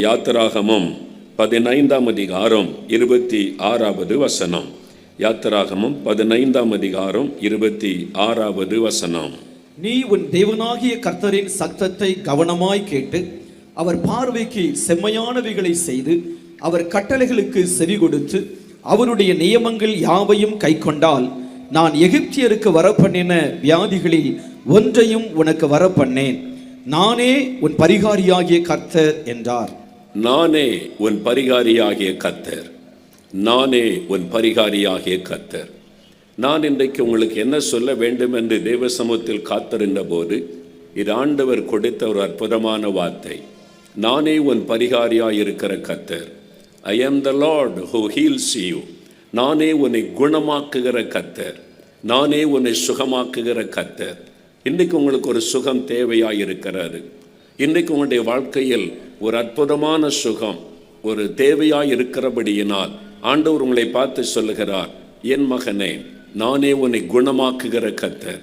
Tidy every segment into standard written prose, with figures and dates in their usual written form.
யாத்திராகமம் 15ஆம் அதிகாரம் 26வது வசனம். யாத்திராகமம் 15ஆம் அதிகாரம் 26வது வசனம். நீ உன் தேவனாகிய கர்த்தரின் சத்தத்தை கவனமாய் கேட்டு அவர் பார்வைக்கு செம்மையானவைகளை செய்து அவர் கட்டளைகளுக்கு செவி கொடுத்து அவருடைய நியமங்கள் யாவையும் கைக்கொண்டால் நான் எகிப்தியருக்கு வரப்பண்ணின வியாதிகளில் ஒன்றையும் உனக்கு வரப்பண்ணேன். நானே உன் பரிகாரியாகிய கர்த்தர் என்றார். நானே உன் பரிகாரியாகிய கர்த்தர், நானே உன் பரிகாரியாகிய கர்த்தர். நான் இன்றைக்கு உங்களுக்கு என்ன சொல்ல வேண்டும் என்று தேவ சமூகத்தில் காத்திருந்த போது இது ஆண்டவர் கொடுத்த ஒரு அற்புதமான வார்த்தை. நானே உன் பரிகாரியாயிருக்கிற கர்த்தர். ஐ ஆம் த லார்ட் ஹூ ஹீல்ஸ் யூ. நானே உன்னை குணமாக்குகிற கர்த்தர், நானே உன்னை சுகமாக்குகிற கர்த்தர். இன்றைக்கு உங்களுக்கு ஒரு சுகம் தேவையாயிருக்கிறது. இன்றைக்கு உங்களுடைய வாழ்க்கையில் ஒரு அற்புதமான சுகம் ஒரு தேவையாய் இருக்கிறபடியினால் ஆண்டவர் உங்களை பார்த்து சொல்லுகிறார், என் மகனே நானே உன்னை குணமாக்குகிற கர்த்தர்,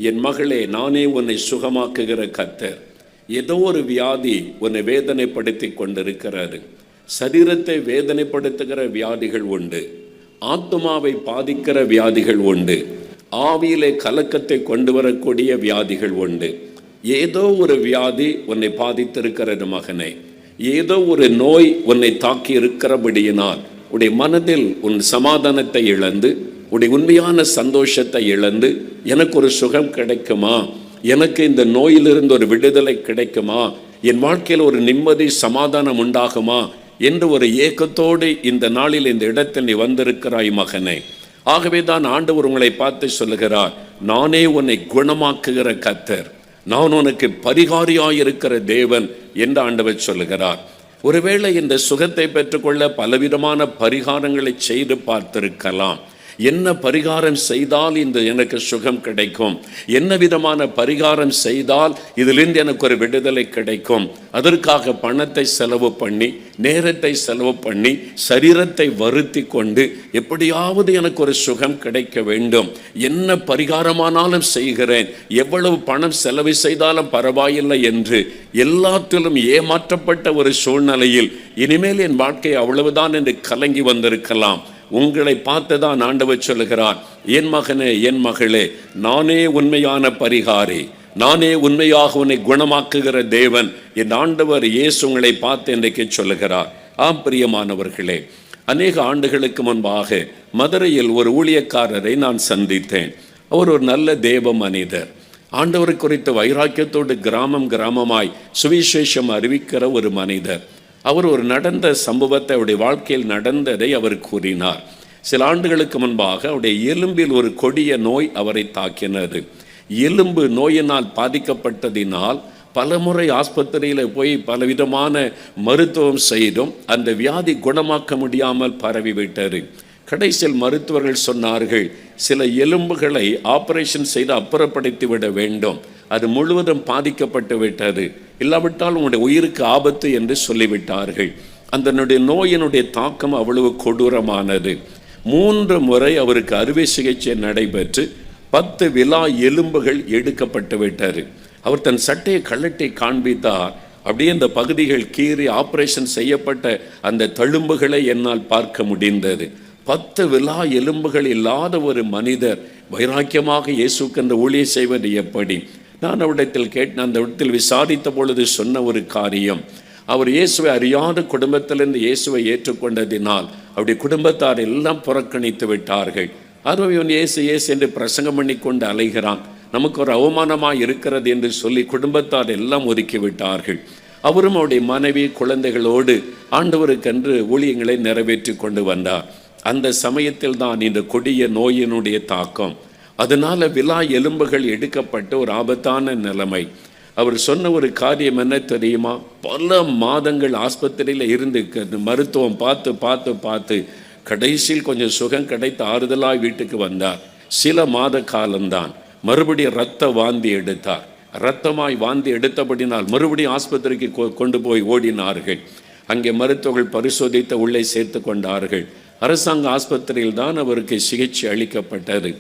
என் மகளே நானே உன்னை சுகமாக்குகிற கர்த்தர். ஏதோ ஒரு வியாதி உன்னை வேதனைப்படுத்தி கொண்டிருக்கிறது. சரீரத்தை வேதனைப்படுத்துகிற வியாதிகள் உண்டு, ஆத்துமாவை பாதிக்கிற வியாதிகள் உண்டு, ஆவியிலே கலக்கத்தை கொண்டு வரக்கூடிய வியாதிகள் உண்டு. ஏதோ ஒரு வியாதி உன்னை பாதித்திருக்கிறது மகனே, ஏதோ ஒரு நோய் உன்னை தாக்கி இருக்கிறபடியினால் உடைய மனதில் உன் சமாதானத்தை இழந்து உடைய உண்மையான சந்தோஷத்தை இழந்து எனக்கு ஒரு சுகம் கிடைக்குமா, எனக்கு இந்த நோயிலிருந்து ஒரு விடுதலை கிடைக்குமா, என் வாழ்க்கையில் ஒரு நிம்மதி சமாதானம் உண்டாகுமா என்று ஒரு ஏக்கத்தோடு இந்த நாளில் இந்த இடத்தில் நீ வந்திருக்கிறாய் மகனே. ஆகவே தான் ஆண்டவர் உங்களை பார்த்து சொல்லுகிறார், நானே உன்னை குணமாக்குகிற கர்த்தர், நான் உனக்கு பரிகாரியாயிருக்கிற தேவன் என்று ஆண்டவர் சொல்லுகிறார். ஒருவேளை இந்த சுகத்தை பெற்றுக்கொள்ள பலவிதமான பரிகாரங்களை செய்து பார்த்திருக்கலாம். என்ன பரிகாரம் செய்தால் இந்த எனக்கு சுகம் கிடைக்கும், என்ன விதமான பரிகாரம் செய்தால் இதிலிருந்து எனக்கு ஒரு விடுதலை கிடைக்கும், அதற்காக பணத்தை செலவு பண்ணி நேரத்தை செலவு பண்ணி சரீரத்தை வருத்தி கொண்டு எப்படியாவது எனக்கு ஒரு சுகம் கிடைக்க வேண்டும், என்ன பரிகாரமானாலும் செய்கிறேன், எவ்வளவு பணம் செலவு செய்தாலும் பரவாயில்லை என்று எல்லாத்திலும் ஏமாற்றப்பட்ட ஒரு சூழ்நிலையில் இனிமேல் என் வாழ்க்கை அவ்வளவுதான் என்று கலங்கி வந்திருக்கலாம். உங்களை பார்த்துதான் ஆண்டவர் சொல்லுகிறார், என் மகனே என் மகளே நானே உண்மையான பரிகாரி, நானே உண்மையாக உன்னை குணமாக்குகிற தேவன். என் ஆண்டவர் இயேசு உங்களை பார்த்து இன்றைக்கு சொல்லுகிறார். பிரியமானவர்களே, அநேக ஆண்டுகளுக்கு முன்பாக மதுரையில் ஒரு ஊழியக்காரரை நான் சந்தித்தேன். அவர் ஒரு நல்ல தேவ மனிதர், ஆண்டவரை குறித்த வைராக்கியத்தோடு கிராமம் கிராமமாய் சுவிசேஷம் அறிவிக்கிற ஒரு மனிதர். அவர் ஒரு நடந்த சம்பவத்தை, அவருடைய வாழ்க்கையில் நடந்ததை அவர் கூறினார். சில ஆண்டுகளுக்கு முன்பாக அவருடைய எலும்பில் ஒரு கொடிய நோய் அவரை தாக்கினது. எலும்பு நோயினால் பாதிக்கப்பட்டதினால் பலமுறை ஆஸ்பத்திரியில் போய் பலவிதமான மருத்துவம் செய்தும் அந்த வியாதி குணமாக்க முடியாமல் பரவிவிட்டது. கடைசியில் மருத்துவர்கள் சொன்னார்கள், சில எலும்புகளை ஆபரேஷன் செய்து அப்புறப்படுத்தி விட வேண்டும், அது முழுவதும் பாதிக்கப்பட்டு விட்டது, இல்லாவிட்டால் உங்களுடைய உயிருக்கு ஆபத்து என்று சொல்லிவிட்டார்கள். அந்த நோயினுடைய தாக்கம் அவ்வளவு கொடூரமானது. 3 முறை அவருக்கு அறுவை சிகிச்சை நடைபெற்று 10 விலா எலும்புகள் எடுக்கப்பட்டு விட்டது. அவர் தன் சட்டையை கழட்டி காண்பித்தார். அப்படியே அந்த பகுதிகள் கீறி ஆபரேஷன் செய்யப்பட்ட அந்த தழும்புகளை என்னால் பார்க்க முடிந்தது. 10 விலா எலும்புகள் இல்லாத ஒரு மனிதர் வைராக்கியமாக இயேசுக்கு அந்த ஊழியம் செய்வது எப்படி? நான் அவரிடத்தில் கேட்டேன். அந்த இடத்தில் விசாரித்த பொழுது சொன்ன ஒரு காரியம், அவர் இயேசுவை அறியாத குடும்பத்திலிருந்து இயேசுவை ஏற்றுக்கொண்டதினால் அவருடைய குடும்பத்தார் எல்லாம் புறக்கணித்து விட்டார்கள். அவன் இயேசு இயேசு என்று பிரசங்கம் பண்ணி கொண்டு அலைகிறான், நமக்கு ஒரு அவமானமாக இருக்கிறது என்று சொல்லி குடும்பத்தார் எல்லாம் ஒதுக்கி விட்டார்கள். அவரும் அவருடைய மனைவி குழந்தைகளோடு ஆண்டவருக்கென்று ஊழியங்களை நிறைவேற்றி கொண்டு வந்தார். அந்த சமயத்தில் தான் இந்த கொடிய நோயினுடைய தாக்கம், அதனால விலா எலும்புகள் எடுக்கப்பட்ட ஒரு ஆபத்தான நிலைமை. அவர் சொன்ன ஒரு காரியம் என்ன தெரியுமா? பல மாதங்கள் ஆஸ்பத்திரியில் இருந்து மருத்துவம் பார்த்து பார்த்து பார்த்து கடைசியில் கொஞ்சம் சுகம் கிடைத்து ஆறுதலாய் வீட்டுக்கு வந்தார். சில மாத காலம்தான். மறுபடியும் இரத்த வாந்தி எடுத்தார். இரத்தமாய் வாந்தி எடுத்தபடினால் மறுபடியும் ஆஸ்பத்திரிக்கு கொண்டு போய் ஓடினார்கள். அங்கே மருத்துவர்கள் பரிசோதித்து உள்ளே சேர்த்து கொண்டார்கள். அரசாங்க ஆஸ்பத்திரியில் தான் அவருக்கு சிகிச்சை அளிக்கப்பட்டது.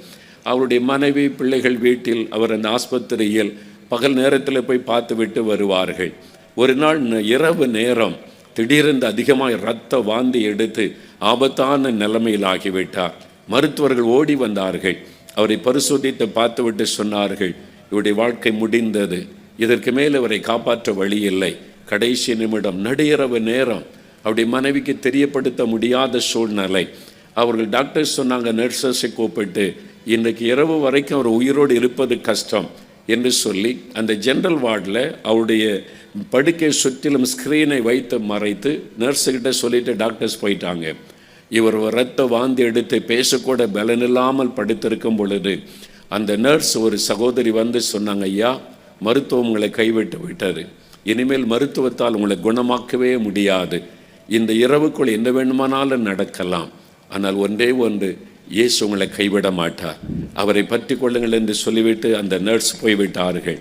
அவருடைய மனைவி பிள்ளைகள் வீட்டில் அவர் அந்த ஆஸ்பத்திரியில் பகல் நேரத்தில் போய் பார்த்து விட்டு வருவார்கள். ஒரு நாள் இரவு நேரம் திடீரென்று அதிகமாக இரத்த வாந்தி எடுத்து ஆபத்தான நிலைமையில் ஆகிவிட்டார். மருத்துவர்கள் ஓடி வந்தார்கள். அவரை பரிசோதித்து பார்த்துவிட்டு சொன்னார்கள், இவருடைய வாழ்க்கை முடிந்தது, இதற்கு மேல் அவரை காப்பாற்ற வழி இல்லை. கடைசி நிமிடம், நடுஇரவு நேரம், அவருடைய மனைவிக்கு தெரியப்படுத்த முடியாத சூழ்நிலை. அவர்கள் டாக்டர்ஸ் சொன்னாங்க, நர்சஸை கூப்பிட்டு, இன்றைக்கு இரவு வரைக்கும் அவர் உயிரோடு இருப்பது கஷ்டம் என்று சொல்லி அந்த ஜென்ரல் வார்டில் அவருடைய படுக்கை சுற்றிலும் ஸ்க்ரீனை வைத்து மறைத்து நர்ஸுக்கிட்ட சொல்லிட்டு டாக்டர்ஸ் போயிட்டாங்க. இவர் இரத்த வாந்தி எடுத்து பேசக்கூட பலனில்லாமல் படுத்திருக்கும் பொழுது அந்த நர்ஸ் ஒரு சகோதரி வந்து சொன்னாங்க, ஐயா, மருத்துவம் உங்களை கைவிட்டு விட்டது, இனிமேல் மருத்துவத்தால் உங்களை குணமாக்கவே முடியாது, இந்த இரவுக்குள் என்ன வேண்டுமானாலும் நடக்கலாம், ஆனால் ஒன்றே ஒன்று, இயேசு உங்களை கைவிட மாட்டார், அவரை பற்றி கொள்ளுங்கள் என்று சொல்லிவிட்டு அந்த நர்ஸ் போய்விட்டார்கள்.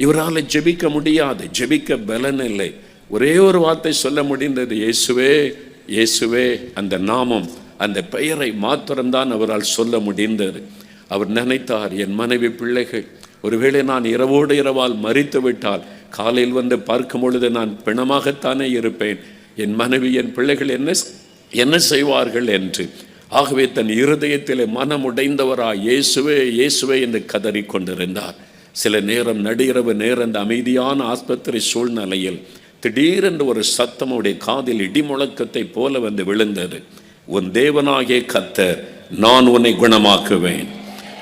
இவரால் ஜெபிக்க முடியாது, ஜெபிக்க பலன் இல்லை. ஒரே ஒரு வார்த்தை சொல்ல முடிந்தது, இயேசுவே இயேசுவே. அந்த நாமம், அந்த பெயரை மாத்திரம்தான் அவரால் சொல்ல முடிந்தது. அவர் நினைத்தார், என் மனைவி பிள்ளைகள் ஒருவேளை நான் இரவோடு இரவால் மரித்து விட்டால் காலையில் வந்து பார்க்கும் பொழுது நான் பிணமாகத்தானே இருப்பேன், என் மனைவி என் பிள்ளைகள் என்ன செய்வார்கள் என்று. ஆகவே தன் இருதயத்தில் மனமுடைந்தவராய் இயேசுவே இயேசுவே என்று கதறி கொண்டிருந்தார். சில நேரம் நடுஇரவு நேரம் அந்த அமைதியான ஆஸ்பத்திரி சூழ்நிலையில் திடீரென்று ஒரு சத்தம் அவருடைய காதில் இடிமுழக்கத்தை போல வந்து விழுந்தது. உன் தேவனாகிய கர்த்தர் நான் உன்னை குணமாக்குவேன்,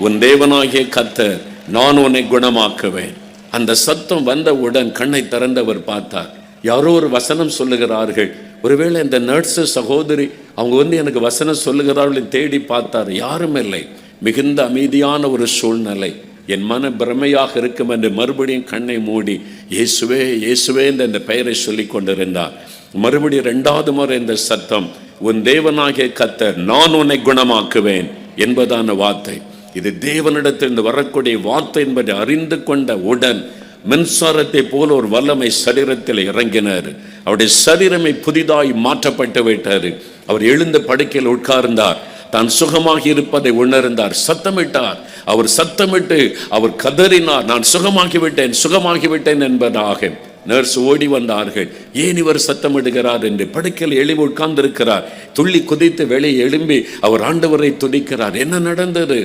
உன் தேவனாகிய கர்த்தர் நான் உன்னை குணமாக்குவேன். அந்த சத்தம் வந்தவுடன் கண்ணை திறந்தவர் பார்த்தார். யாரோ ஒரு வசனம் சொல்லுகிறார்கள். ஒருவேளை இந்த நர்ஸு சகோதரி அவங்க வந்து எனக்கு வசனம் சொல்லுகிறார்கள் தேடி பார்த்தார். யாரும் இல்லை. மிகுந்த அமைதியான ஒரு சூழ்நிலை. என் மன பிரமையாக இருக்கும் என்று மறுபடியும் கண்ணை மூடி இயேசுவே இயேசுவே என்ற இந்த பெயரை சொல்லி கொண்டிருந்தார். மறுபடியும் 2வது முறை இந்த சத்தம், உன் தேவனாகிய கர்த்தர் நான் உன்னை குணமாக்குவேன் என்பதான வார்த்தை. இது தேவனிடத்திலிருந்து வரக்கூடிய வார்த்தை என்பதை அறிந்து கொண்ட உடன் மின்சாரத்தை போல ஒரு வல்லமை சரீரத்தில் இறங்கினார். அவருடைய சரீரமை புதிதாய் மாற்றப்பட்டு விட்டார். அவர் எழுந்த படுக்கையில் உட்கார்ந்தார். தான் சுகமாகி இருப்பதை உணர்ந்தார். சத்தமிட்டார். அவர் சத்தமிட்டு அவர் கதறினார், நான் சுகமாகிவிட்டேன் என்பதாக. நர்ஸ் ஓடி வந்தார்கள். ஏன் இவர் சத்தமிடுகிறார் என்று. படுக்கையில் எழும்பி உட்கார்ந்திருக்கிறார். துள்ளி குதித்து வெளியே எழும்பி அவர் ஆண்டவரை துதிக்கிறார். என்ன நடந்தது?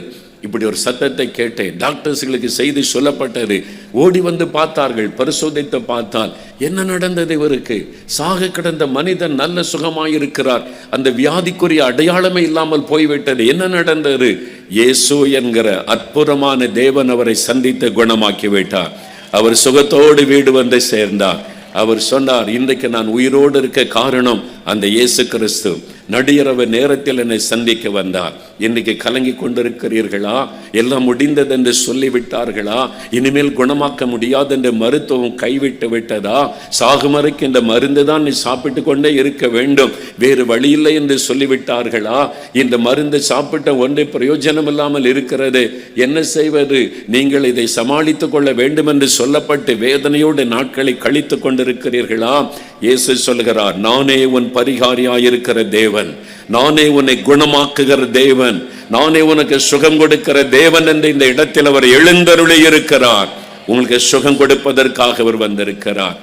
இப்படி ஒரு சத்தத்தை கேட்டேன். டாக்டர்ஸ்களுக்கு செய்தி சொல்லப்பட்டது. ஓடி வந்து பார்த்தார்கள். பரிசோதித்து பார்த்தால் என்ன நடந்தது? இவருக்கு சாக கிடந்த மனிதன் நல்ல சுகமாயிருக்கிறார். அந்த வியாதிக்குரிய அடையாளமே இல்லாமல் போய்விட்டது. என்ன நடந்தது? இயேசு என்கிற அற்புதமான தேவன் அவரை சந்தித்து குணமாக்கி விட்டார். அவர் சுகத்தோடு வீடு வந்து சேர்ந்தார். அவர் சொன்னார், இன்றைக்கு நான் உயிரோடு இருக்க காரணம் அந்த இயேசு கிறிஸ்து. நடுஇரவு நேரத்தில் என்னை சந்திக்க வந்தார். இன்னைக்கு கலங்கி கொண்டிருக்கிறீர்களா? எல்லாம் முடிந்தது என்று சொல்லிவிட்டார்களா? இனிமேல் குணமாக்க முடியாது என்று மருத்துவம் கைவிட்டு விட்டதா? சாகுமறைக்கு இந்த மருந்து தான் நீ சாப்பிட்டு கொண்டே இருக்க வேண்டும், வேறு வழி இல்லை என்று சொல்லிவிட்டார்களா? இந்த மருந்து சாப்பிட்ட ஒன்றை பிரயோஜனம் இல்லாமல் இருக்கிறது, என்ன செய்வது? நீங்கள் இதை சமாளித்துக் கொள்ள வேண்டும் என்று சொல்லப்பட்டு வேதனையோடு நாட்களை கழித்து கொண்டிருக்கிறீர்களா? இயேசு சொல்கிறார், நானே உன் பரிகாரியாயிருக்கிற தேவன், நானே உன்னை குணமாக்குகிற தேவன், நானே உனக்கு சுகம் கொடுக்கிற தேவன் என்று இந்த இடத்தில் அவர் எழுந்தருளி இருக்கிறார். உங்களுக்கு சுகம் கொடுப்பதற்காக அவர் வந்திருக்கிறார்.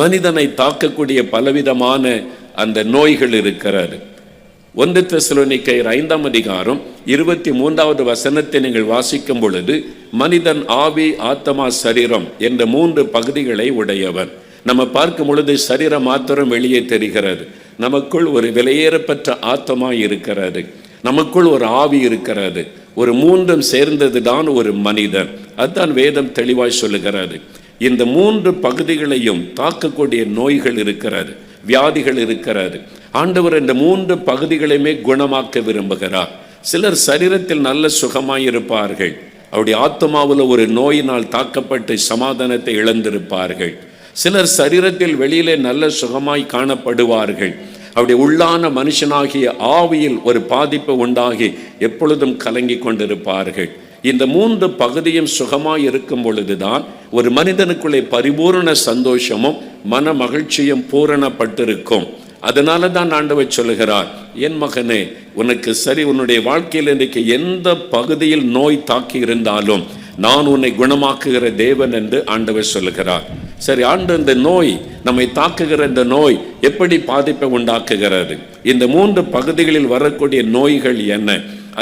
மனிதனை தாக்கக்கூடிய பலவிதமான அந்த நோய்கள் இருக்கிறது. 1 தெசலோனிக்கேயர் 5ஆம் அதிகாரம் 23வது வசனத்தை நீங்கள் வாசிக்கும் பொழுது, மனிதன் ஆவி, ஆத்மா, சரீரம் என்ற 3 பகுதிகளை உடையவன். நம்ம பார்க்கும் பொழுது சரீரம் மாத்திரம் வெளியே தெரிகிறது. நமக்குள் ஒரு விலையேறப்பட்ட ஆத்மா இருக்கிறது, நமக்குள் ஒரு ஆவி இருக்கிறது. ஒரு 3ம் சேர்ந்தது தான் ஒரு மனிதன். அதுதான் வேதம் தெளிவாய் சொல்லுகிறது. இந்த 3 பகுதிகளையும் தாக்கக்கூடிய நோய்கள் இருக்கிறது, வியாதிகள் இருக்கிறது. ஆண்டவர் இந்த 3 பகுதிகளையுமே குணமாக்க விரும்புகிறார். சிலர் சரீரத்தில் நல்ல சுகமாயிருப்பார்கள், அவருடைய ஆத்மாவில் ஒரு நோயினால் தாக்கப்பட்டு சமாதானத்தை இழந்திருப்பார்கள். சிலர் சரீரத்தில் வெளியிலே நல்ல சுகமாய் காணப்படுவார்கள், அவருடைய உள்ளான மனுஷனாகிய ஆவியில் ஒரு பாதிப்பு உண்டாகி எப்பொழுதும் கலங்கி கொண்டிருப்பார்கள். இந்த 3 பகுதியும் சுகமாய் இருக்கும் பொழுதுதான் ஒரு மனிதனுக்குள்ளே பரிபூர்ண சந்தோஷமும் மன மகிழ்ச்சியும் பூரணப்பட்டிருக்கும். அதனால தான் ஆண்டவர் சொல்லுகிறார், என் மகனே, உனக்கு சரி, உன்னுடைய வாழ்க்கையில் இன்றைக்கு எந்த பகுதியில் நோய் தாக்கி இருந்தாலும் நான் உன்னை குணமாக்குகிற தேவன் என்று ஆண்டவர் சொல்லுகிறார். சரி, இந்த நோய் நம்மை தாக்குகிற இந்த நோய் எப்படி பாதிப்பை உண்டாக்குகிறது? இந்த 3 பகுதிகளில் வரக்கூடிய நோய்கள் என்ன?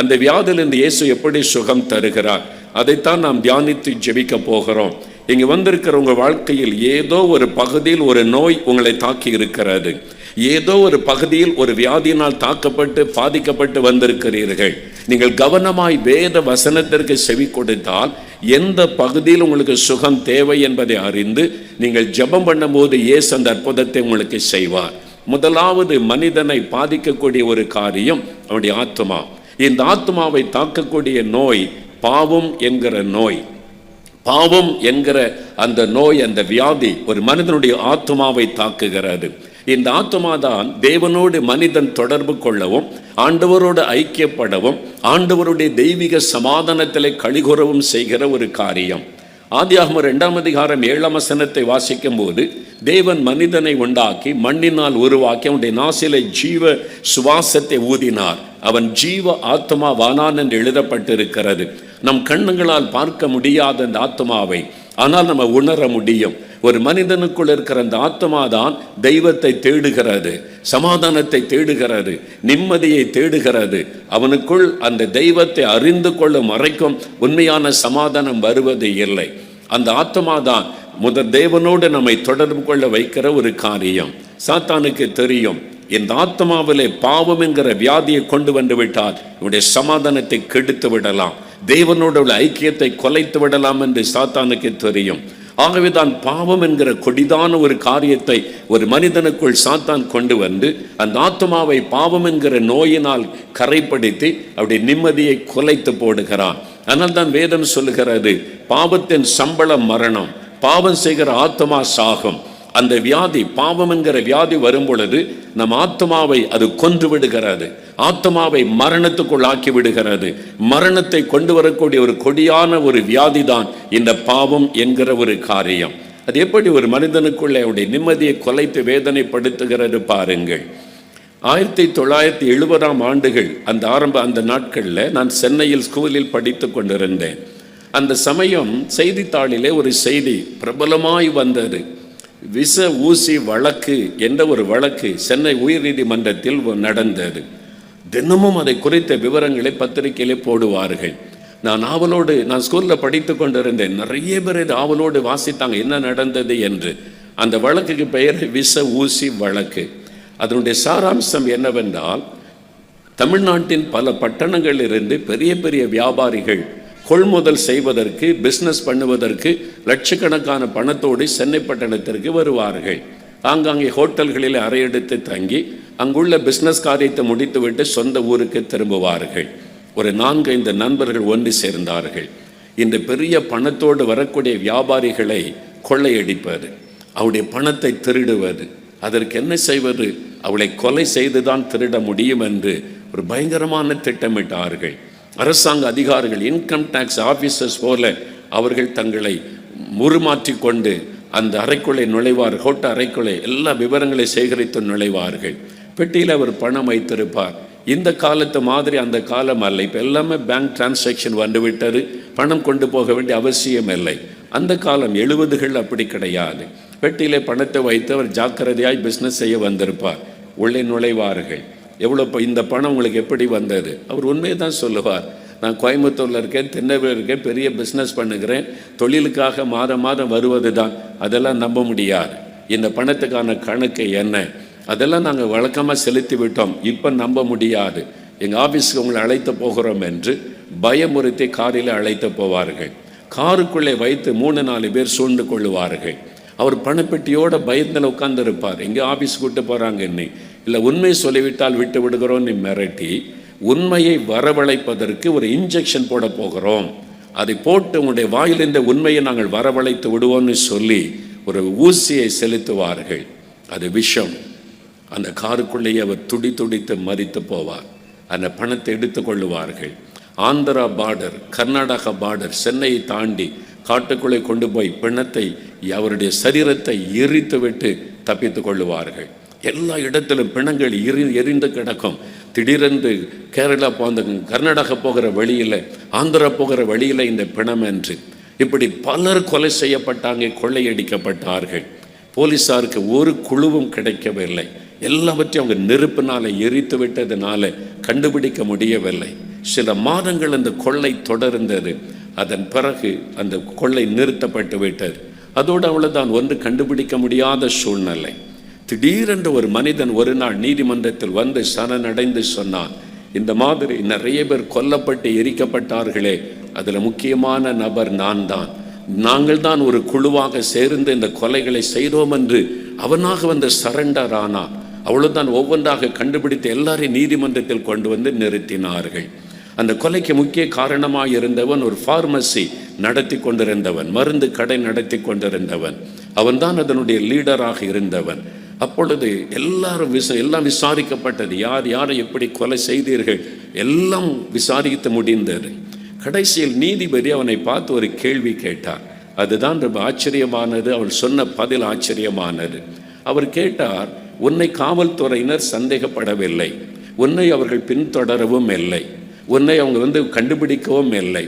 அந்த வியாதியிலிருந்து இயேசு எப்படி சுகம் தருகிறார்? அதைத்தான் நாம் தியானித்து ஜெபிக்க போகிறோம். இங்கே வந்திருக்கிற உங்கள் வாழ்க்கையில் ஏதோ ஒரு பகுதியில் ஒரு நோய் உங்களை தாக்கி இருக்கிறது. ஏதோ ஒரு பகுதியில் ஒரு வியாதியினால் தாக்கப்பட்டு பாதிக்கப்பட்டு வந்திருக்கிறீர்கள். நீங்கள் கவனமாய் வேத வசனத்திற்கு செவி கொடுத்தால் எந்த பகுதியில் உங்களுக்கு சுகம் தேவை என்பதை அறிந்து நீங்கள் ஜெபம் பண்ணும்போது இயேசு அந்த அற்புதத்தை உங்களுக்கு செய்வார். முதலாவது மனிதனை பாதிக்கக்கூடிய ஒரு காரியம் அவனுடைய ஆத்துமா. இந்த ஆத்துமாவை தாக்கக்கூடிய நோய் பாவம் என்கிற நோய். பாவம் என்கிற அந்த நோய், அந்த வியாதி ஒரு மனிதனுடைய ஆத்துமாவை தாக்குகிறது. இந்த ஆத்துமா தான் தேவனோடு மனிதன் தொடர்பு கொள்ளவும், ஆண்டவரோடு ஐக்கியப்படவும், ஆண்டவருடைய தெய்வீக சமாதானத்திலே களிகூறவும் செய்கிற ஒரு காரியம். ஆதியாகமம் 2ஆம் அதிகாரம் 7ஆம் வசனத்தை வாசிக்கும் போது, தேவன் மனிதனை உண்டாக்கி மண்ணினால் உருவாக்கி அவனுடைய நாசிலை ஜீவ சுவாசத்தை ஊதினார். அவன் ஜீவ ஆத்மா வானான் என்று எழுதப்பட்டிருக்கிறது. நம் கண்ணுங்களால் பார்க்க முடியாத அந்த ஆத்மாவை ஆனால் நம்ம உணர முடியும். ஒரு மனிதனுக்குள் இருக்கிற அந்த ஆத்மா தான் தெய்வத்தை தேடுகிறது, சமாதானத்தை தேடுகிறது, நிம்மதியை தேடுகிறது. அவனுக்குள் அந்த தெய்வத்தை அறிந்து கொள்ளும் வரைக்கும் உண்மையான சமாதானம் வருவது இல்லை. அந்த ஆத்மா தான் தேவனோடு நம்மை தொடர்பு கொள்ள வைக்கிற ஒரு காரியம். சாத்தானுக்கு தெரியும், இந்த ஆத்மாவிலே பாவம் என்கிற வியாதியை கொண்டு வந்து விட்டால் இவனுடைய சமாதானத்தை கெடுத்து விடலாம், தேவனோட உள்ள ஐக்கியத்தை கொலைத்து விடலாம் என்று சாத்தானுக்கு தெரியும். ஆகவே தான் பாவம் என்கிற கொடிதான ஒரு காரியத்தை ஒரு மனிதனுக்குள் சாத்தான் கொண்டு வந்து அந்த ஆத்மாவை பாவம் என்கிற நோயினால் கரைப்படுத்தி அவருடைய நிம்மதியை கொலைத்து போடுகிறான். ஆனால் தான் வேதம் சொல்லுகிறது, பாவத்தின் சம்பளம் மரணம், பாவம் செய்கிற ஆத்மா சாகும். அந்த வியாதி, பாவம் என்கிற வியாதி வரும் பொழுது நம் ஆத்மாவை அது கொன்று விடுகிறது, ஆத்மாவை மரணத்துக்குள் ஆக்கி விடுகிறது. மரணத்தை கொண்டு வரக்கூடிய ஒரு கொடியான ஒரு வியாதி தான் இந்த பாவம் என்கிற ஒரு காரியம். அது எப்படி ஒரு மனிதனுக்குள்ளே அவருடைய நிம்மதியை கொலைத்து வேதனைப்படுத்துகிறது பாருங்கள். 1970ஆம் ஆண்டுகள் அந்த நாட்களில் நான் சென்னையில் ஸ்கூலில் படித்து கொண்டிருந்தேன். அந்த சமயம் செய்தித்தாளிலே ஒரு செய்தி பிரபலமாய் வந்தது. விஷ ஊசி வழக்கு என்ற ஒரு வழக்கு சென்னை உயர்நீதிமன்றத்தில் நடந்தது. தினமும் அதை குறித்த விவரங்களை பத்திரிகையிலே போடுவார்கள். நான் ஸ்கூலில் படித்து கொண்டிருந்தேன். நிறைய பேர் இது ஆவலோடு வாசித்தாங்க என்ன நடந்தது என்று. அந்த வழக்குக்கு பெயர் விஷ ஊசி வழக்கு. அதனுடைய சாராம்சம் என்னவென்றால், தமிழ்நாட்டின் பல பட்டணங்களிலிருந்து பெரிய பெரிய வியாபாரிகள் கொள்முதல் செய்வதற்கு, பிஸ்னஸ் பண்ணுவதற்கு லட்சக்கணக்கான பணத்தோடு சென்னை பட்டணத்திற்கு வருவார்கள். ஆங்காங்கே ஹோட்டல்களில் அறையெடுத்து தங்கி அங்குள்ள பிஸ்னஸ் காரியத்தை முடித்துவிட்டு சொந்த ஊருக்கு திரும்புவார்கள். ஒரு 4-5 நண்பர்கள் ஒன்று சேர்ந்தார்கள். இந்த பெரிய பணத்தோடு வரக்கூடிய வியாபாரிகளை கொள்ளையடிப்பது, அவருடைய பணத்தை திருடுவது, அதற்கு என்ன செய்வது, அவளை கொலை செய்துதான் திருட முடியும் என்று ஒரு பயங்கரமான திட்டமிட்டார்கள். அரசாங்க அதிகாரிகள், இன்கம் டேக்ஸ் ஆஃபீஸர்ஸ் போல அவர்கள் தங்களை உருமாற்றி கொண்டு அந்த அறைக்குள்ளே நுழைவார். ஹோட்டல் அறைக்குள்ளே எல்லா விவரங்களை சேகரித்து நுழைவார்கள். பெட்டியில் அவர் பணம் வைத்திருப்பார். இந்த காலத்து மாதிரி அந்த காலம் அல்ல. இப்போ எல்லாமே பேங்க் டிரான்சாக்ஷன் வந்துவிட்டது, பணம் கொண்டு போக வேண்டிய அவசியம் இல்லை. அந்த காலம் 70கள் அப்படி கிடையாது. பெட்டியிலே பணத்தை வைத்து அவர் ஜாக்கிரதையாய் பிஸ்னஸ் செய்ய வந்திருப்பார். உள்ளே நுழைவார்கள். இந்த பணம் உங்களுக்கு எப்படி வந்தது? அவர் உண்மையை தான் சொல்லுவார். நான் கோயம்புத்தூரில் இருக்கேன், தென்னூரில் இருக்கேன், பெரிய பிஸ்னஸ் பண்ணுகிறேன், தொழிலுக்காக மாதம் வருவது தான். அதெல்லாம் நம்ப முடியாது. இந்த பணத்துக்கான கணக்கு என்ன, அதெல்லாம் நாங்கள் வழக்கமாக செலுத்தி விட்டோம், இப்போ நம்ப முடியாது. எங்கள் ஆஃபீஸுக்கு உங்களை அழைத்து போகிறோம் என்று பயமுறுத்தி காரில் அழைத்து போவார்கள். காருக்குள்ளே வைத்து 3-4 பேர் சூழ்ந்து கொள்ளுவார்கள். அவர் பணப்பெட்டியோட பயத்தில் உட்கார்ந்துருப்பார். எங்கே ஆஃபீஸ் கூட்டு போகிறாங்க என்னை, இல்லை உண்மை சொல்லிவிட்டால் விட்டு விடுகிறோன்னு மிரட்டி உண்மையை வரவழைப்பதற்கு ஒரு இன்ஜெக்ஷன் போட போகிறோம், அதை போட்டு உங்களுடைய வாயிலிருந்த உண்மையை நாங்கள் வரவழைத்து விடுவோம்னு சொல்லி ஒரு ஊசியை செலுத்துவார்கள். அது விஷம். அந்த காருக்குள்ளேயே அவர் துடித்து மரித்து போவார். அந்த பணத்தை எடுத்து கொள்ளுவார்கள். ஆந்திரா பார்டர், கர்நாடகா பார்டர், சென்னையை தாண்டி காட்டுக்குள்ளே கொண்டு போய் பிணத்தை, அவருடைய சரீரத்தை எரித்து விட்டு தப்பித்து கொள்ளுவார்கள். எல்லா இடத்திலும் பிணங்கள் எரிந்து கிடக்கும். திடீரென்று கேரளா கர்நாடகா போகிற வழியில், ஆந்திரா போகிற வழியில் இந்த பிணம் என்று இப்படி பலர் கொலை செய்யப்பட்டாங்க, கொள்ளையடிக்கப்பட்டார்கள். போலீஸாருக்கு ஒரு குழுவும் கிடைக்கவில்லை. எல்லாவற்றையும் அவங்க நெருப்பினால எரித்து விட்டதுனால கண்டுபிடிக்க முடியவில்லை. சில மாதங்கள் அந்த கொள்ளை தொடர்ந்தது. அதன் பிறகு அந்த கொள்ளை நிறுத்தப்பட்டு விட்டது. அதோடு அவ்வளவுதான், ஒன்று கண்டுபிடிக்க முடியாத சூழ்நிலை. திடீரென்று ஒரு மனிதன் ஒரு நாள் நீதிமன்றத்தில் வந்து சரணடைந்து சொன்னான், இந்த மாதிரி நிறைய பேர் கொல்லப்பட்டு எரிக்கப்பட்டார்களே, அதில் முக்கியமான நபர் நான் தான். நாங்கள் தான் ஒரு குழுவாக சேர்ந்து இந்த கொலைகளை செய்தோம் என்று அவனாக வந்து சரண்டர் ஆனான். அவ்வளவுதான், ஒவ்வொன்றாக கண்டுபிடித்து எல்லாரையும் நீதிமன்றத்தில் கொண்டு வந்து நிறுத்தினார்கள். அந்த கொலைக்கு முக்கிய காரணமாக இருந்தவன் ஒரு ஃபார்மசி நடத்தி கொண்டிருந்தவன், மருந்து கடை நடத்தி கொண்டிருந்தவன். அவன்தான் அதனுடைய லீடராக இருந்தவன். அப்பொழுது எல்லாம் விசாரிக்கப்பட்டது. யார் யாரை எப்படி கொலை செய்தீர்கள் எல்லாம் விசாரித்து முடிந்தது. கடைசியில் நீதிபதி அவனை பார்த்து ஒரு கேள்வி கேட்டார். அதுதான் ரொம்ப ஆச்சரியமானது. அவன் சொன்ன பதில் ஆச்சரியமானது. அவர் கேட்டார், உன்னை காவல்துறையினர் சந்தேகப்படவில்லை, உன்னை அவர்கள் பின்தொடரவும் இல்லை, உன்னை அவங்க கண்டுபிடிக்கவும் இல்லை.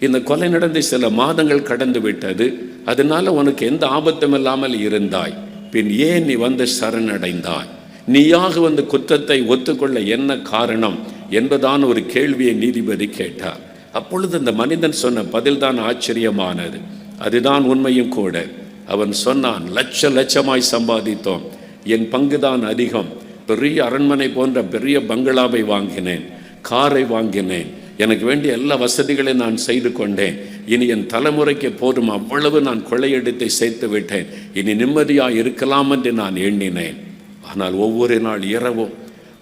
இந்த கொலை நடந்து சில மாதங்கள் கடந்து விட்டது, அதனால உனக்கு எந்த ஆபத்தும் இல்லாமல் இருந்தாய். பின் ஏன் நீ சரணடைந்தாய்? நீயாக குற்றத்தை ஒத்துக்கொள்ள என்ன காரணம் என்பதான ஒரு கேள்வியை நீதிபதி கேட்டார். அப்பொழுது அந்த மனிதன் சொன்ன பதில்தான் ஆச்சரியமானது. அதுதான் உண்மையும் கூட. அவன் சொன்னான், லட்சமாய் சம்பாதித்தோம், என் பங்குதான் அதிகம். பெரிய அரண்மனை போன்ற பெரிய பங்களாவை வாங்கினேன், காரை வாங்கினேன், எனக்கு வேண்டிய எல்லா வசதிகளையும் நான் செய்து கொண்டேன். இனி என் தலைமுறைக்கு போதும் அவ்வளவு நான் கொள்ளையடித்தை சேர்த்து விட்டேன், இனி நிம்மதியாக இருக்கலாம் என்று நான் எண்ணினேன். ஆனால் ஒவ்வொரு நாள் இரவும்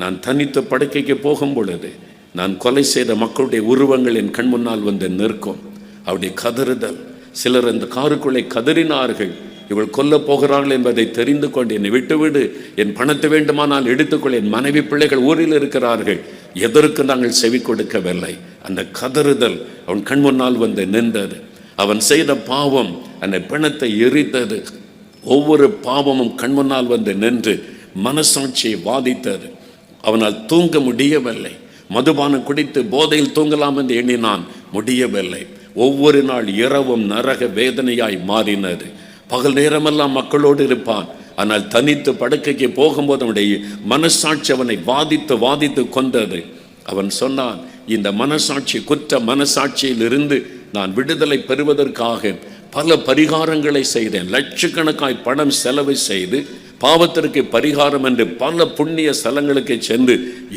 நான் தனித்து படுக்கைக்கு போகும் பொழுது நான் கொலை செய்த மக்களுடைய உருவங்கள் என் கண் முன்னால் நிற்கும். அவருடைய கதறுதல். சிலர் அந்த காருக்குள்ளே கதறினார்கள், இவள் கொல்ல போகிறார்கள் என்பதை தெரிந்து கொண்டு என்னை விட்டுவிடு, என் பணத்தை வேண்டுமானால் எடுத்துக்கொள்ள, என் மனைவி பிள்ளைகள் ஊரில் இருக்கிறார்கள், எதற்கு நாங்கள் செவி கொடுக்கவில்லை. அந்த கதறுதல் அவன் கண் முன்னால் நின்றது. அவன் செய்த பாவம் அந்த பிணத்தை எரித்தது. ஒவ்வொரு பாவமும் கண் முன்னால் நின்று மனசாட்சியை வாதித்தது. அவனால் தூங்க முடியவில்லை. மதுபானம் குடித்து போதையில் தூங்கலாம் என்று எண்ணினான், முடியவில்லை. ஒவ்வொரு நாள் இரவும் நரக வேதனையாய் மாறினது. பகல் நேரமெல்லாம் மக்களோடு இருப்பான், ஆனால் தனித்து படுக்கைக்கு போகும்போது அவனுடைய மனசாட்சி அவனை வாதித்து கொண்டது. அவன் சொன்னான், இந்த மனசாட்சி, குற்ற மனசாட்சியில் இருந்து நான் விடுதலை பெறுவதற்காக பல பரிகாரங்களை செய்தேன். லட்சக்கணக்காய் பணம் செலவு செய்து பாவத்திற்கு பரிகாரம் என்று பல புண்ணிய ஸ்தலங்களுக்கு சென்று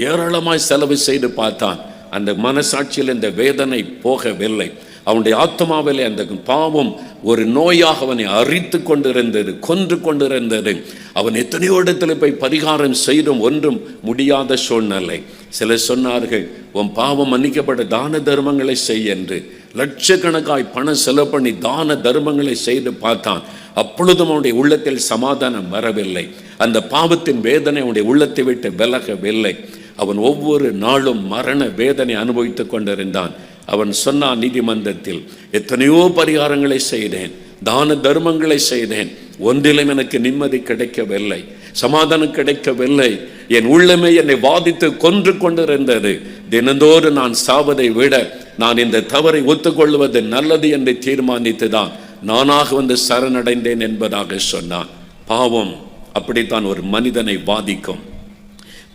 ஏராளமாய் செலவு செய்து பார்த்தான். அந்த மனசாட்சியில் இந்த வேதனை போகவில்லை. அவனுடைய ஆத்மாவிலே அந்த பாவம் ஒரு நோயாக அவனை அரித்து கொண்டிருந்தது, கொன்று கொண்டிருந்தது. அவன் எத்தனையோ இடத்துல போய் பரிகாரம் செய்தும் ஒன்றும் முடியாத சூழ்நிலை. சிலர் சொன்னார்கள், உன் பாவம் மன்னிக்கப்பட்ட தான தர்மங்களை செய் என்று. லட்சக்கணக்காய் பணம் செலவு பண்ணி தான தர்மங்களை செய்து பார்த்தான். அப்பொழுதும் அவனுடைய உள்ளத்தில் சமாதானம் வரவில்லை. அந்த பாவத்தின் வேதனை அவனுடைய உள்ளத்தை விட்டு விலகவில்லை. அவன் ஒவ்வொரு நாளும் மரண வேதனை அனுபவித்துக் கொண்டிருந்தான். அவன் சொன்னான் நீதிமன்றத்தில், எத்தனையோ பரிகாரங்களை செய்தேன், தான தர்மங்களை செய்தேன், ஒன்றிலும் எனக்கு நிம்மதி கிடைக்கவில்லை, சமாதானம் கிடைக்கவில்லை. என் உள்ளமே என்னை வாதித்து கொன்று கொண்டிருந்தது. தினந்தோறும் நான் சாவதை விட நான் இந்த தவறை ஒத்துக்கொள்வது நல்லது என்று தீர்மானித்துதான் நானாக சரணடைந்தேன் என்பதாக சொன்னான். பாவம் அப்படித்தான் ஒரு மனிதனை பாதிக்கும்.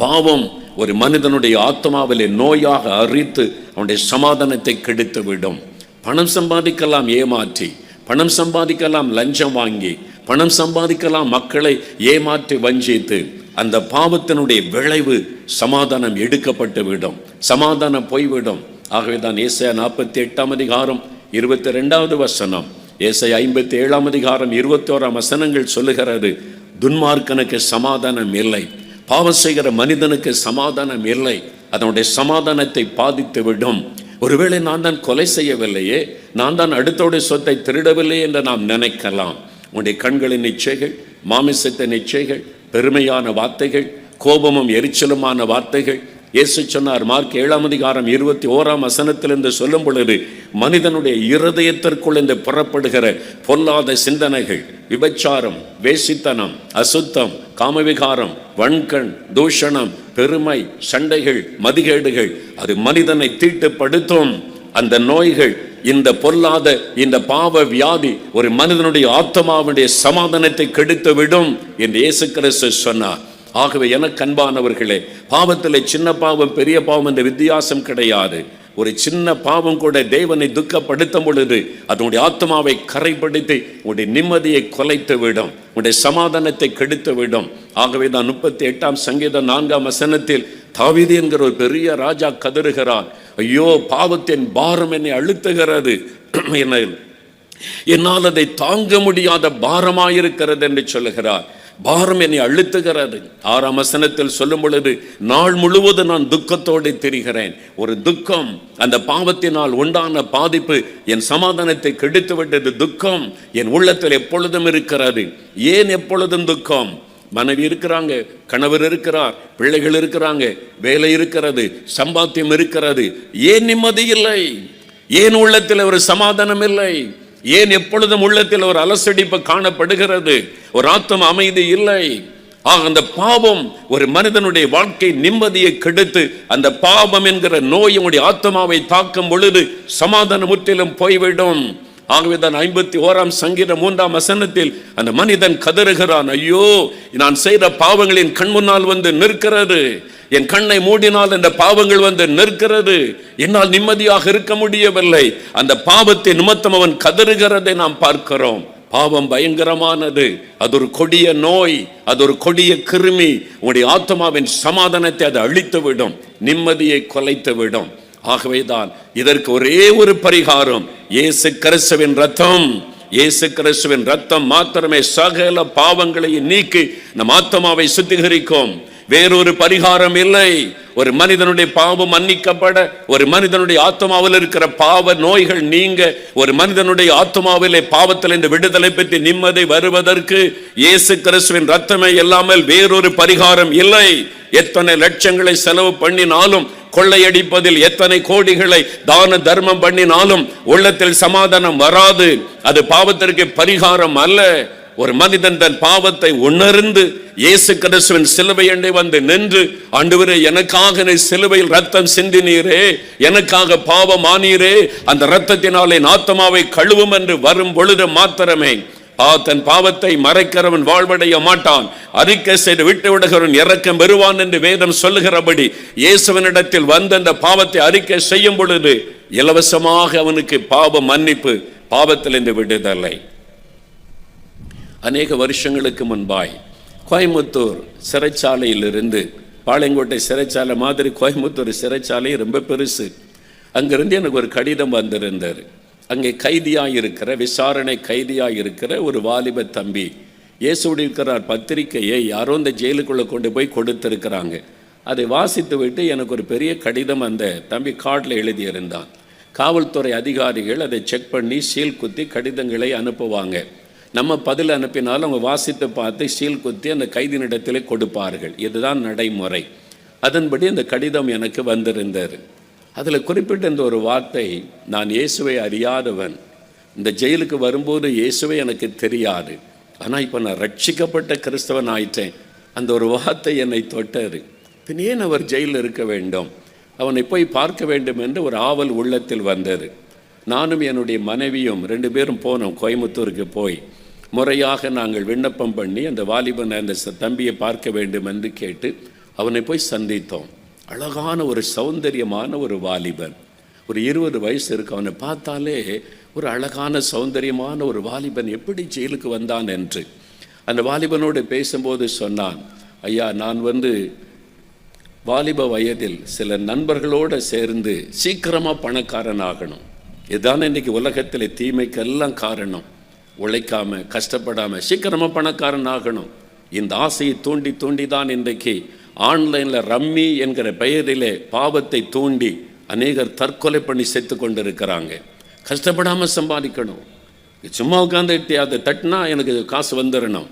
பாவம் ஒரு மனிதனுடைய ஆத்மாவிலே நோயாக அரித்து அவனுடைய சமாதானத்தை கெடுத்து விடும். பணம் சம்பாதிக்கலாம் ஏமாற்றி, பணம் சம்பாதிக்கலாம் லஞ்சம் வாங்கி, பணம் சம்பாதிக்கலாம் மக்களை ஏமாற்றி வஞ்சித்து. அந்த பாவத்தினுடைய விளைவு சமாதானம் எடுக்கப்பட்டு விடும், சமாதானம் போய்விடும். ஆகவேதான் ஏசாயா 48 அதிகாரம் 22 வசனம், ஏசாயா 57 அதிகாரம் 21 வசனங்கள் சொல்லுகிறது, துன்மார்க்கனுக்கு சமாதானம் இல்லை, பாவம் செய்கிற மனிதனுக்கு சமாதானம் இல்லை, அதனுடைய சமாதானத்தை பாதித்து விடும். ஒருவேளை நான் தான் கொலை செய்யவில்லையே, நான் தான் அடுத்தோடைய சொத்தை திருடவில்லை என்று நாம் நினைக்கலாம். உன்னுடைய கண்களின் இச்சைகள், மாமிசத்தின் இச்சைகள், பெருமையான வார்த்தைகள், கோபமும் எரிச்சலுமான வார்த்தைகள். இயேசு சொன்னார், மார்க் 7 அதிகாரம் 21 வசனத்திலிருந்து சொல்லும் பொழுது, மனிதனுடைய இருதயத்திற்குள் இருந்து புறப்படுகிற பொல்லாத சிந்தனைகள், விபச்சாரம், வேசித்தனம், அசுத்தம், காமவிகாரம், வன்கண், தூஷணம், பெருமை, சண்டைகள், மதிகேடுகள், அது மனிதனை தீட்டுப்படுத்தும். அந்த நோய்கள் இந்த பொல்லாத இந்த பாவ வியாதி ஒரு மனிதனுடைய ஆத்மாவுடைய சமாதானத்தை கெடுத்து விடும் என்று இயேசு கிறிஸ்து சொன்னார். ஆகவே எனக்கு அன்பானவர்களே, பாவத்திலே சின்ன பாவம் பெரிய பாவம் என்ற வித்தியாசம் கிடையாது. ஒரு சின்ன பாவம் கூட தேவனை துக்கப்படுத்தும் பொழுது அதனுடைய ஆத்மாவை கரைப்படுத்தி உங்களுடைய நிம்மதியை கொலைத்து விடும், உங்களுடைய சமாதானத்தை கெடுத்து விடும். ஆகவே தான் 38ஆம் சங்கீதம் 4ஆம் வசனத்தில் தாவீது என்கிற ஒரு பெரிய ராஜா கதறுகிறான், ஐயோ பாவத்தின் பாரம் என்னை அழுத்துகிறது, என்னால் அதை தாங்க முடியாத பாரமாயிருக்கிறது என்று சொல்லுகிறார். பாரம் என்னை அழுத்துகிறது. 6ஆம் வசனத்தில் சொல்லும் பொழுது, நாள் முழுவதும் நான் துக்கத்தோடு திரிகிறேன். ஒரு துக்கம், அந்த பாவத்தினால் உண்டான பாதிப்பு என் சமாதானத்தை கெடுத்து விட்டது. துக்கம் என் உள்ளத்தில் எப்பொழுதும் இருக்கிறது. ஏன் எப்பொழுதும் துக்கம்? மனைவி இருக்கிறாங்க, கணவர் இருக்கிறார், பிள்ளைகள் இருக்கிறாங்க, வேலை இருக்கிறது, சம்பாத்தியம் இருக்கிறது. ஏன் நிம்மதி இல்லை? ஏன் உள்ளத்தில் ஒரு சமாதானம் இல்லை? ஏன் எப்பொழுதும் உள்ளத்தில் ஒரு அலசடிப்பு காணப்படுகிறது? ஒரு ஆத்ம அமைதி இல்லை. அந்த பாவம் ஒரு மனிதனுடைய வாழ்க்கை நிம்மதியை கெடுத்து, அந்த பாவம் என்கிற நோயுடைய ஆத்மாவை தாக்கும் பொழுது சமாதானம் முற்றிலும் போய்விடும். ஆகவேதான் 51ஆம் சங்கீதம் 3ஆம் வசனத்தில் அந்த மனிதன் கதறுகிறான், ஐயோ நான் செய்த பாவங்களின் கண் முன்னால் வந்து நிற்கிறது, என் கண்ணை மூடினால் இந்த பாவங்கள் வந்து நிற்கிறது, என்னால் நிம்மதியாக இருக்க முடியவில்லை. அந்த பாவத்தை நிமித்தம் அவன் கதறுகிறதை நாம் பார்க்கிறோம். பாவம் பயங்கரமானது, அது ஒரு கொடிய நோய், அது ஒரு கொடிய கிருமி. உங்களுடைய ஆத்மாவின் சமாதானத்தை அது அழித்து விடும், நிம்மதியை கொலைத்து விடும். ஆகவேதான் இதற்கு ஒரே ஒரு பரிகாரம், இயேசு கிறிஸ்துவின் ரத்தம். இயேசு கிறிஸ்துவின் ரத்தம் மாத்திரமே சகல பாவங்களை நீக்கி நம் ஆத்மாவை சுத்திகரிக்கும். வேறொரு பரிகாரம் இல்லை. ஒரு மனிதனுடைய பாவம் மன்னிக்கப்பட, ஒரு மனிதனுடைய ஆத்மாவில் இருக்கிற பாவ நோய்கள் நீங்க, ஒரு மனிதனுடைய ஆத்மாவிலே பாவத்தில் இந்த விடுதலை பெற்று நிம்மதி வருவதற்கு இயேசு கிறிஸ்துவின் ரத்தமே இல்லாமல் வேறொரு பரிகாரம் இல்லை. எத்தனை லட்சங்களை செலவு பண்ணினாலும், கொள்ளையடிப்பதில் எத்தனை கோடிகளை தான தர்மம் பண்ணினாலும் உள்ளத்தில் சமாதானம் வராது. அது பாவத்திற்கு பரிகாரம் அல்ல. ஒரு மனிதன் தன் பாவத்தை உணர்ந்து இயேசு கிறிஸ்துவின் சிலுவை அண்டை வந்து நின்று, ஆண்டவரே எனக்காக நீ சிலுவையில் ரத்தம் சிந்தினீரே, எனக்காக பாவம் ஆனீரே, அந்த ரத்தத்தினாலே ஆத்மாவை கழுவும் என்று வரும் பொழுது மாத்திரமே தன் பாவத்தை மறைக்கிறவன் வாழ்வடைய மாட்டான், அறிக்கை செய்து விட்டு விடுகிறவன் இரக்கம் பெறுவான் என்று வேதம் சொல்லுகிறபடி இயேசுவனிடத்தில் வந்து அந்த பாவத்தை அறிக்கை செய்யும் பொழுது இலவசமாக அவனுக்கு பாவ மன்னிப்பு, பாவத்திலிருந்து விடுதலை. அநேக வருஷங்களுக்கு முன்பாய் கோயம்புத்தூர் சிறைச்சாலையிலிருந்து, பாளையங்கோட்டை சிறைச்சாலை மாதிரி கோயம்புத்தூர் சிறைச்சாலை ரொம்ப பெருசு, அங்கிருந்து எனக்கு ஒரு கடிதம் வந்திருந்தார். அங்கே கைதியாக இருக்கிற, விசாரணை கைதியாக இருக்கிற ஒரு வாலிப தம்பி இயேசுடைய இருக்கிறார் பத்திரிக்கையை யாரோ இந்த ஜெயிலுக்குள்ளே கொண்டு போய் கொடுத்துருக்கிறாங்க. அதை வாசித்து விட்டு எனக்கு ஒரு பெரிய கடிதம் அந்த தம்பி கார்டில் எழுதியிருந்தான். காவல்துறை அதிகாரிகள் அதை செக் பண்ணி சீல் குத்தி கடிதங்களை அனுப்புவாங்க. நம்ம பதில் அனுப்பினாலும் அவங்க வாசித்து பார்த்து சீல் குத்தி அந்த கைதினிடத்தில் கொடுப்பார்கள். இதுதான் நடைமுறை. அதன்படி அந்த கடிதம் எனக்கு வந்திருந்தார். அதில் குறிப்பிட்ட இந்த ஒரு வார்த்தை, நான் இயேசுவை அறியாதவன், இந்த ஜெயிலுக்கு வரும்போது இயேசுவை எனக்கு தெரியாது, ஆனால் இப்போ நான் ரட்சிக்கப்பட்ட கிறிஸ்தவன் ஆயிட்டேன். அந்த ஒரு வார்த்தை என்னை தொட்டார். பின் ஏன் அவர் ஜெயிலில் இருக்க வேண்டும், அவனை போய் பார்க்க வேண்டும் என்று ஒரு ஆவல் உள்ளத்தில் வந்தது. நானும் என்னுடைய மனைவியும் 2 பேரும் போனோம். கோயம்புத்தூருக்கு போய் முறையாக நாங்கள் விண்ணப்பம் பண்ணி அந்த வாலிபனை, அந்த தம்பியை பார்க்க வேண்டும் என்று கேட்டு அவனை போய் சந்தித்தோம். அழகான ஒரு சௌந்தரியமான ஒரு வாலிபன், ஒரு 20 வயசு இருக்கு. அவனை பார்த்தாலே ஒரு அழகான சௌந்தரியமான ஒரு வாலிபன் எப்படி ஜெயிலுக்கு வந்தான் என்று அந்த வாலிபனோடு பேசும்போது சொன்னான், ஐயா நான் வாலிப வயதில் சில நண்பர்களோடு சேர்ந்து சீக்கிரமாக பணக்காரன் ஆகணும். இதுதான் இன்றைக்கி உலகத்தில் தீமைக்கெல்லாம் காரணம். உழைக்காமல் கஷ்டப்படாமல் சீக்கிரமாக பணக்காரன் ஆகணும். இந்த ஆசையை தூண்டி தூண்டி தான் இன்றைக்கு ஆன்லைனில் ரம்மி என்கிற பெயரிலே பாவத்தை தூண்டி அநேகர் தற்கொலை பண்ணி செத்து கொண்டு இருக்கிறாங்க. கஷ்டப்படாமல் சம்பாதிக்கணும், சும்மா உட்காந்துட்டு அதை தட்டினா எனக்கு காசு வந்துடணும்.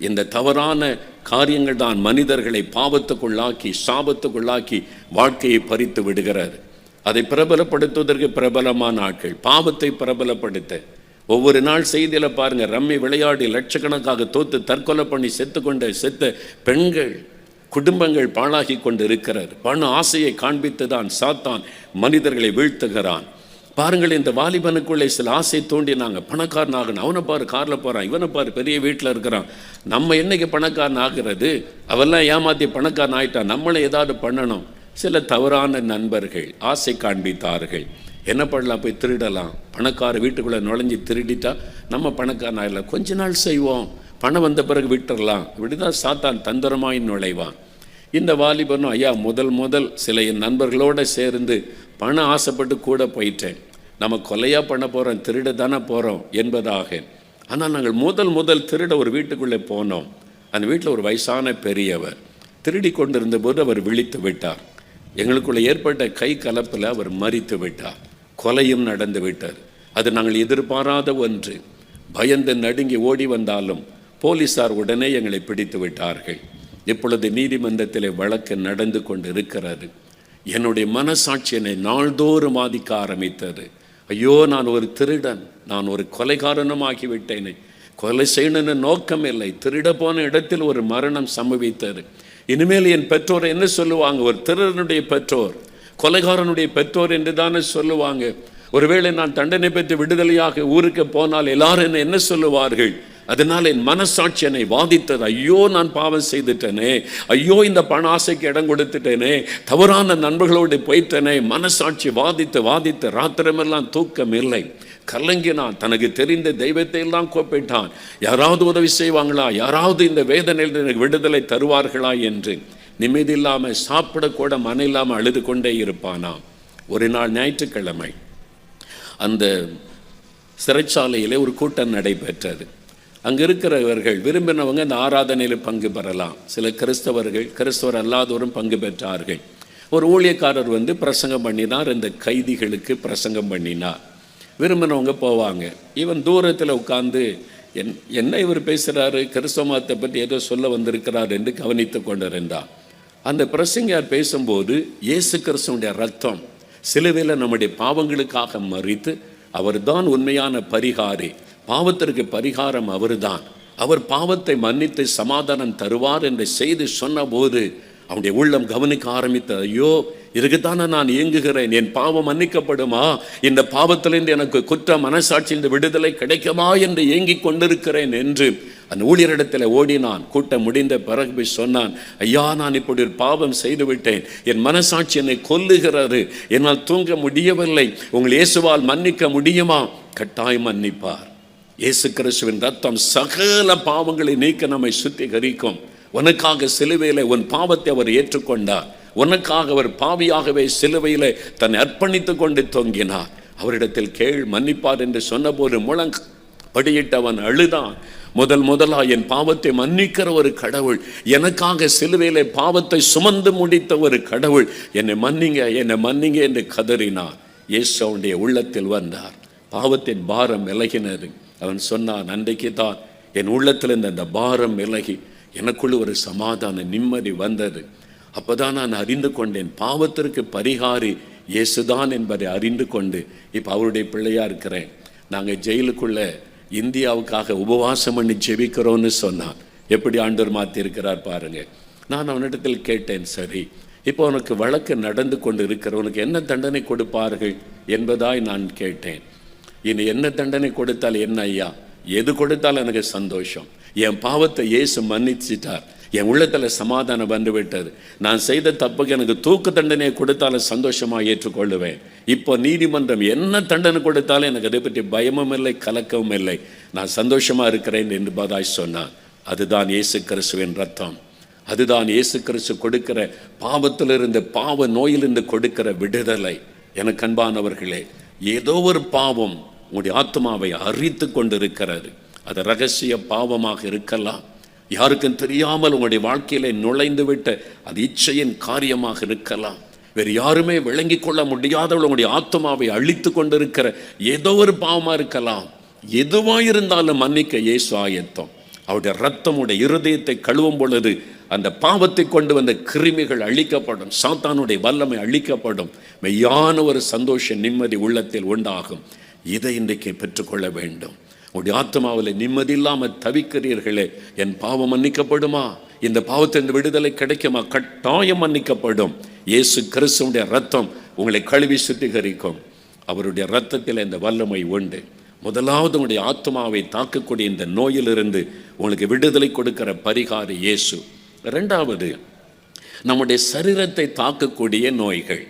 இந்த தவறான காரியங்கள் தான் மனிதர்களை பாவத்துக்குள்ளாக்கி சாபத்துக்குள்ளாக்கி வாழ்க்கையை பறித்து விடுகிறது. அதை பிரபலப்படுத்துவதற்கு பிரபலமான ஆட்கள் பாவத்தை பிரபலப்படுத்த ஒவ்வொரு நாள் செய்தியில் பாருங்கள், ரம்மி விளையாடி லட்சக்கணக்காக தோத்து தற்கொலை பண்ணி செத்த பெண்கள், குடும்பங்கள் பாழாகி கொண்டு இருக்கிறது. பண ஆசையை காண்பித்து தான் சாத்தான் மனிதர்களை வீழ்த்துகிறான். பாருங்கள், இந்த வாலிபனுக்குள்ளே சில ஆசை தோண்டினாங்க. பணக்காரன் ஆகணும், அவனை பாரு காரில் போகிறான், இவனை பாரு பெரிய வீட்டில் இருக்கிறான், நம்ம என்னைக்கு பணக்காரன் ஆகிறது, அவெல்லாம் ஏமாற்றி பணக்காரன் ஆகிட்டான், நம்மளை ஏதாவது பண்ணணும். சில தவறான நண்பர்கள் ஆசை காண்பித்தார்கள். என்ன பண்ணலாம், போய் திருடலாம், பணக்கார வீட்டுக்குள்ளே நுழைஞ்சி திருடிட்டா நம்ம பணக்காரன் ஆகலாம், கொஞ்ச நாள் செய்வோம், பணம் வந்த பிறகு விட்டுடலாம். இப்படி தான் சாத்தான் தந்திரமாய் நுழைவான். இந்த வாலிபனும், ஐயா முதல் சில என் நண்பர்களோடு சேர்ந்து பணம் ஆசைப்பட்டு கூட போயிட்டேன், நம்ம கொலையாக பண்ண போகிறோம், திருட தானே போகிறோம் என்பதாக. ஆனால் நாங்கள் முதல் திருட ஒரு வீட்டுக்குள்ளே போனோம். அந்த வீட்டில் ஒரு வயசான பெரியவர் திருடி கொண்டிருந்த போது அவர் விழித்து விட்டார். எங்களுக்குள்ளே ஏற்பட்ட கை கலப்பில் அவர் மரித்து விட்டார். கொலையும் நடந்து விட்டார். அது நாங்கள் எதிர்பாராத ஒன்று. பயந்து நடுங்கி ஓடி வந்தாலும் போலீஸார் உடனே எங்களை பிடித்து விட்டார்கள். இப்பொழுது நீதிமன்றத்தில் வழக்கு நடந்து கொண்டு இருக்கிறது. என்னுடைய மனசாட்சி என்னை நாள்தோறும் பாதிக்க ஆரம்பித்தது. ஐயோ, நான் ஒரு திருடன், நான் ஒரு கொலைகாரனும் ஆகிவிட்டேனே, கொலை செய்யணும்னு நோக்கம் இல்லை, திருட போன இடத்தில் ஒரு மரணம் சம்பவித்தது. இனிமேல் என் பெற்றோர் என்ன சொல்லுவாங்க, ஒரு திருடனுடைய பெற்றோர், கொலைகாரனுடைய பெற்றோர் என்று தானே சொல்லுவாங்க. ஒருவேளை நான் தண்டனை பெற்று விடுதலையாக ஊருக்கு போனால் எல்லாரும் என்ன சொல்லுவார்கள்? அதனால் என் மனசாட்சி என்னை வாதித்தது. ஐயோ, நான் பாவம் செய்துட்டேனே, ஐயோ இந்த பண ஆசைக்கு இடம் கொடுத்துட்டேனே, தவறான நண்பர்களோடு போயிட்டேனே. மனசாட்சி வாதித்து ராத்திரமெல்லாம் தூக்கம் இல்லை. கலங்கினான். தனக்கு தெரிந்த தெய்வத்தை எல்லாம் கூப்பிட்டான். யாராவது உதவி செய்வாங்களா, யாராவது இந்த வேதனையில் எனக்கு விடுதலை தருவார்களா என்று. நிம்மதி இல்லாமல் சாப்பிடக்கூட மன இல்லாமல் அழுது கொண்டே இருப்பானாம். ஒரு நாள் ஞாயிற்றுக்கிழமை அந்த சிறைச்சாலையிலே ஒரு கூட்டம் நடைபெற்றது. அங்கே இருக்கிறவர்கள் விரும்பினவங்க இந்த ஆராதனையில் பங்கு பெறலாம். சில கிறிஸ்தவர் அல்லாதோரும் பங்கு பெற்றார்கள். ஒரு ஊழியக்காரர் வந்து பிரசங்கம் பண்ணினார். இந்த கைதிகளுக்கு பிரசங்கம் பண்ணினார். விரும்பினவங்க போவாங்க. இவன் தூரத்தில் உட்கார்ந்து என்ன இவர் பேசுகிறாரு, கிறிஸ்தவ மதத்தை பற்றி ஏதோ சொல்ல வந்திருக்கிறார் என்று கவனித்து கொண்டிருந்தார். அந்த பிரசங்கியார் பேசும்போது இயேசு கிறிஸ்துவுடைய ரத்தம் சிலுவையில் நம்முடைய பாவங்களுக்காக மரித்து அவர்தான் உண்மையான பரிகாரி, பாவத்திற்கு பரிகாரம் அவர்தான், அவர் பாவத்தை மன்னித்து சமாதானம் தருவார் என்று செய்தி சொன்னபோது அவனுடைய உள்ளம் கவனிக்க ஆரம்பித்தது. ஐயோ, இதுக்குத்தானே நான் இயங்குகிறேன், என் பாவம் மன்னிக்கப்படுமா, இந்த பாவத்திலிருந்து எனக்கு குற்ற மனசாட்சியின் விடுதலை கிடைக்குமா என்று ஏங்கிக் கொண்டிருக்கிறேன் என்று அந்த ஊழியரிடத்தில் ஓடினான். கூட்டம் முடிந்த பிறகு போய் சொன்னான், ஐயா, நான் இப்படி ஒரு பாவம் செய்துவிட்டேன், என் மனசாட்சி என்னை கொல்லுகிறது, என்னால் தூங்க முடியவில்லை, உங்கள் இயேசுவால் மன்னிக்க முடியுமா? கட்டாயம் மன்னிப்பார். இயேசு கிறிஸ்துவின் ரத்தம் சகல பாவங்களை நீக்க நம்மை சுத்திகரிக்கும். உனக்காக சிலுவையிலே உன் பாவத்தை அவர் ஏற்றுக்கொண்டார். உனக்காக அவர் பாவியாகவே சிலுவையிலே தன்னை அர்ப்பணித்துக் கொண்டு தொங்கினார். அவரிடத்தில் கேள், மன்னிப்பார் என்று சொன்னபோது படியிட்டவன் அழுதான். முதலா என் பாவத்தை மன்னிக்கிற ஒரு கடவுள், எனக்காக சிலுவையிலே பாவத்தை சுமந்து முடித்த ஒரு கடவுள், என்னை மன்னிங்க என்று கதறினார். இயேசு அவனுடைய உள்ளத்தில் வந்தார். பாவத்தின் பாரம் விலகினது. அவன் சொன்னான், அன்றைக்கு தான் என் உள்ளத்தில் இருந்த அந்த பாரம் விலகி எனக்குள்ள ஒரு சமாதான நிம்மதி வந்தது. அப்போதான் நான் அறிந்து கொண்டேன், பாவத்திற்கு பரிகாரி இயேசுதான் என்பதை அறிந்து கொண்டு இப்போ அவருடைய பிள்ளையா இருக்கிறேன். நாங்கள் ஜெயிலுக்குள்ள இந்தியாவுக்காக உபவாசம் பண்ணி ஜெபிக்கிறோன்னு சொன்னான். எப்படி ஆண்டவர் மாற்றிருக்கிறார் பாருங்க. நான் அவனிடத்தில் கேட்டேன், சரி இப்போ உனக்கு வழக்கு நடந்து கொண்டு இருக்கிறவனுக்கு என்ன தண்டனை கொடுப்பார்கள் என்பதாய் நான் கேட்டேன். இனி என்ன தண்டனை கொடுத்தால் என்ன ஐயா, எது கொடுத்தாலும் எனக்கு சந்தோஷம். என் பாவத்தை இயேசு மன்னிச்சிட்டார், என் உள்ளத்தில் சமாதானம் வந்து விட்டது. நான் செய்த தப்புக்கு எனக்கு தூக்கு தண்டனையை கொடுத்தாலும் சந்தோஷமாக ஏற்றுக்கொள்ளுவேன். இப்போ நீதிமன்றம் என்ன தண்டனை கொடுத்தாலும் எனக்கு அதை பற்றி பயமும் இல்லை, கலக்கவும் இல்லை, நான் சந்தோஷமாக இருக்கிறேன் என்று பாதாய் சொன்னான். அதுதான் இயேசு கிறிஸ்துவின் ரத்தம். அதுதான் இயேசு கிறிஸ்து கொடுக்கிற பாவத்திலிருந்து, பாவ நோயிலிருந்து கொடுக்கிற விடுதலை. எனக்கு அன்பானவர்களே, ஏதோ ஒரு பாவம் உங்களுடைய ஆத்மாவை அரித்து கொண்டு இருக்கிறது. அது ரகசிய பாவமாக இருக்கலாம், யாருக்கும் தெரியாமல் உங்களுடைய வாழ்க்கையில நுழைந்து விட்ட அது இச்சையின் காரியமாக இருக்கலாம், வேறு யாருமே விளங்கி கொள்ள முடியாதவள் உங்களுடைய ஆத்மாவை அழித்து கொண்டிருக்கிற ஏதோ ஒரு பாவமாக இருக்கலாம். எதுவாக இருந்தாலும் மன்னிக்க இயேசு ஆயத்தம். அவருடைய ரத்தம் உடைய இருதயத்தை கழுவும் பொழுது அந்த பாவத்தை கொண்டு வந்த கிருமிகள் அழிக்கப்படும், சாத்தானுடைய வல்லமை அழிக்கப்படும், மெய்யான ஒரு சந்தோஷ நிம்மதி உள்ளத்தில் உண்டாகும். இதை இன்றைக்கு பெற்றுக்கொள்ள வேண்டும். உடைய ஆத்மாவில் நிம்மதி இல்லாமல் தவிக்கிறீர்களே, என் பாவம் மன்னிக்கப்படுமா, இந்த பாவத்தின் விடுதலை கிடைக்குமா? கட்டாயம் மன்னிக்கப்படும். இயேசு கிறிஸ்துவுடைய ரத்தம் உங்களை கழுவி சுத்திகரிக்கும். அவருடைய இரத்தத்தில் இந்த வல்லமை உண்டு. முதலாவது உங்களுடைய ஆத்மாவை தாக்கக்கூடிய இந்த நோயிலிருந்து உங்களுக்கு விடுதலை கொடுக்கிற பரிகாரி இயேசு. இரண்டாவது, நம்முடைய சரீரத்தை தாக்கக்கூடிய நோய்கள்,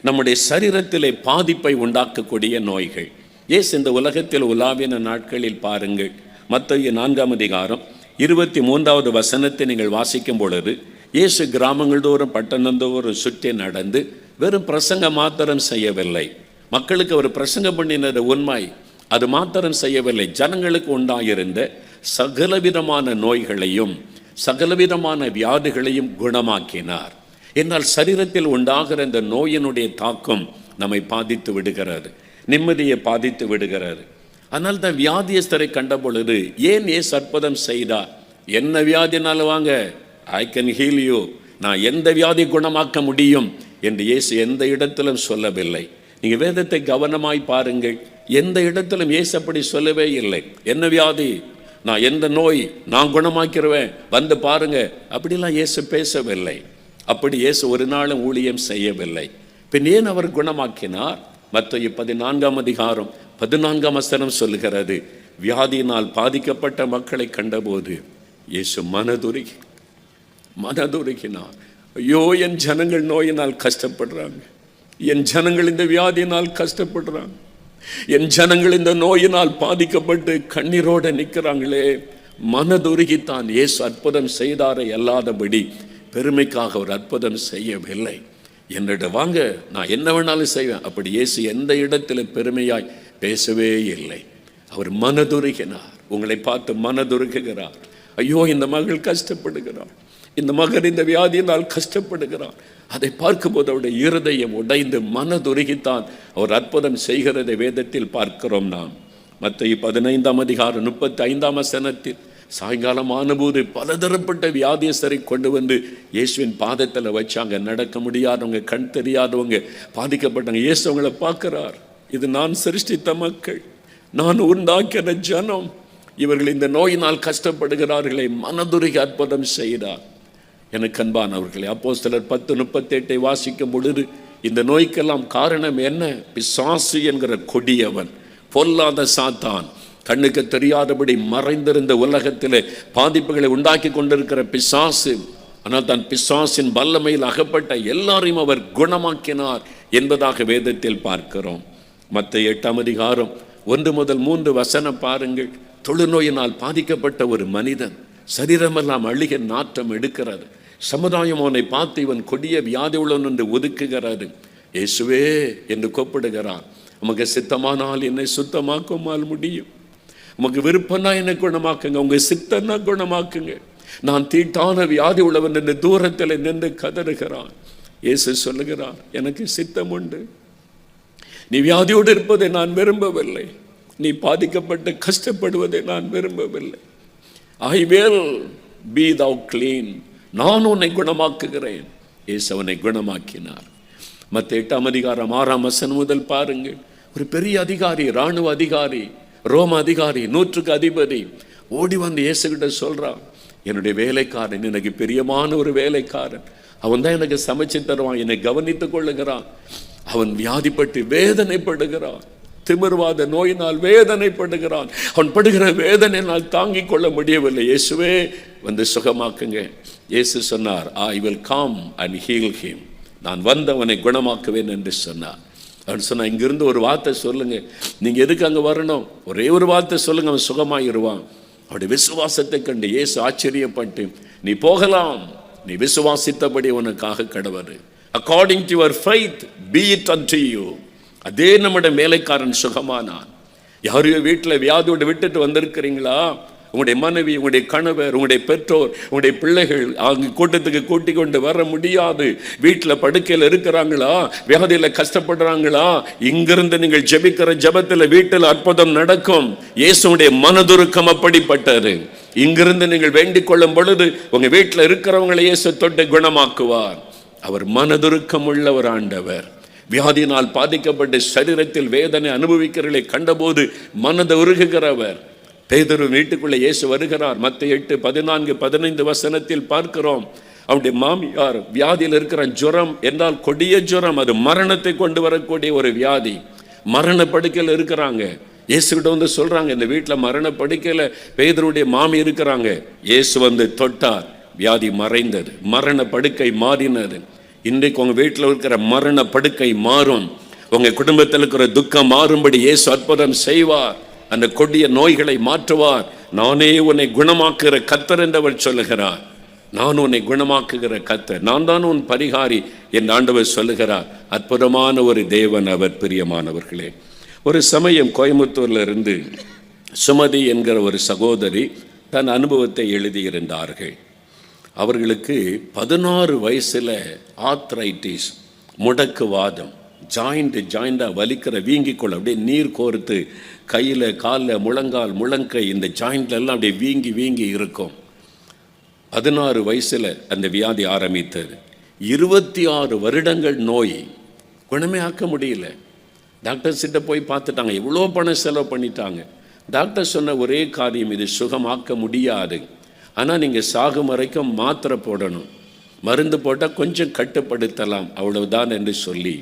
நம்முடைய சரீரத்திலே பாதிப்பை உண்டாக்கக்கூடிய நோய்கள். இயேசு இந்த உலகத்தில் உலாவின நாட்களில் பாருங்கள், மத்தேயு 4ஆம் அதிகாரம் 23வது வசனத்தை நீங்கள் வாசிக்கும் பொழுது, இயேசு கிராமங்கள் தோறும் பட்டணந்தோறும் சுற்றி நடந்து வெறும் பிரசங்கம் மாத்திரம் செய்யவில்லை. மக்களுக்கு அவர் பிரசங்கம் பண்ணினது உண்மை, அது மாத்திரம் செய்யவில்லை. ஜனங்களுக்கு உண்டாயிருந்த சகலவிதமான நோய்களையும் சகலவிதமான வியாதிகளையும் குணமாக்கினார். என்னால் சரீரத்தில் உண்டாகிற இந்த நோயினுடைய தாக்கம் நம்மை பாதித்து விடுகிறது, நிம்மதியை பாதித்து விடுகிறது. ஆனால் தான் வியாதியஸ்தரை கண்ட பொழுது ஏன் இயேசு அற்புதம் செய்தார்? என்ன வியாதினாலும் வாங்க, ஐ கேன் ஹீல் யூ, நான் எந்த வியாதி குணமாக்க முடியும் என்று இயேசு எந்த இடத்திலும் சொல்லவில்லை. நீங்கள் வேதத்தை கவனமாய் பாருங்கள், எந்த இடத்திலும் இயேசு அப்படி சொல்லவே இல்லை. என்ன வியாதி, நான் எந்த நோய் நான் குணமாக்கிடுவேன், வந்து பாருங்க, அப்படிலாம் இயேசு பேசவில்லை. அப்படி இயேசு ஒரு நாளும் ஊழியம் செய்யவில்லை. பின் ஏன் அவர் குணமாக்கினார்? மத்தேயு 14ஆம் அதிகாரம் 14ஆம் வசனம் சொல்லுகிறது, வியாதியினால் பாதிக்கப்பட்ட மக்களை கண்டபோது இயேசு மனதுருகினார். ஐயோ, என் ஜனங்கள் நோயினால் கஷ்டப்படுறாங்க, என் ஜனங்கள் இந்த வியாதியினால் கஷ்டப்படுறாங்க, என் ஜனங்கள் இந்த நோயினால் பாதிக்கப்பட்டு கண்ணீரோடு நிற்கிறாங்களே. மனதுருகித்தான் இயேசு அற்புதம் செய்தாரே அல்லாதபடி பெருமைக்காக ஒரு அற்புதம் செய்யவில்லை. என்னிட வாங்க, நான் என்ன வேணாலும் செய்வேன், அப்படி இயேசு எந்த இடத்துல பெருமையாய் பேசவே இல்லை. அவர் மனதுருகினார், உங்களை பார்த்து மனதுருகுகிறார். ஐயோ, இந்த மகள் கஷ்டப்படுகிறார், இந்த மகன் இந்த வியாதியினால் கஷ்டப்படுகிறார். அதை பார்க்கும்போது அவருடைய இருதயம் உடைந்து மனதுருகித்தான் அவர் அற்புதம் செய்கிறதை வேதத்தில் பார்க்கிறோம். நாம் மத்தேயு 15ஆம் அதிகாரம் 35ஆம் வசனத்தில், சாயங்காலம் ஆனபோது பலதரப்பட்ட வியாதியஸ்தரை கொண்டு வந்து இயேசுவின் பாதத்தில் வச்சாங்க. நடக்க முடியாதவங்க, கண் தெரியாதவங்க, பாதிக்கப்பட்டவங்க. இயேசு அவங்களை பார்க்கிறார். இது நான் சிருஷ்டித்த மக்கள், நான் உண்டாக்கின ஜனம், இவர்கள் இந்த நோயினால் கஷ்டப்படுகிறார்களே. மனதுருகி அற்புதம் செய்கிறார். எனக்கு அன்பானவர்களே, அப்போஸ்தலர் 10:38 வாசிக்கும் பொழுது, இந்த நோய்க்கெல்லாம் காரணம் என்ன? பிசாசு என்கிற கொடியவன், பொல்லாத சாத்தான், கண்ணுக்கு தெரியாதபடி மறைந்திருந்த உலகத்திலே பாதிப்புகளை உண்டாக்கி கொண்டிருக்கிற பிசாசு. ஆனால் தான் பிசாசின் வல்லமையில் அகப்பட்ட எல்லாரையும் அவர் குணமாக்கினார் என்பதாக வேதத்தில் பார்க்கிறோம். மத்தேயு 8ஆம் அதிகாரம் 1 முதல் 3 வசனம் பாருங்கள். தொழுநோயினால் பாதிக்கப்பட்ட ஒரு மனிதன், சரீரமெல்லாம் அழுக நாற்றம் எடுக்கிறது. சமுதாயம் அவனை பார்த்து இவன் கொடிய வியாதி உள்ளவன் என்று ஒதுக்குகிறாரு. இயேசுவே என்று கூப்பிடுகிறான். உமக்கு சித்தமானால் என்னை சுத்தமாக்குமால் முடியும், உமக்கு விருப்பம்னா என்னை குணமாக்குங்க, உங்க சித்தம்னா குணமாக்குங்க, நான் தீட்டான வியாதி உள்ளவன் என்று தூரத்தில் நின்று கதறுகிறான். இயேசு சொல்லுகிறார், எனக்கு சித்தம் உண்டு, நீ வியாதியோடு இருப்பதை நான் விரும்பவில்லை, நீ பாதிக்கப்பட்டு கஷ்டப்படுவதை நான் விரும்பவில்லை. I will be thou clean, நான் உன்னை குணமாக்குகிறேன். இயேசு அவனை குணமாக்கினார். மத்தேயு 8ஆம் அதிகாரம் 6ஆம் வசனம் முதல் பாருங்கள். ஒரு பெரிய அதிகாரி, இராணுவ அதிகாரி, ரோம அதிகாரி, 100க்கு அதிபதி ஓடி வந்து இயேசுகிட்ட சொல்றான், என்னுடைய வேலைக்காரன், எனக்கு பிரியமான ஒரு வேலைக்காரன், அவன் தான் எனக்கு சமைச்சு தருவான், என்னை கவனித்துக் கொள்ளுகிறான், அவன் வியாதிப்பட்டு வேதனைப்படுகிறான், திமிர்வாத நோயினால் வேதனைப்படுகிறான், அவன் படுகிற வேதனையினால் தாங்கிக் கொள்ள முடியவில்லை, இயேசுவே வந்து சுகமாக்குங்க. இயேசு சொன்னார், I will come and heal him, நான் வந்தவனை குணமாக்குவேன் என்று சொன்னார். அவன் சொன்னா, இங்கிருந்து ஒரு வார்த்தை சொல்லுங்க, நீங்க எதுக்கு அங்க வரணும், ஒரே ஒரு வார்த்தை சொல்லுங்க, அவன் சுகமாயிருவான். அவருடைய விசுவாசத்தை கண்டு இயேசு ஆச்சரியப்பட்டு, நீ போகலாம், நீ விசுவாசித்தபடி உனக்காக கடவுள், according to your faith be it unto you. அதே நம்முடைய வேலைக்காரன் சுகமானான். யாரையோ வீட்டில் வியாதியோடு விட்டுட்டு வந்திருக்கிறீங்களா? உங்களுடைய மனைவி, உங்களுடைய கணவர், உங்களுடைய பெற்றோர், உங்களுடைய பிள்ளைகள் அங்கு கூட்டத்துக்கு கூட்டிக் கொண்டு வர முடியாது, வீட்டில் படுக்கையில் இருக்கிறாங்களா, வியாதியில் கஷ்டப்படுறாங்களா? இங்கிருந்து நீங்கள் ஜெபிக்கிற ஜெபத்தில் வீட்டில் அற்புதம் நடக்கும். இயேசுடைய மனதுருக்கம் அப்படிப்பட்டது. இங்கிருந்து நீங்கள் வேண்டிக் கொள்ளும் பொழுது உங்க வீட்டில் இருக்கிறவங்களை இயேசு தொட்டு குணமாக்குவார். அவர் மனதுருக்கம் உள்ள ஒரு ஆண்டவர். வியாதியினால் பாதிக்கப்பட்ட சரீரத்தில் வேதனை அனுபவிக்கிறவர்களை கண்டபோது மனதை உருகுகிறவர். பேதுரு வீட்டுக்குள்ளே இயேசு வருகிறார். மத்தேயு 8:14-15 வசனத்தில் பார்க்கிறோம். அவருடைய மாமியார் வியாதியில் இருக்கிற ஜுரம் என்றால் கொடிய ஜுரம், அது மரணத்தை கொண்டு வரக்கூடிய ஒரு வியாதி. மரண படுக்கையில் இருக்கிறாங்க. இயேசுகிட்ட வந்து சொல்றாங்க, இந்த வீட்டில் மரண படுக்கையில் பேதுருடைய மாமி இருக்கிறாங்க. இயேசு வந்து தொட்டார், வியாதி மறைந்தது, மரண படுக்கை மாறினது. இன்றைக்கு உங்க வீட்டில் இருக்கிற மரண படுக்கை மாறும், உங்க குடும்பத்தில் இருக்கிற துக்கம் மாறும்படி இயேசு அற்புதம் செய்வார். அந்த கொடிய நோய்களை மாற்றுவார். நானே உன்னை குணமாக்குகிற கர்த்தர் என்றவர் சொல்லுகிறார். நான் உன்னை குணமாக்குகிற கர்த்தர், நான் தான் உன் பரிகாரி என் ஆண்டவர் சொல்லுகிறார். அற்புதமான ஒரு தேவன் அவர். பிரியமானவர்களே, ஒரு சமயம் கோயம்புத்தூர்ல இருந்து சுமதி என்கிற ஒரு சகோதரி தன் அனுபவத்தை எழுதியிருந்தார்கள். அவர்களுக்கு 16 வயசுல ஆர்த்ரைட்டிஸ், முடக்குவாதம், ஜாயிண்டாக வலிக்கிற வீங்கிக்கொள்ள அப்படியே நீர் கோர்த்து கையில் காலில் முழங்கால் முழங்கை இந்த ஜாயிண்ட்லாம் அப்படியே வீங்கி வீங்கி இருக்கும். 16 வயசில் அந்த வியாதி ஆரம்பித்தது. 26 வருடங்கள் நோய், குணமே ஆக்க முடியல. டாக்டர்ஸ்கிட்ட போய் பார்த்துட்டாங்க, எவ்வளோ பணம் செலவு பண்ணிட்டாங்க. டாக்டர் சொன்ன ஒரே காரியம், இது சுகமாக்க முடியாது, ஆனால் நீங்கள் சாகும் வரைக்கும் மாத்திரை போடணும், மருந்து போட்டால் கொஞ்சம் கட்டுப்படுத்தலாம், அவ்வளவுதான் என்று சொல்லி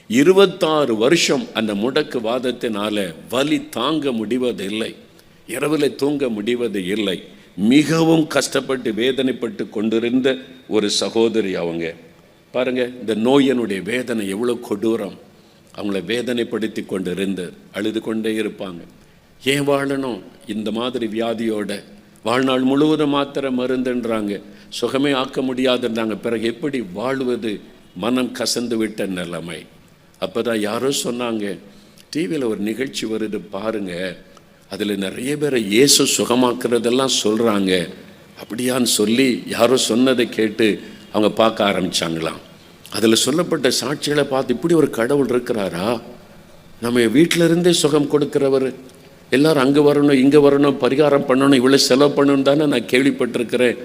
26 வருஷம் அந்த முடக்கு வாதத்தினால வலி தாங்க முடிவதில்லை, இரவில் தூங்க முடிவது இல்லை, மிகவும் கஷ்டப்பட்டு வேதனைப்பட்டு கொண்டிருந்த ஒரு சகோதரி அவங்க. பாருங்க, இந்த நோயினுடைய வேதனை எவ்வளோ கொடூரம். அவங்கள வேதனைப்படுத்தி கொண்டு இருந்து அழுது கொண்டே இருப்பாங்க. ஏன் வாழணும் இந்த மாதிரி வியாதியோட? வாழ்நாள் முழுவதும் மாத்திரை மருந்துன்றாங்க, சுகமே ஆக்க முடியாதுன்றாங்க. பிறகு எப்படி வாழ்வது? மனம் கசந்து விட்ட நிலைமை. அப்போ தான் யாரோ சொன்னாங்க, டிவியில் ஒரு நிகழ்ச்சி வருது பாருங்க, அதில் நிறைய பேரை இயேசு சுகமாக்குறதெல்லாம் சொல்கிறாங்க. அப்படியான்னு சொல்லி யாரோ சொன்னதை கேட்டு அவங்க பார்க்க ஆரம்பித்தாங்களாம். அதில் சொல்லப்பட்ட சாட்சிகளை பார்த்து, இப்படி ஒரு கடவுள் இருக்கிறாரா? நம்ம வீட்டில் இருந்தே சுகம் கொடுக்கிறவர், எல்லாரும் அங்கே வரணும் இங்கே வரணும் பரிகாரம் பண்ணணும் இவ்வளோ செலவு பண்ணணும் தானே நான் கேள்விப்பட்டிருக்கிறேன்.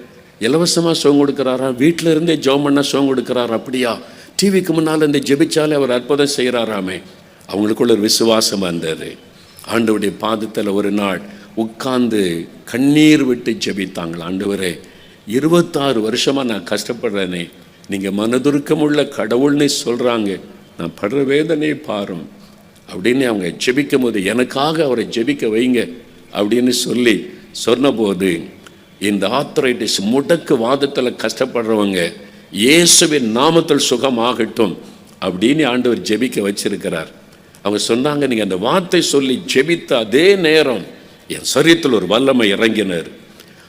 இலவசமாக சுகம் கொடுக்குறாரா? வீட்டில் இருந்தே ஜெபம் பண்ண சுகம் கொடுக்குறாரா? அப்படியா? டிவிக்கு முன்னால் இந்த ஜெபிச்சாலே அவர் அற்புதம் செய்கிறாராமே. அவங்களுக்குள்ள ஒரு விசுவாசம் வந்தது. ஆண்டவருடைய பாதத்தில் ஒரு நாள் உட்கார்ந்து கண்ணீர் விட்டு ஜெபித்தாங்களா, ஆண்டவரே 26 வருஷமாக நான் கஷ்டப்படுறேனே, நீங்கள் மனதுருக்கமுள்ள கடவுள்னு சொல்கிறாங்க, நான் படுற வேதனையை பாரும் அப்படின்னு அவங்க ஜெபிக்கும் போது, எனக்காக அவரை ஜெபிக்க வைங்க அப்படின்னு சொல்லி சொன்னபோது, இந்த ஆர்த்ரைட்டிஸ் முடக்கு வாதத்தில் கஷ்டப்படுறவங்க இயேசுவின் நாமத்தில் சுகமாகட்டும் அப்படின்னு ஆண்டவர் ஜெபிக்க வச்சிருக்கிறார். அவங்க சொன்னாங்க, நீங்கள் அந்த வார்த்தை சொல்லி ஜெபித்த அதே நேரம் என் சரீரத்தில் ஒரு வல்லமை இறங்கினார்.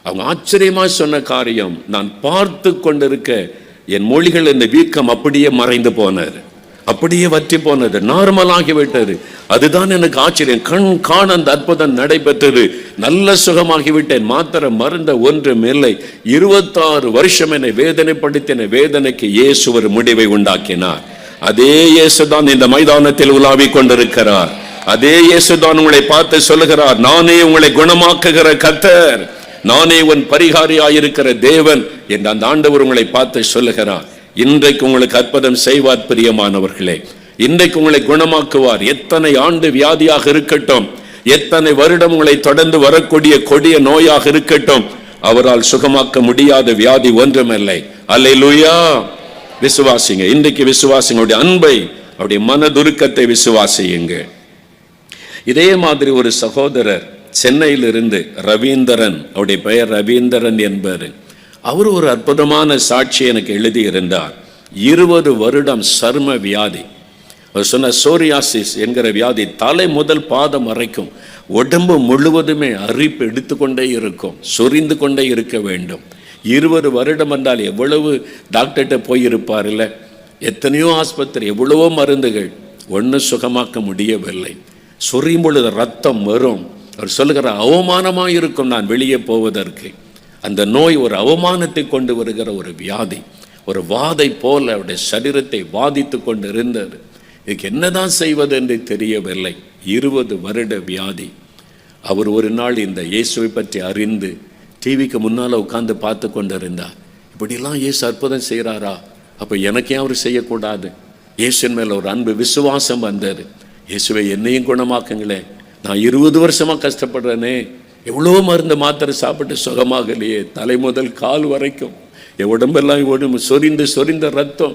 அவங்க ஆச்சரியமாக சொன்ன காரியம், நான் பார்த்து கொண்டிருக்க என் மொழிகள் இந்த வீக்கம் அப்படியே மறைந்து போனார், அப்படியே வற்றி போனது, நார்மலாகி விட்டது. அதுதான் எனக்கு ஆச்சரியம். கண் காண அந்த அற்புதம் நடைபெற்றது. நல்ல சுகமாகிவிட்டேன். மாத்திரை மருந்த ஒன்றும் இல்லை. 26 வருஷம் என்னை வேதனைப்படுத்தின வேதனைக்கு இயேசு ஒரு முடிவை உண்டாக்கினார். அதே இயேசுதான் இந்த மைதானத்தில் உலாவி கொண்டிருக்கிறார். அதே இயேசுதான் உங்களை பார்த்து சொல்லுகிறார், நானே உங்களை குணமாக்குகிற கர்த்தர், நானே உன் பரிகாரியாயிருக்கிற தேவன் என்று அந்த ஆண்டவர் உங்களை பார்த்து சொல்லுகிறார். இன்றைக்கு உங்களுக்கு அற்புதம் செய்வார். பிரியமானவர்களே, இன்றைக்கு உங்களை குணமாக்குவார். எத்தனை ஆண்டு வியாதியாக இருக்கட்டும், எத்தனை வருடம் உங்களை தொடர்ந்து வரக்கூடிய கொடிய நோயாக இருக்கட்டும், அவரால் சுகமாக்க முடியாத வியாதி ஒன்றுமில்லை. அல்லேலூயா. விசுவாசிங்க, இன்றைக்கு விசுவாசிங்க, அவருடைய அன்பை, அவருடைய மனதுருக்கத்தை விசுவாசியுங்க. இதே மாதிரி ஒரு சகோதரர் சென்னையிலிருந்து ரவீந்திரன், அவருடைய பெயர் ரவீந்திரன் என்பவர், அவர் ஒரு அற்புதமான சாட்சி எனக்கு எழுதியிருந்தார். 20 வருடம் சர்ம வியாதி, அவர் சொன்ன சோரியாசிஸ் என்கிற வியாதி, தலை முதல் பாதம் வரைக்கும் உடம்பு முழுவதுமே அரிப்பு எடுத்துக்கொண்டே இருக்கும், சொரிந்து கொண்டே இருக்க வேண்டும். 20 வருடம் என்றால் எவ்வளவு டாக்டர்கிட்ட போயிருப்பார் இல்லை, எத்தனையோ ஆஸ்பத்திரி, எவ்வளவோ மருந்துகள், ஒன்றும் சுகமாக்க முடியவில்லை. சொரியும் பொழுது ரத்தம் வரும். அவர் சொல்லுகிற அவமானமாக இருக்கும் நான் வெளியே போவதற்கு. அந்த நோய் ஒரு அவமானத்தை கொண்டு வருகிற ஒரு வியாதி, ஒரு வாதை போல அவருடைய சரீரத்தை வாதித்து கொண்டு இருந்தது. இதுக்கு என்னதான் செய்வது என்று தெரியவில்லை. 20 வருட வியாதி. அவர் ஒரு நாள் இந்த இயேசுவை பற்றி அறிந்து டிவிக்கு முன்னால் உட்கார்ந்து பார்த்து கொண்டு இருந்தார். இப்படிலாம் இயேசு அற்புதம் செய்கிறாரா, அப்போ எனக்கே அவர் செய்யக்கூடாது? இயேசுவின் மேலே ஒரு அன்பு விசுவாசம் வந்தது. இயேசுவை என்னையும் குணமாக்குங்களேன், நான் 20 வருஷமாக கஷ்டப்படுறேனே, எவ்வளோ மருந்து மாத்திரை சாப்பிட்டு சுகமாகலையே, தலை முதல் கால் வரைக்கும் என் உடம்பெல்லாம் சொரிந்த ரத்தம்,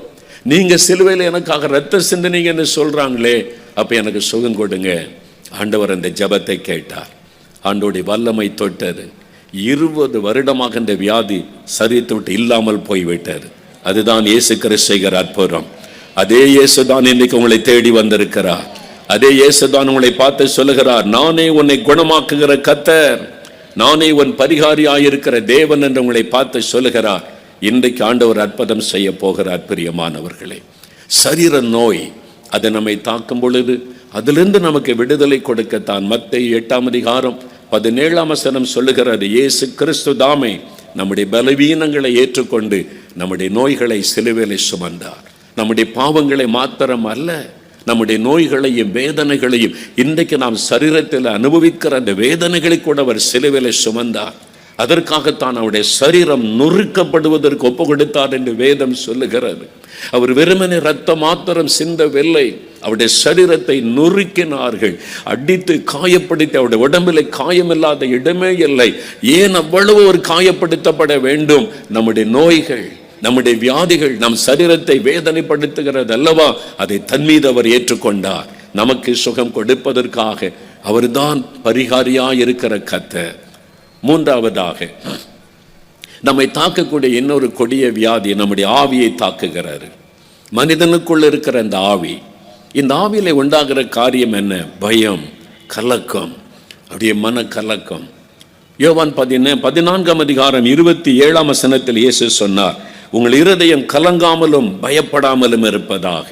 நீங்கள் சிலுவையில் எனக்காக ரத்தம் சிந்தினீங்கன்னு சொல்கிறாங்களே, அப்போ எனக்கு சுகம் கொடுங்க. ஆண்டவர் அந்த ஜெபத்தை கேட்டார். ஆண்டோடைய வல்லமை தொட்டது. 20 வருடமாக இந்த வியாதி சரீரத்தை விட்டு இல்லாமல் போய்விட்டது. அதுதான் இயேசு கிறிஸ்து செய்கிற அற்புதம். அதே இயேசு தான் இன்னைக்கு உங்களை தேடி வந்திருக்கிறார். அதே இயேசு தான் உங்களை பார்த்து சொல்லுகிறார், நானே உன்னை குணமாக்குகிற கர்த்தர், நானே உன் பரிகாரியாயிருக்கிற தேவன் என்று உங்களை பார்த்து சொல்லுகிறார். இன்றைக்கு ஆண்டவர் அற்புதம் செய்ய போகிறார். பிரியமானவர்களே, சரீர நோய் அது நம்மை தாக்கும் பொழுது அதிலிருந்து நமக்கு விடுதலை கொடுக்கத்தான் மத்தேயு 8:17 சொல்லுகிறது, இயேசு கிறிஸ்து தாமே நம்முடைய பலவீனங்களை ஏற்றுக்கொண்டு நம்முடைய நோய்களை சிலுவையிலே சுமந்தார். நம்முடைய பாவங்களை மாத்திரம் அல்ல, நம்முடைய நோய்களையும் வேதனைகளையும் இன்றைக்கு நாம் சரீரத்தில் அனுபவிக்கிற அந்த வேதனைகளை கூட அவர் சிலுவையிலே சுமந்தார். அதற்காகத்தான் அவருடைய சரீரம் நொறுக்கப்படுவதற்கு ஒப்பு கொடுத்தார் என்று வேதம் சொல்லுகிறது. அவர் வெறுமனே ரத்தம் மாத்திரம் சிந்தவில்லை, அவருடைய சரீரத்தை நொறுக்கினார்கள், அடித்து காயப்படுத்தி. அவருடைய உடம்பில் காயமில்லாத இடமே இல்லை. ஏன் அவ்வளவு ஒரு காயப்படுத்தப்பட வேண்டும்? நம்முடைய நோய்கள், நம்முடைய வியாதிகள் நம் சரீரத்தை வேதனைப்படுத்துகிறது அல்லவா? அதை தன்மீது அவர் ஏற்றுக்கொண்டார். நமக்கு சுகம் கொடுப்பதற்காக அவர்தான் பரிகாரியாய் இருக்கிற கர்த்தர். மூன்றாவதாக, நம்மை தாக்கக்கூடிய இன்னொரு கொடிய வியாதி நம்முடைய ஆவியை தாக்குகிறாரு. மனிதனுக்குள்ள இருக்கிற அந்த ஆவி, இந்த ஆவியில உண்டாகிற காரியம் என்ன? பயம், கலக்கம், அப்படியே மன கலக்கம். யோவான் 14:27 இயேசு சொன்னார், உங்கள் இருதயம் கலங்காமலும் பயப்படாமலும் இருப்பதாக.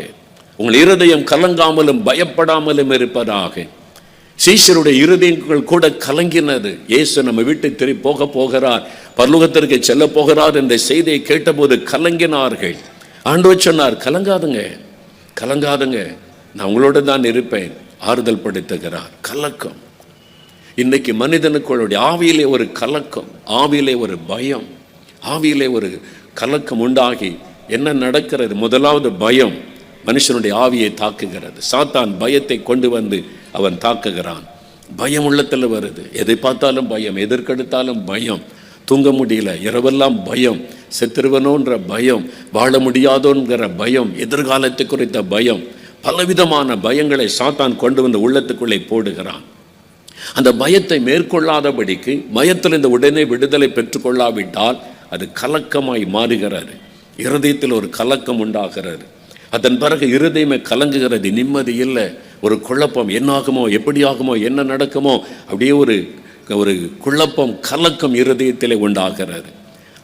உங்கள் இருதயம் கலங்காமலும் பயப்படாமலும் இருப்பதாக. சீஷருடைய இருதயங்கள் கூட கலங்கினது. இயேசு நம்ம வீட்டை திரும்பி போகிறார், பரலோகத்திற்கு செல்ல போகிறார் என்ற செய்தியை கேட்டபோது கலங்கினார்கள். ஆண்டவர் சொன்னார், கலங்காதுங்க, கலங்காதுங்க, நான் உங்களோட தான் இருப்பேன், ஆறுதல் படுத்துகிறார். கலக்கம் இன்னைக்கு மனிதனுக்குள்ளுடைய ஆவியிலே ஒரு கலக்கம், ஆவியிலே ஒரு பயம், ஆவியிலே ஒரு கலக்கம் உண்டாகி என்ன நடக்கிறது? முதலாவது பயம் மனுஷனுடைய ஆவியை தாக்குகிறது. சாத்தான் பயத்தை கொண்டு வந்து அவன் தாக்குகிறான். பயம் உள்ளத்தில் வருது. எதை பார்த்தாலும் பயம், எதற்கெடுத்தாலும் பயம், தூங்க முடியல, இரவெல்லாம் பயம், செத்துருவனோன்ற பயம், வாழ முடியாதோங்கிற பயம், எதிர்காலத்தை குறித்த பயம், பலவிதமான பயங்களை சாத்தான் கொண்டு வந்து உள்ளத்துக்குள்ளே போடுகிறான். அந்த பயத்தை மேற்கொள்ளாதபடிக்கு, பயத்திலிருந்து உடனே விடுதலை பெற்றுக்கொள்ளாவிட்டால் அது கலக்கமாய் மாறுகிறது. இருதயத்தில் ஒரு கலக்கம் உண்டாகிறது. அதன் பிறகு இருதயமே கலங்குகிறது, நிம்மதி இல்லை, ஒரு குழப்பம், என்னாகுமோ, எப்படி ஆகுமோ, என்ன நடக்குமோ, அப்படியே ஒரு குழப்பம், கலக்கம் இருதயத்திலே உண்டாகிறது.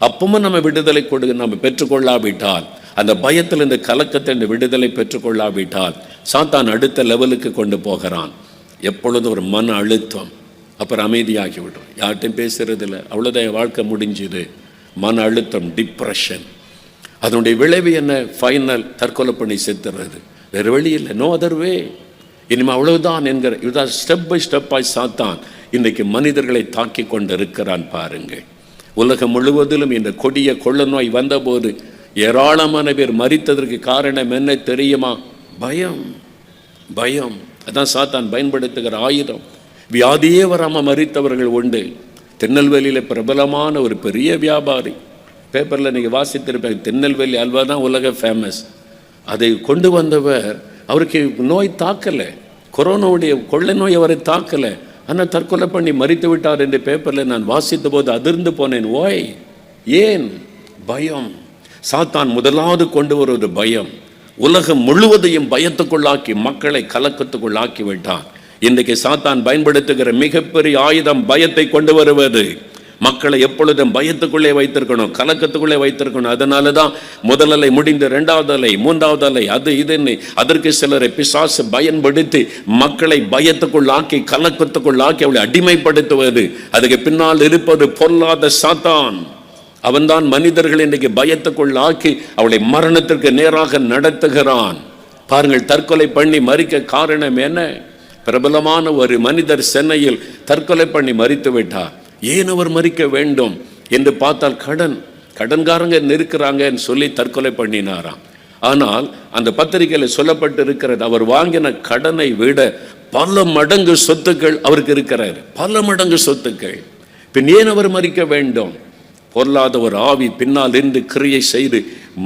அப்பவும் நம்ம விடுதலை நம்ம பெற்றுக்கொள்ளாவிட்டால், அந்த பயத்தில் இந்த கலக்கத்தை இந்த விடுதலை பெற்றுக்கொள்ளாவிட்டால் சாத்தான் அடுத்த லெவலுக்கு கொண்டு போகிறான். எப்பொழுதும் ஒரு மன அழுத்தம், அப்புறம் அமைதியாகி விடும், யார்கிட்டையும் பேசுறதில்லை, அவ்வளோதான், வாழ்க்கை முடிஞ்சுது. மன அழுத்தம், டிப்ரெஷன், அதனுடைய விளைவு என்ன? ஃபைனல் தற்கொலை பண்ணி செத்துறது. வேறு வழி இல்லை, நோ அதர் வே. இனிமேல் அவ்வளவுதான் என்கிற இதுதான் ஸ்டெப் பை ஸ்டெப்பாய் சாத்தான் இன்றைக்கு மனிதர்களை தாக்கி கொண்டு இருக்கிறான். பாருங்கள், உலகம் முழுவதிலும் இந்த கொடிய கொள்ள நோய் வந்தபோது ஏராளமான பேர் மரித்ததற்கு காரணம் என்ன தெரியுமா? பயம். பயம் அதான் சாத்தான் பயன்படுத்துகிற ஆயுதம். வியாதியே வராமல் மரித்தவர்கள் உண்டு. திருநெல்வேலியில் பிரபலமான ஒரு பெரிய வியாபாரி, பேப்பரில் நீங்கள் வாசித்திருப்பேன், திருநெல்வேலி அல்வா தான் உலக ஃபேமஸ். அதை கொண்டு வந்தவர், அவருக்கு நோய் தாக்கலை, கொரோனாவுடைய கொள்ளை நோய் அவரை தாக்கலை, ஆனால் தற்கொலை பண்ணி மரித்து விட்டார் என்று பேப்பரில் நான் வாசித்த போது அதிர்ந்து போனேன். ஓய், ஏன்? பயம். சாத்தான் முதலாவது கொண்டு வருவது பயம். உலகம் முழுவதையும் பயத்துக்குள்ளாக்கி மக்களை கலக்கத்துக்குள்ளாக்கி விட்டான். இன்றைக்கு சாத்தான் பயன்படுத்துகிற மிகப்பெரிய ஆயுதம் பயத்தை கொண்டு வருவது. மக்களை எப்பொழுதும் பயத்துக்குள்ளே வைத்திருக்கணும், கலக்கத்துக்குள்ளே வைத்திருக்கணும். அதனால தான் முதல் அலை முடிந்து 2வது அலை, 3வது அலை, அது இதுன்னு அதற்கு சிலரை பிசாசு பயன்படுத்தி மக்களை பயத்துக்குள்ளாக்கி கலக்கத்துக்குள்ளாக்கி அவளை அடிமைப்படுத்துவது. அதுக்கு பின்னால் இருப்பது பொல்லாத சாத்தான். அவன்தான் மனிதர்கள் இன்றைக்கு பயத்துக்குள்ளாக்கி அவளை மரணத்திற்கு நேராக நடத்துகிறான். பாருங்கள், தற்கொலை பண்ணி மரிக்க காரணம் என்ன? பிரபலமான ஒரு மனிதர் சென்னையில் தற்கொலை பண்ணி மரித்து விட்டார். ஏன் அவர் மரிக்க வேண்டும் என்று பார்த்தால் கடன்காரங்க இருக்கிறாங்கன்னு சொல்லி தற்கொலை பண்ணினாராம். ஆனால் அந்த பத்திரிகையில் சொல்லப்பட்டு இருக்கிறது, அவர் வாங்கின கடனை விட பல மடங்கு சொத்துக்கள் அவருக்கு இருக்கிறார், பல மடங்கு சொத்துக்கள். பின் ஏன் அவர் மரிக்க வேண்டும்? பொல்லாத ஒரு ஆவி பின்னால் இருந்து கிரியை செய்து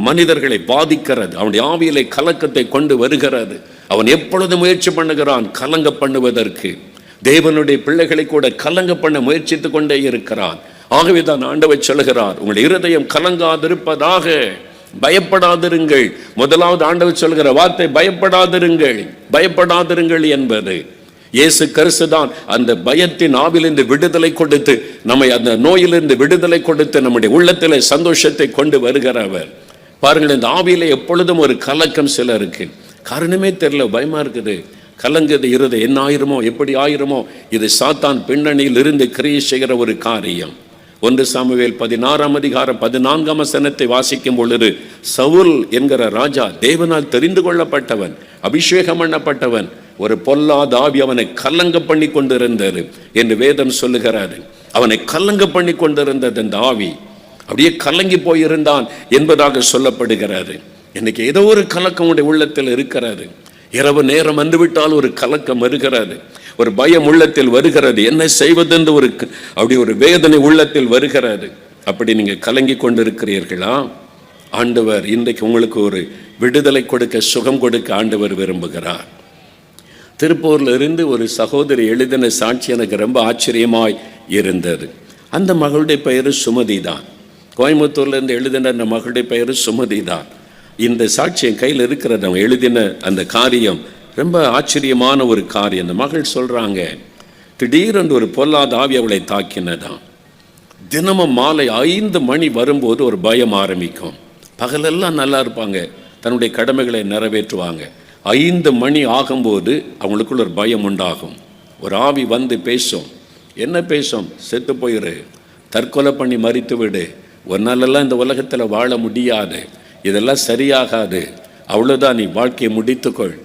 மனிதர்களை பாதிக்கிறது. அவனுடைய ஆவியிலே கலக்கத்தை கொண்டு வருகிறது. அவன் எப்பொழுது முயற்சி பண்ணுகிறான் கலங்க பண்ணுவதற்கு. தேவனுடைய பிள்ளைகளை கூட கலங்க பண்ண முயற்சித்து கொண்டே இருக்கிறான். ஆகவே தான் ஆண்டவர் சொல்கிறார், உங்கள் இருதயம் கலங்காதிருப்பதாக, பயப்படாதிருங்கள். முதலாவது ஆண்டவர் சொல்கிற வார்த்தை பயப்படாதிருங்கள். பயப்படாதிருங்கள் என்பது இயேசு கிறிஸ்து தான் அந்த பயத்தின் ஆவிலிருந்து விடுதலை கொடுத்து, நம்மை அந்த நோயிலிருந்து விடுதலை கொடுத்து நம்முடைய உள்ளத்திலே சந்தோஷத்தை கொண்டு வருகிறவர். பாருங்கள், இந்த ஆவியில எப்பொழுதும் ஒரு கலக்கம் சிலருக்கு, காரணமே தெரியல, பயமா இருக்குது, கலங்குது இருது, என்ன ஆயிருமோ, எப்படி ஆயிருமோ. இது சாத்தான் பின்னணியில் இருந்து கிரியை செய்கிற ஒரு காரியம். 1 சாமுவேல் 16:14 வாசிக்கும் பொழுது, சவுல் என்கிற ராஜா தேவனால் தெரிந்து கொள்ளப்பட்டவன், அபிஷேகம் பண்ணப்பட்டவன், ஒரு பொல்லாத ஆவி அவனை கலங்க பண்ணி கொண்டிருந்தது என்று வேதம் சொல்லுகிறாரு. அவனை கலங்க பண்ணி கொண்டிருந்தது அந்த ஆவி, அப்படியே கலங்கி போயிருந்தான் என்பதாக சொல்லப்படுகிறது. இன்னைக்கு ஏதோ ஒரு கலக்கம் உடைய உள்ளத்தில் இருக்கிறது. இரவு நேரம் வந்துவிட்டால் ஒரு கலக்கம் வருகிறது, ஒரு பயம் உள்ளத்தில் வருகிறது, என்ன செய்வதென்று அப்படி ஒரு வேதனை உள்ளத்தில் வருகிறது. அப்படி நீங்க கலங்கி கொண்டிருக்கிறீர்களா? ஆண்டவர் இன்றைக்கு உங்களுக்கு ஒரு விடுதலை கொடுக்க, சுகம் கொடுக்க ஆண்டவர் விரும்புகிறார். திருப்பூர்ல இருந்து ஒரு சகோதரி எழுதின சாட்சி எனக்கு ரொம்ப ஆச்சரியமாய் இருந்தது. அந்த மகளுடைய பெயரு சுமதி தான். கோயம்புத்தூர்ல இருந்து எழுதின அந்த மகளுடைய பெயரு சுமதி தான். இந்த சாட்சி என் கையில் இருக்கிறது. அவங்க எழுதின அந்த காரியம் ரொம்ப ஆச்சரியமான ஒரு காரியம். அந்த மகள் சொல்றாங்க, திடீரென்று ஒரு பொல்லாத ஆவி அவளை தாக்கினதான். தினமும் மாலை 5 மணி வரும்போது ஒரு பயம் ஆரம்பிக்கும். பகலெல்லாம் நல்லா இருப்பாங்க, தன்னுடைய கடமைகளை நிறைவேற்றுவாங்க. 5 மணி ஆகும்போது அவங்களுக்குள்ள ஒரு பயம் உண்டாகும். ஒரு ஆவி வந்து பேசும். என்ன பேசும்? செத்து போயிரு, தற்கொலை பண்ணி மறித்து விடு, ஒரு நாளெல்லாம் இந்த உலகத்தில் வாழ முடியாது, இதெல்லாம் சரியாகாது, அவ்வளோதான், நீ வாழ்க்கையை முடித்துக்கொள்.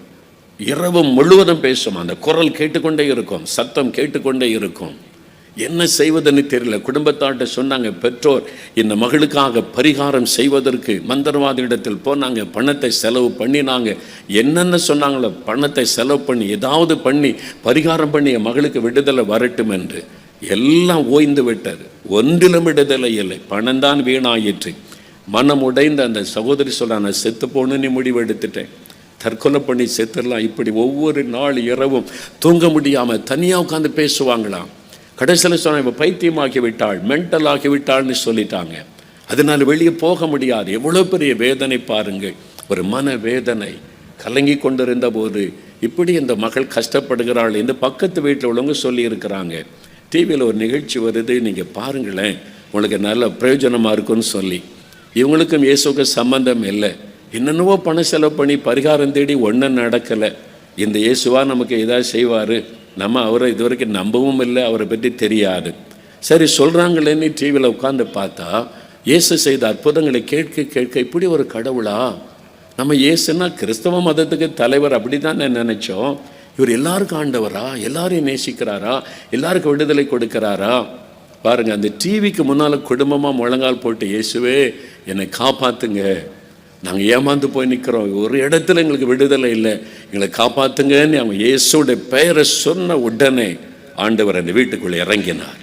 இரவு முழுவதும் பேசும். அந்த குரல் கேட்டுக்கொண்டே இருக்கும், சத்தம் கேட்டுக்கொண்டே இருக்கும். என்ன செய்வதுன்னு தெரியல. குடும்பத்தாட்ட சொன்னாங்க, பெற்றோர் இந்த மகளுக்காக பரிகாரம் செய்வதற்கு மந்திரவாதியிடத்தில் போனாங்க, பணத்தை செலவு பண்ணினாங்க, என்னென்ன சொன்னாங்களோ பணத்தை செலவு பண்ணி ஏதாவது பண்ணி பரிகாரம் பண்ணி என் மகளுக்கு விடுதலை வரட்டும் என்று. எல்லாம் ஓய்ந்து விட்டது, ஒன்றிலும் விடுதலை இல்லை, பணம்தான் வீணாயிற்று. மனம் உடைந்த அந்த சகோதரி சொல்ல, நான் செத்து போகணுன்னு முடிவு எடுத்துட்டேன், தற்கொலை பண்ணி செத்துடலாம். இப்படி ஒவ்வொரு நாள் இரவும் தூங்க முடியாமல் தனியாக உட்காந்து பேசுவாங்களாம். கடைசியில் சொன்ன, இப்போ பைத்தியமாகி விட்டாள், மென்டல் ஆகி விட்டாள்னு சொல்லிட்டாங்க. அதனால் வெளியே போக முடியாது. எவ்வளோ பெரிய வேதனை பாருங்கள், ஒரு மன வேதனை. கலங்கி கொண்டிருந்த போது இப்படி இந்த மகள் கஷ்டப்படுகிறாள் என்று பக்கத்து வீட்டில் உள்ளவங்க சொல்லி இருக்கிறாங்க. டிவியில் ஒரு நிகழ்ச்சி வருது, நீங்கள் பாருங்களேன், உங்களுக்கு நல்ல பிரயோஜனமாக இருக்குன்னு சொல்லி. இவங்களுக்கும் இயேசுக்கும் சம்பந்தம் இல்லை, என்னென்னவோ பணம் செலவு பண்ணி பரிகாரம் தேடி ஒன்றும் நடக்கலை. இந்த இயேசுவா நமக்கு ஏதாவது செய்வார்? நம்ம அவரை இது வரைக்கும் நம்பவும் இல்லை, அவரை பற்றி தெரியாது. சரி சொல்கிறாங்களேன்னு டிவியில் உட்காந்து பார்த்தா இயேசு செய்த அற்புதங்களை கேட்க கேட்க இப்படி ஒரு கடவுளா? நம்ம இயேசுன்னா கிறிஸ்தவ மதத்துக்கு தலைவர், அப்படி தான் நினச்சோம். இவர் எல்லாருக்கும் ஆண்டவரா? எல்லாரையும் நேசிக்கிறாரா? எல்லாருக்கும் விடுதலை கொடுக்கிறாரா? பாருங்கள், அந்த டிவிக்கு முன்னால் குடும்பமாக முழங்கால் போட்டு, இயேசுவே என்னை காப்பாற்றுங்க, நாங்கள் ஏமாந்து போய் நிற்கிறோம், ஒரு இடத்துல எங்களுக்கு விடுதலை இல்லை, எங்களை காப்பாற்றுங்கன்னு அவங்க இயேசுடைய பெயரை சொன்ன உடனே ஆண்டவர் அந்த வீட்டுக்குள்ளே இறங்கினார்.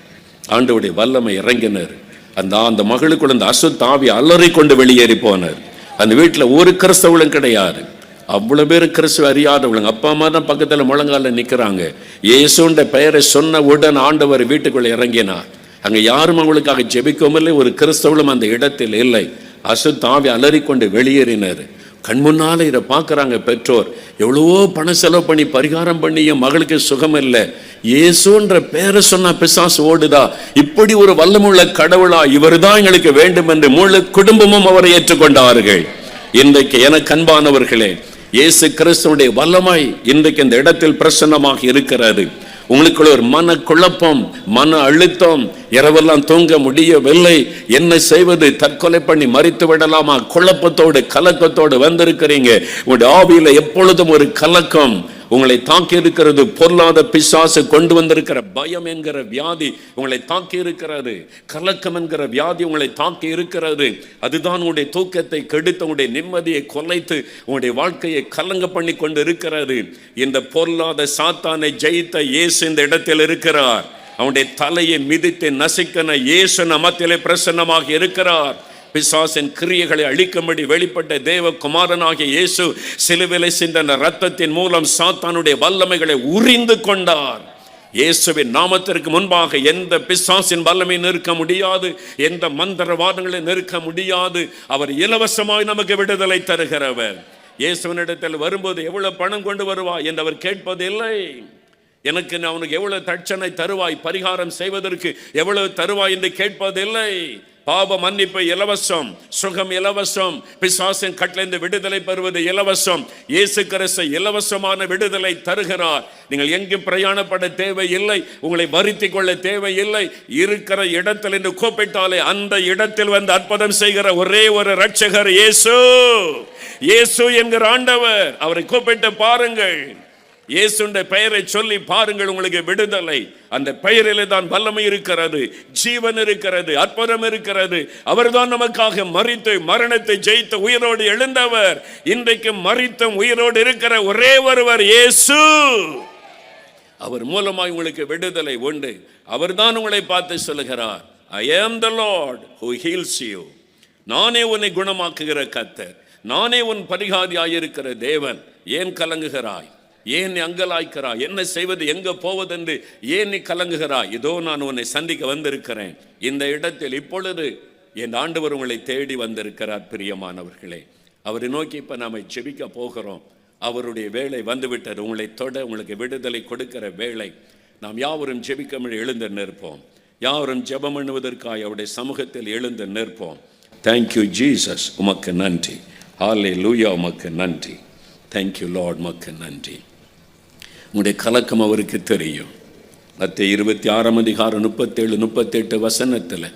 ஆண்டவருடைய வல்லமை இறங்கினார். அந்த மகளுக்குள்ள அந்த அசுத்த ஆவி அலறி கொண்டு வெளியேறி போனார். அந்த வீட்டில் ஒரு கிறிஸ்தவளும் கிடையாது. அவ்வளோ பேர் கிறிஸ்துவ அறியாதவளுங்க. அப்பா அம்மா தான் பக்கத்தில் முழங்கால நிற்கிறாங்க. இயேசுன்ற பெயரை சொன்ன உடனே ஆண்டவர் வீட்டுக்குள்ளே இறங்கினார். அங்கே யாரும் அவங்களுக்காக ஜெபிக்கவும் இல்லை, ஒரு கிறிஸ்தவளும் அந்த இடத்தில் இல்லை. அசுத்தாவி அலறிக்கொண்டு வெளியேறினார். கண் முன்னால் இதை பார்க்குறாங்க பெற்றோர். எவ்வளவோ பணம் செலவு பண்ணி பரிகாரம் பண்ணி என் மகளுக்கு சுகம் இல்லை, இயேசுன்ற பேரை சொன்னா பிசாசு ஓடுதா? இப்படி ஒரு வல்லமுள்ள கடவுளா? இவர் தான் எங்களுக்கு வேண்டும் என்று முழு குடும்பமும் அவரை ஏற்றுக்கொண்டார்கள். இன்றைக்கு எனக்கு அன்பானவர்களே, இயேசு கிறிஸ்துவுடைய வல்லமை இன்றைக்கு இந்த இடத்தில் பிரசன்னமாக இருக்கிறது. உங்களுக்குள்ள ஒரு மன குழப்பம், மன அழுத்தம், இரவெல்லாம் தூங்க முடியவில்லை, என்ன செய்வது, தற்கொலை பண்ணி மறித்து விடலாமா, குழப்பத்தோடு கலக்கத்தோடு வந்திருக்கிறீங்க. உங்களுடைய ஆவியில எப்பொழுதும் ஒரு கலக்கம் உங்களை தாக்கி இருக்கிறது. பொருளாத பிசாசு கொண்டு வந்திருக்கிற பயம் என்கிற வியாதி உங்களை தாக்கி இருக்கிறது. கலக்கம் என்கிற வியாதி உங்களை தாக்கி இருக்கிறது. அதுதான் உங்களுடைய தூக்கத்தை கெடுத்து, உங்களுடைய நிம்மதியை கொலைத்து, உங்களுடைய வாழ்க்கையை கலங்க பண்ணி கொண்டு இருக்கிறது. இந்த பொருளாத சாத்தானை ஜெயித்த இயேசு இந்த இடத்தில் இருக்கிறார். அவனுடைய தலையை மிதித்து நசுக்கின இயேசு நமத்திலே பிரசன்னமாக இருக்கிறார். பிசாசின் கிரியைகளை அழிக்கும்படி வெளிப்பட்ட தேவகுமாரனாகிய இயேசு சிலுவையிலே சிந்தின இரத்தத்தின் மூலம் சாத்தானுடைய வல்லமைகளை உரிந்து கொண்டார். இயேசுவின் நாமத்திற்கு முன்பாக எந்த பிசாசின் வல்லமை நிற்க முடியாது, எந்த மந்திரவாதங்களை நிற்க முடியாது. அவர் இலவசமாய் நமக்கு விடுதலை தருகிறவர். இயேசுவினிடத்தில் வரும்போது எவ்வளவு பணம் கொண்டு வருவாய் என்று அவர் கேட்பதில்லை. எனக்கு அவனுக்கு எவ்வளவு தட்சணை தருவாய், பரிகாரம் செய்வதற்கு எவ்வளவு தருவாய் என்று கேட்பதில்லை. பாவ மன்னிப்பு இலவசம், சுகம் இலவசம், பிசாசின் கட்டளைந்து விடுதலை பெறுவது இலவசம். இயேசு கிறிஸ்து இலவசமான விடுதலை தருகிறார். நீங்கள் எங்கும் பிரயாணப்பட தேவையில்லை, உங்களை வருத்திக் கொள்ள தேவையில்லை. இருக்கிற இடத்தில் என்று கூப்பிட்டாலே அந்த இடத்தில் வந்து அற்புதம் செய்கிற ஒரே ஒரு இரட்சகர் இயேசு. இயேசு என்கிற ஆண்டவர். அவரை கூப்பிட்டு பாருங்கள், இயேசுடைய பெயரை சொல்லி பாருங்கள், உங்களுக்கு விடுதலை. அந்த பெயரிலே தான் வல்லமை இருக்கிறது, ஜீவன் இருக்கிறது, அற்புதம் இருக்கிறது. அவர்தான் நமக்காக மரித்து மரணத்தை ஜெயித்து உயிரோடு எழுந்தவர். இன்றைக்கு மரித்தும் உயிரோடு இருக்கிற ஒரே ஒருவர் இயேசு. அவர் மூலமாய் உங்களுக்கு விடுதலை உண்டு. அவர்தான் உங்களை பார்த்து சொல்லுகிறார், I am the Lord who heals you. நானே உன்னை குணமாக்குகிற கர்த்தர், நானே உன் பரிகாரியாயிருக்கிற தேவன். ஏன் கலங்குகிறாய்? ஏன் நீ அங்கலாய்க்கிறாய்? என்ன செய்வது, எங்க போவதென்று ஏன் நீ கலங்குகிறாய்? இதோ நான் உன்னை சந்திக்க வந்திருக்கிறேன். இந்த இடத்தில் இப்பொழுது என் ஆண்டவர் உங்களை தேடி வந்திருக்கிறார். பிரியமானவர்களே, அவரை நோக்கி இப்ப நாம ஜெபிக்க போகிறோம். அவருடைய வேலை வந்துவிட்டது. உங்களை தொட, உங்களுக்கு விடுதலை கொடுக்கிற வேலை. நாம் யாவரும் ஜெபிக்க எழுந்து நிற்போம். யாவரும் ஜெபம் பண்ணுவதற்காக அவருடைய சமூகத்தில் எழுந்து நிற்போம். தேங்க்யூ ஜீசஸ், உமக்கு நன்றி. ஹல்லேலூயா, உமக்கு நன்றி. தேங்க்யூ லார்ட், உமக்கு நன்றி. உங்களுடைய கலக்கம் அவருக்கு தெரியும். மத்தேயு 26:37-38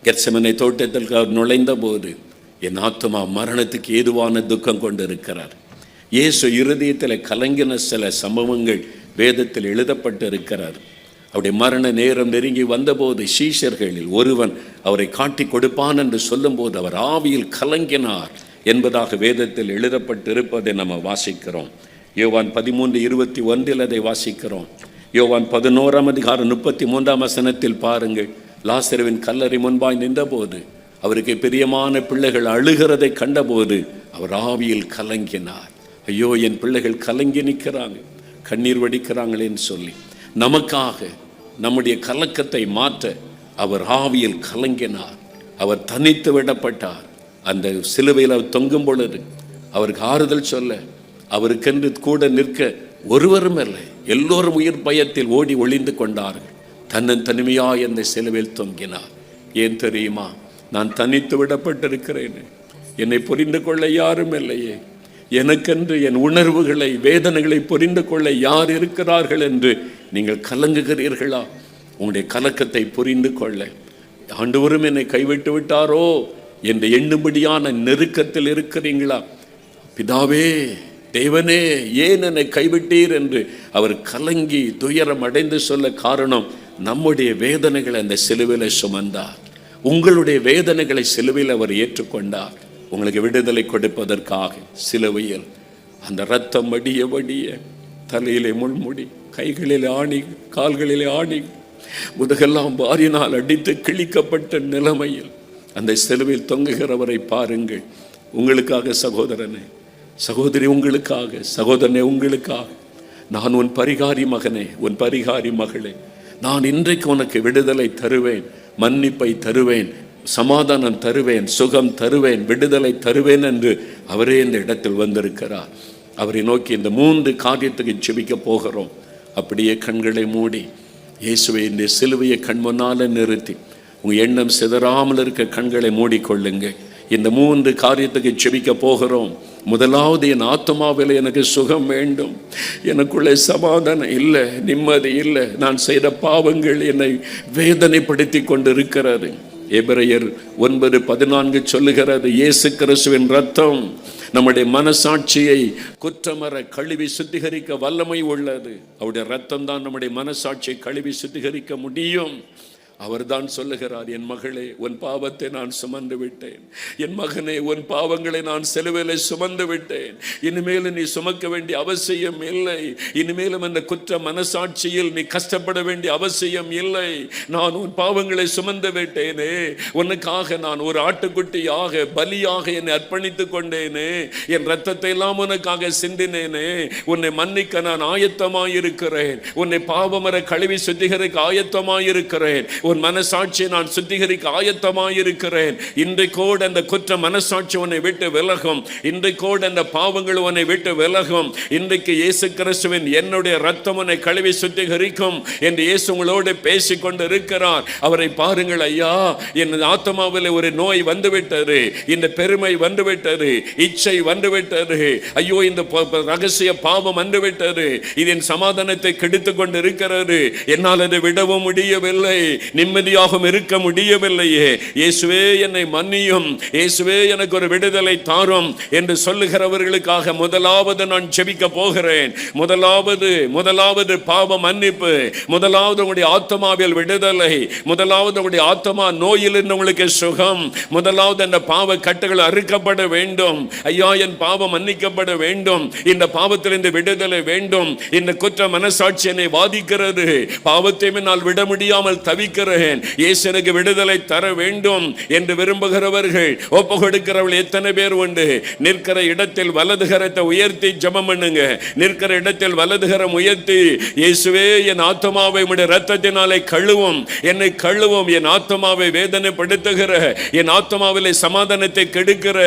கெத்செமனே தோட்டத்தில் அவர் நுழைந்த போது என் ஆத்துமா மரணத்துக்கு ஏதுவான துக்கம் கொண்டு இருக்கிறார். இயேசு இருதயத்தில் கலங்கின சில சம்பவங்கள் வேதத்தில் எழுதப்பட்டு இருக்கிறார். அவருடைய மரண நேரம் நெருங்கி வந்தபோது சீஷர்களில் ஒருவன் அவரை காட்டி கொடுப்பான் என்று சொல்லும்போது அவர் ஆவியில் கலங்கினார் என்பதாக வேதத்தில் எழுதப்பட்டிருப்பதை நம்ம வாசிக்கிறோம். யோவான் 13:21 அதை வாசிக்கிறோம். யோவான் 11:33 பாருங்கள், லாசருவின் கல்லறை முன்பாய் நின்றபோது அவருக்கு பிரியமான பிள்ளைகள் அழுகிறதை கண்டபோது அவர் ஆவியில் கலங்கினார். ஐயோ, என் பிள்ளைகள் கலங்கி நிற்கிறாங்க, கண்ணீர் வடிக்கிறாங்களேன்னு சொல்லி நமக்காக நம்முடைய கலக்கத்தை மாற்ற அவர் ஆவியில் கலங்கினார். அவர் தனித்து விடப்பட்டார். அந்த சிலுவையில் அவர் தொங்கும் பொழுது அவருக்கு ஆறுதல் சொல்ல அவருக்கென்று கூட நிற்க ஒருவரும் இல்லை. எல்லோரும் உயிர் பயத்தில் ஓடி ஒளிந்து கொண்டார்கள். தனிமையாய் அந்த சிலுவையில் தொங்கினார். ஏன் தெரியுமா? நான் தனித்து விடப்பட்டிருக்கிறேன், என்னை புரிந்து கொள்ள யாரும் இல்லையே, எனக்கென்று என் உணர்வுகளை வேதனைகளை புரிந்து கொள்ள யார் இருக்கிறார்கள் என்று நீங்கள் கலங்குகிறீர்களா? உங்களுடைய கலக்கத்தை புரிந்து கொள்ள ஆண்டவரும் என்னை கைவிட்டு விட்டாரோ என்று எண்ணும்படியான நெருக்கத்தில் இருக்கிறீங்களா? பிதாவே, தேவனே, ஏன் என்னை கைவிட்டீர் என்று அவர் கலங்கி துயரம் அடைந்து சொல்ல காரணம், நம்முடைய வேதனைகளை அந்த சிலுவையில் சுமந்தார். உங்களுடைய வேதனைகளை சிலுவையில் அவர் ஏற்றுக்கொண்டார். உங்களுக்கு விடுதலை கொடுப்பதற்காக சிலுவையில் அந்த இரத்தம் வடிய வடிய தலையிலே முள்முடி, கைகளிலே ஆணி, கால்களிலே ஆணி, முதுகெல்லாம் வாரினால் அடித்து கிழிக்கப்பட்ட நிலைமையில் அந்த சிலுவையில் தொங்குகிறவரை பாருங்கள். உங்களுக்காக சகோதரனே, சகோதரி, உங்களுக்காக சகோதரனே, உங்களுக்காக நான் உன் பரிகாரி மகனே, உன் பரிகாரி மகளே, நான் இன்றைக்கு உனக்கு விடுதலை தருவேன், மன்னிப்பை தருவேன், சமாதானம் தருவேன், சுகம் தருவேன், விடுதலை தருவேன் என்று அவரே இந்த இடத்தில் வந்திருக்கிறார். அவரை நோக்கி இந்த 3 காரியத்துக்கு ஜெபிக்க போகிறோம். அப்படியே கண்களை மூடி இயேசுவை இந்த சிலுவையை கண் முன்னால நிறுத்தி உங்கள் எண்ணம் சிதறாமல் இருக்க கண்களை மூடிக்கொள்ளுங்க. இந்த 3 காரியத்துக்கு ஜெபிக்க போகிறோம். முதலாவது, என் ஆத்மாவில் எனக்கு சுகம் வேண்டும், எனக்குள்ளே சமாதானம் இல்லை, நிம்மதி இல்லை, நான் செய்த பாவங்கள் என்னை வேதனைப்படுத்தி கொண்டு இருக்கிறது. எபிரேயர் 9:14 சொல்லுகிறது, இயேசு கிறிஸ்துவின் ரத்தம் நம்முடைய மனசாட்சியை குற்றமற கழுவி சுத்திகரிக்க வல்லமை உள்ளது. அவருடைய ரத்தம் தான் நம்முடைய மனசாட்சியை கழுவி சுத்திகரிக்க முடியும். அவர்தான் சொல்லுகிறார், என் மகளே உன் பாவத்தை நான் சுமந்து விட்டேன், என் மகனே உன் பாவங்களை நான் சிலுவையிலே சுமந்து விட்டேன், இனிமேலும் நீ சுமக்க வேண்டிய அவசியம் இல்லை, இனிமேலும் அந்த குற்ற மனசாட்சியில் நீ கஷ்டப்பட வேண்டிய அவசியம் இல்லை, நான் உன் பாவங்களை சுமந்து விட்டேனே, உனக்காக நான் ஒரு ஆட்டுக்குட்டியாக பலியாக என்னை அர்ப்பணித்துக் கொண்டேனே, என் ரத்தத்தை எல்லாம் உனக்காக சிந்தினேனே, உன்னை மன்னிக்க நான் ஆயத்தமாயிருக்கிறேன், உன்னை பாவமர கழுவி சுத்திகரிக்க ஆயத்தமாயிருக்கிறேன், உன் மனசாட்சியை நான் சுத்திகரிக்க ஆயத்தமாயிருக்கிறேன். இன்றைக்கோடு அந்த குற்ற மனசாட்சி உன்னை விட்டு விலகும், இன்றைக்கோடு அந்த பாவங்கள் உன்னை விட்டு விலகும். இன்றைக்கு இயேசு கிறிஸ்துவின் என்னுடைய ரத்தம் உன்னை கழுவி சுத்திகரிக்கும் என்று இயேசு உங்களோடு பேசிக் கொண்டு இருக்கிறார். அவரை பாருங்கள், ஐயா என் ஆத்மாவில் ஒரு நோய் வந்துவிட்டது, இந்த பெருமை வந்துவிட்டது, இச்சை வந்துவிட்டது, ஐயோ இந்த ரகசிய பாவம் வந்துவிட்டது, இதன் சமாதானத்தை கெடுத்துக் கொண்டு இருக்கிறது, என்னால் அதை விடவும் முடியவில்லை, நிம்மதியாகவும் இருக்க முடியவில்லையே, இயேசுவே என்னை மன்னியும், இயேசுவே எனக்கு ஒரு விடுதலை தாரும் என்று சொல்லுகிறவர்களுக்காக முதலாவது நான் ஜெபிக்க போகிறேன். முதலாவது பாவ மன்னிப்பு, முதலாவது உங்களுடைய ஆத்மாவில் விடுதலை, முதலாவது உங்களுடைய ஆத்மா நோயிலிருந்து உங்களுக்கு சுகம், முதலாவது அந்த பாவ கட்டுகள் அறுக்கப்பட வேண்டும். ஐயா என் பாவம் மன்னிக்கப்பட வேண்டும், இந்த பாவத்திலிருந்து விடுதலை வேண்டும், இந்த குற்ற மனசாட்சி என்னை வாதிக்கிறது, பாவத்தை நான் விட முடியாமல் தவிக்கிறேன், இயேசு எனக்கு விடுதலை தர வேண்டும் என்று விரும்புகிறவர்கள், ஒப்பு கொடுக்கிறவர்கள் எத்தனை பேர் உண்டு? நிற்கிற இடத்தில் வலது கரத்தை உயர்த்தி ஜெபம் பண்ணுங்க. நிற்கிற இடத்தில் வலது கரம் உயர்த்தி, இயேசுவே என் ஆத்மாவை உம்முடைய இரத்தத்தினாலே கழுவும், என்னை கழுவும், என் ஆத்மாவை வேதனைப்படுத்துகிற, என் ஆத்மாவிலே சமாதானத்தை கெடுக்கிற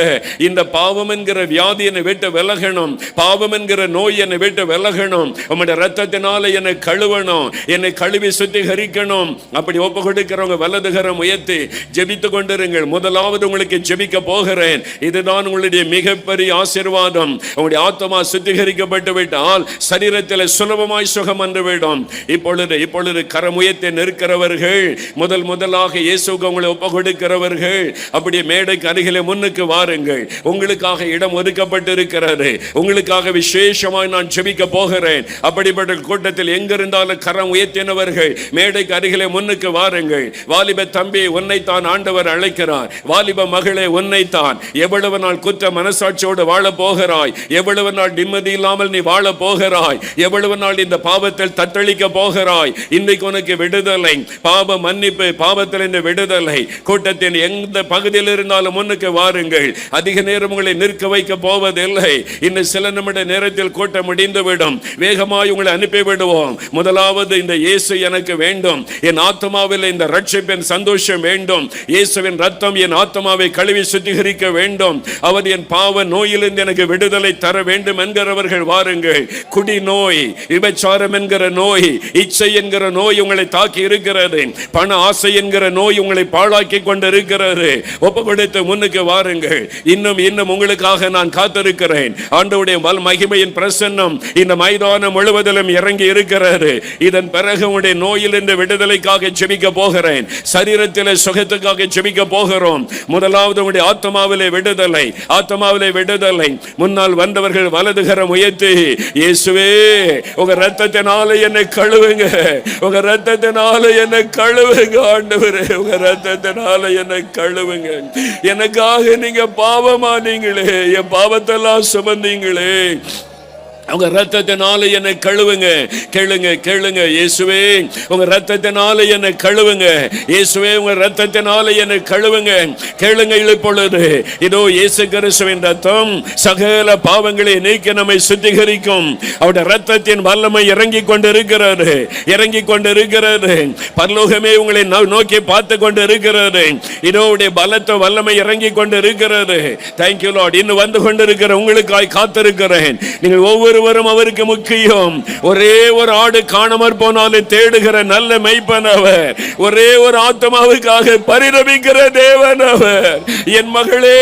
இந்த பாவம் என்கிற வியாதி என்னை விட்டு விலகணும், பாவம் என்கிற நோய் என்னை விட்டு விலகணும், உம்முடைய இரத்தத்தினாலே என்னை கழுவணும், என்னை கழுவி சுத்திகரிக்கணும். அப்படி ஒப்பு கொடுக்கிறவங்க வலது கரம் உயர்த்தி ஜெபித்துக் கொண்டிருங்கள். முதலாவது உங்களுக்கு ஜெபிக்க போகிறேன். இதுதான் உங்களுடைய மிகப்பெரிய ஆசீர்வாதம். உங்களுடைய ஆத்மா சுத்திகரிக்கப்பட்டு விட்டால் சரீரத்தில் சுலபமாய் சுகம் வந்துவிடும். இப்பொழுது கரம் உயர்த்தி நிற்கிறவர்கள், முதலாக இயேசுவுக்கு உங்களை ஒப்பு கொடுக்கிறவர்கள், அப்படியே மேடைக்கு அருகிலே முன்னுக்கு வாருங்கள். உங்களுக்காக இடம் ஒதுக்கப்பட்டிருக்கிறது, உங்களுக்காக விசேஷமாய் நான் ஜெபிக்க போகிறேன். அப்படிப்பட்ட கூட்டத்தில் எங்கிருந்தாலும் கரம் உயர்த்தினவர்கள் மேடைக்கு அருகிலே முன்னுக்கு வாருங்கள். வாலிப தம்பி உன்னைத்தான் ஆண்டவர் அழைக்கிறார், வாலிப மகளே உன்னைத்தான். எவ்வளவு நாள் குற்ற மனசாட்சியோடு வாழ போகிறாய், எவ்வளவு நாள் நிம்மதி இல்லாமல் நீ வாழ போகிறாய், எவ்வளவு நாள் இந்த பாவத்தில் தத்தளிக்க போகிறாய். இன்றைக்கு உனக்கு விடுதலை, பாவ மன்னிப்பு, பாவத்தில் இந்த விடுதலை. கூட்டத்தின் எந்த பகுதியில் இருந்தாலும் முன்னுக்கு வாருங்கள். அதிக நேரம் உங்களை நிற்க வைக்க போவதில்லை. இன்னும் சில நிமிட நேரத்தில் கூட்டம் முடிந்துவிடும். வேகமாய் உங்களை அனுப்பிவிடுவோம். முதலாவது இந்த இயேசு எனக்கு வேண்டும், என் ஆத்மாவில் இந்த ரட்சிப்பின் சந்தோஷம் வேண்டும், இயேசுவின் ரத்தம் என் ஆத்மாவை கழுவி சுத்திகரிக்க வேண்டும், அவர் என் பாவ நோயிலிருந்து எனக்கு விடுதலை தர வேண்டும் என்கிறவர்கள் வாருங்கள். குடி நோய், விபச்சாரம் என்கிற நோய், இச்சை என்கிற நோய் உங்களை தாக்கி இருக்கிறது, பண ஆசை என்கிற நோய் உங்களை பாழாக்கி கொண்டு இருக்கிறது. ஒப்பு கொடுத்து முன்னுக்கு வாருங்கள். இன்னும் உங்களுக்காக நான் காத்திருக்கிறேன். ஆண்டவருடைய மகிமையின் பிரசன்னம் இந்த மைதானம் முழுவதிலும் இறங்கி இருக்கிறது. இதன் பிறகு உங்களுடைய நோயில் இந்த விடுதலைக்காக ஜெபிக்க போகிறேன், சரீரத்திலே சுகத்துக்காக ஜெபிக்க போகிறோம். முதலாவது உங்களுடைய ஆத்மாவிலே விடுதலை, ஆத்மாவிலே விடுதலை. முன்னால் வந்தவர்கள் வலதுகரம் உயர்த்தி, இயேசுவே உங்க ரத்தத்தினால என்னை கழுவுங்க, உங்க ரத்தத்தினால என்னை கழுவுங்க ஆண்டவரே, உங்க ரத்தத்தினால என்னை கழுவுங்க. எனக்காக நீங்க பாவமானீங்களே, என் பாவத்தெல்லாம் சுமந்தீங்களே, உங்க ரத்தத்தினால என்னை கழுவுங்க. கேளுங்க இயேசுவே உங்க ரத்தத்தினால என்னை கழுவுங்க, இயேசுவே உங்க ரத்தத்தினால என்னை கழுவுங்க. கேளுங்க இப்பொழுது. இதோ இயேசு கிறிஸ்துவின் ரத்தம் சகல பாவங்களை நீக்கி நம்மை சுத்திகரிக்கும். அவருடைய ரத்தத்தின் வல்லமை இறங்கி கொண்டிருக்கிறது. பரலோகமே உங்களை நோக்கி பார்த்து கொண்டிருக்கிறது. இதோ பலத்த வல்லமை இறங்கி கொண்டிருக்கிறது. Thank you Lord. இன்னும் வந்து கொண்டிருக்கிற உங்களுக்காய் காத்திருக்கிறேன். நீங்கள் ஒவ்வொருவரும் அவருக்கு முக்கியம். ஒரே ஒரு ஆடு காணாமற் போனாலும் தேடுகிற நல்ல மெய்ப்பன் அவர். ஒரே ஒரு ஆத்மாவுக்காக பரிதபிக்கிற தேவன் அவர். என் மகளே,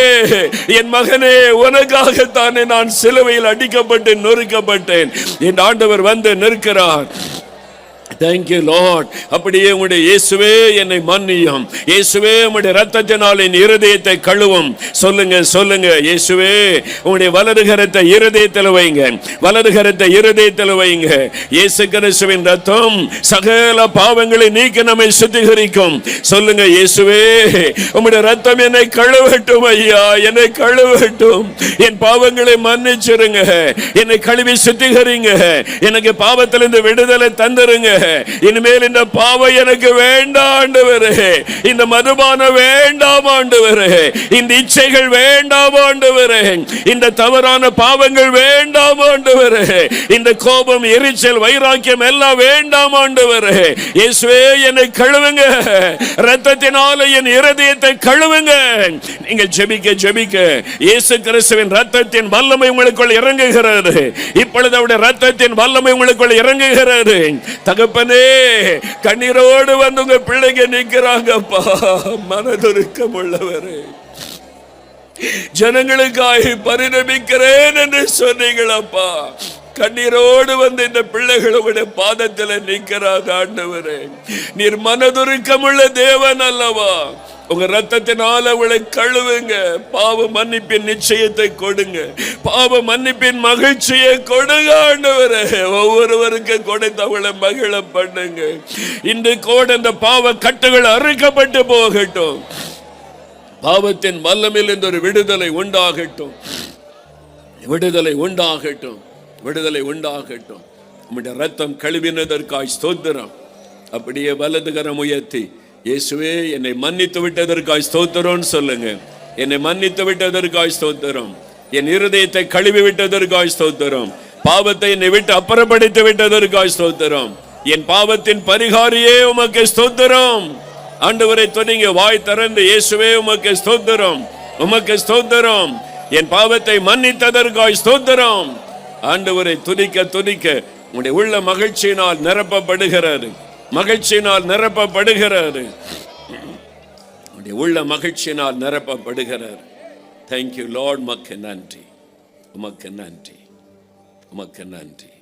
என் மகனே, உனக்காகத்தானே நான் சிலுவையில் அடிக்கப்பட்டு நொறுக்கப்பட்டேன். என் ஆண்டவர் வந்து நிற்கிறார். Thank you Lord. அப்படியே உம்முடைய இயேசுவே என்னை மன்னியும், இயேசுவே உம்முடைய இரத்தத்தினால் என் இருதயத்தை கழுவும். சொல்லுங்க சொல்லுங்க, இயேசுவே உம்முடைய வலது கரத்தை இருதயத்தில் வைங்க, வலது கரத்தை இருதயத்தில் வைங்க. இயேசு கிறிஸ்துவின் இரத்தம் சகல பாவங்களை நீக்கி நம்மை சுத்திகரிக்கும். சொல்லுங்க, இயேசுவே உம்முடைய இரத்தம் என்னை கழுவட்டும் ஐயா, என்னை கழுவட்டும், என் பாவங்களை மன்னிச்சிருங்க, என்னை கழுவி சுத்திகரிங்க, எனக்கு பாவத்திலிருந்து விடுதலை தந்துருங்க. இனிமேல் இந்த பாவம் எனக்கு வேண்டாம் ஆண்டவரே, இந்த மதுபானம் வேண்டாம் ஆண்டவரே, இந்த இச்சைகள் வேண்டாம் ஆண்டவரே, இந்த தவறான பாவங்கள் வேண்டாம் ஆண்டவரே, இந்த கோபம், எரிச்சல், வைராக்கியம் எல்லாம் வேண்டாம் ஆண்டவரே. இயேசுவே என்னை கழுவுங்க, இரத்தத்தினால என் இருதயத்தை கழுவுங்க. நீங்கள் ஜெபிக்க ஜெபிக்க இயேசு கிறிஸ்துவின் இரத்தத்தின் வல்லமை உங்களுக்குள் இறங்குகிறது. இப்பொழுது அவருடைய இரத்தத்தின் வல்லமை உங்களுக்குள் இறங்குகிறது. தகப்பனே, கண்ணீரோடு வந்து உங்க பிள்ளைங்க நிற்கிறாங்கப்பா. மனதுருக்கம் உள்ளவரே, ஜனங்களுக்காக பரிணமிக்கிறேன் என்று சொன்னீங்களப்பா. கண்ணீரோடு வந்து இந்த பிள்ளைகள் உங்களுடைய பாதத்தில் நிற்கிறாங்க ஆண்டவரே. நீர் மனதுருக்கமுள்ள தேவன் அல்லவா? உங்க ரத்தத்தினால அவளை கழுவுங்க. பாவ மன்னிப்பின் நிச்சயத்தை கொடுங்க, பாவ மன்னிப்பின் மகிழ்ச்சியை கொடுங்க ஆண்டவரே. ஒவ்வொருவருக்கு கொடுத்து அவளை மகிழ பண்ணுங்க. இன்று கூட இந்த பாவ கட்டுகள் அறுக்கப்பட்டு போகட்டும். பாவத்தின் வல்லமையில் இருந்து ஒரு விடுதலை உண்டாகட்டும், விடுதலை உண்டாகட்டும், விடுதலை உண்டாகட்டும். நம்முடைய ரத்தம் கழுவினதற்காய் ஸ்தோத்திரம். அப்படியே வலதுகரம் உயர்த்தி, இயேசுவே என்னை மன்னித்து விட்டதற்காய் ஸ்தோத்திரம்னு சொல்லுங்க. என்னை மன்னித்து விட்டதற்காய் ஸ்தோத்திரம், என் இருதயத்தை கழுவி விட்டதற்காய் ஸ்தோத்திரம், பாவத்தை என்னை விட்டு அப்புறப்படுத்தி விட்டதற்காய் ஸ்தோத்திரம், என் பாவத்தின் பரிகாரியே உமக்கு ஸ்தோத்திரம். ஆண்டவரை தொன்னீங்க, வாய் திறந்து இயேசுவே உமக்கு ஸ்தோத்திரம், உமக்கு ஸ்தோத்திரம், என் பாவத்தை மன்னித்ததற்காய் ஸ்தோத்திரம். ஆண்டவரை துதிக்க துதிக்க உங்களுடைய உள்ள மகிழ்ச்சியினால் நிரப்பப்படுகிறது, மகிழ்ச்சியினால் நிரப்பப்படுகிறது, உங்களுடைய உள்ள மகிழ்ச்சியினால் நிரப்பப்படுகிறது. Thank you Lord. உமக்கு நன்றி, உமக்கு நன்றி, உமக்கு நன்றி.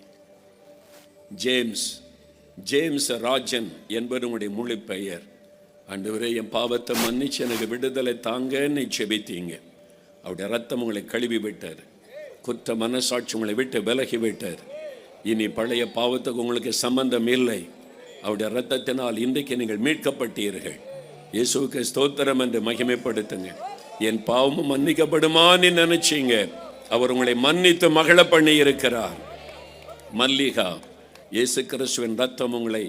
ஜேம்ஸ், ஜேம்ஸ் ராஜன் என்பது உங்களுடைய முழு பெயர். ஆண்டவரே, என் பாவத்தை மன்னிச்சு எனக்கு விடுதலை தாங்கன்னு செபித்தீங்க. அவருடைய ரத்தம் உங்களை கழுவி விட்டார், குற்ற மனசாட்சி உங்களை விட்டு விலகி விட்டார். இனி பழைய பாவத்துக்கு உங்களுக்கு சம்பந்தம் இல்லை. அவருடைய ரத்தத்தினால் இன்றைக்கு நீங்கள் மீட்கப்பட்டீர்கள். இயேசுவுக்கு ஸ்தோத்திரம் என்று மகிமைப்படுத்துங்க. என் பாவமும் மன்னிக்கப்படுமான்னு நினைச்சீங்க, அவர் உங்களை மன்னித்து மகிழ பண்ணி இருக்கிறார். மல்லிகா, இயேசு கிறிஸ்துவின் ரத்தம் உங்களை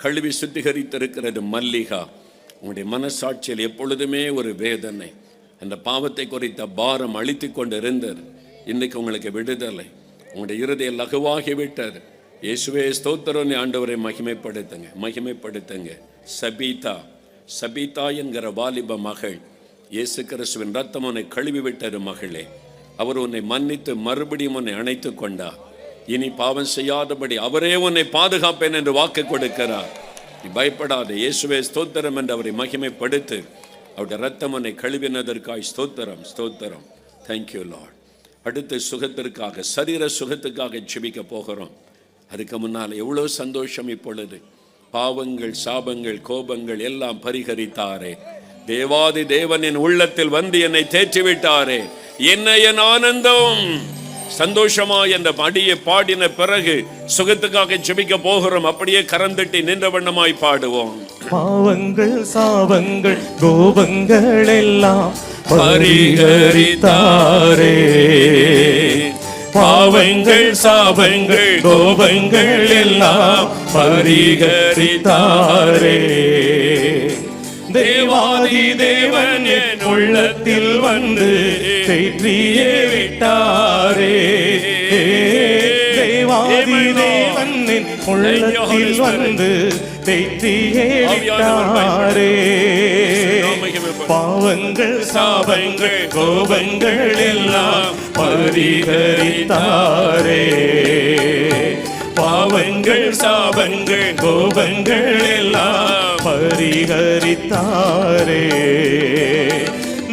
கழுவி சுத்திகரித்திருக்கிறது. மல்லிகா, உங்களுடைய மனசாட்சியில் எப்பொழுதுமே ஒரு வேதனை, அந்த பாவத்தை குறித்த பாரம் அழித்து கொண்டு இருந்தது. இன்னைக்கு உங்களுக்கு விடுதலை, உங்களுடைய இருதயம் லகுவாகி விட்டது. இயேசுவே ஸ்தோத்திரம். ஆண்டவரை மகிமைப்படுத்துங்க, மகிமைப்படுத்துங்க. சபீதா, சபீதா என்கிற வாலிப மகள், இயேசு கிறிஸ்துவின் ரத்தம் உன்னை கழுவி விட்டது மகளே. அவர் உன்னை மன்னித்து மறுபடியும் உன்னை அணைத்து கொண்டார். இனி பாவம் செய்யாதபடி அவரே உன்னை பாதுகாப்பேன் என்று வாக்கு கொடுக்கிறார். நீ பயப்படாத. இயேசுவே ஸ்தோத்திரம் என்று அவரை மகிமைப்படுத்து. அவருடைய ரத்தம் உன்னை கழுவினதற்காய் ஸ்தோத்திரம், ஸ்தோத்திரம். Thank you Lord. அடுத்த சுகத்திற்காக, சரீர சுகத்துக்காக ஜெபிக்க போகிறோம். அதுக்கு முன்னால் எவ்வளோ சந்தோஷம். இப்பொழுது பாவங்கள், சாபங்கள், கோபங்கள் எல்லாம் பரிகரித்தாரே. தேவாதி தேவனின் உள்ளத்தில் வந்து என்னை தேற்றிவிட்டாரே. என்ன என் ஆனந்தம், சந்தோஷமா என்ற அடியை பாடின பிறகு சுகத்துக்காக ஜெபிக்க போகிறோம். அப்படியே கரந்தட்டி நின்ற வண்ணமாய் பாடுவோம். பாவங்கள், சாபங்கள், கோபங்கள் எல்லாம் பரிகரித்தாரே. பாவங்கள், சாபங்கள், கோபங்கள் எல்லாம் பரிகரித்தாரே. தேவாதி தேவன் என் உள்ளத்தில் வந்து தேற்றியே விட்டாரே. தேவாதி தேவன் என் உள்ளத்தில் வந்து தேற்றியே விட்டாரே. பாவங்கள், சாபங்கள், கோபங்கள் எல்லாம் பரிகரித்தாரே. பாவங்கள், சாபங்கள், கோபங்கள் எல்லாம் பரிகரித்தாரே.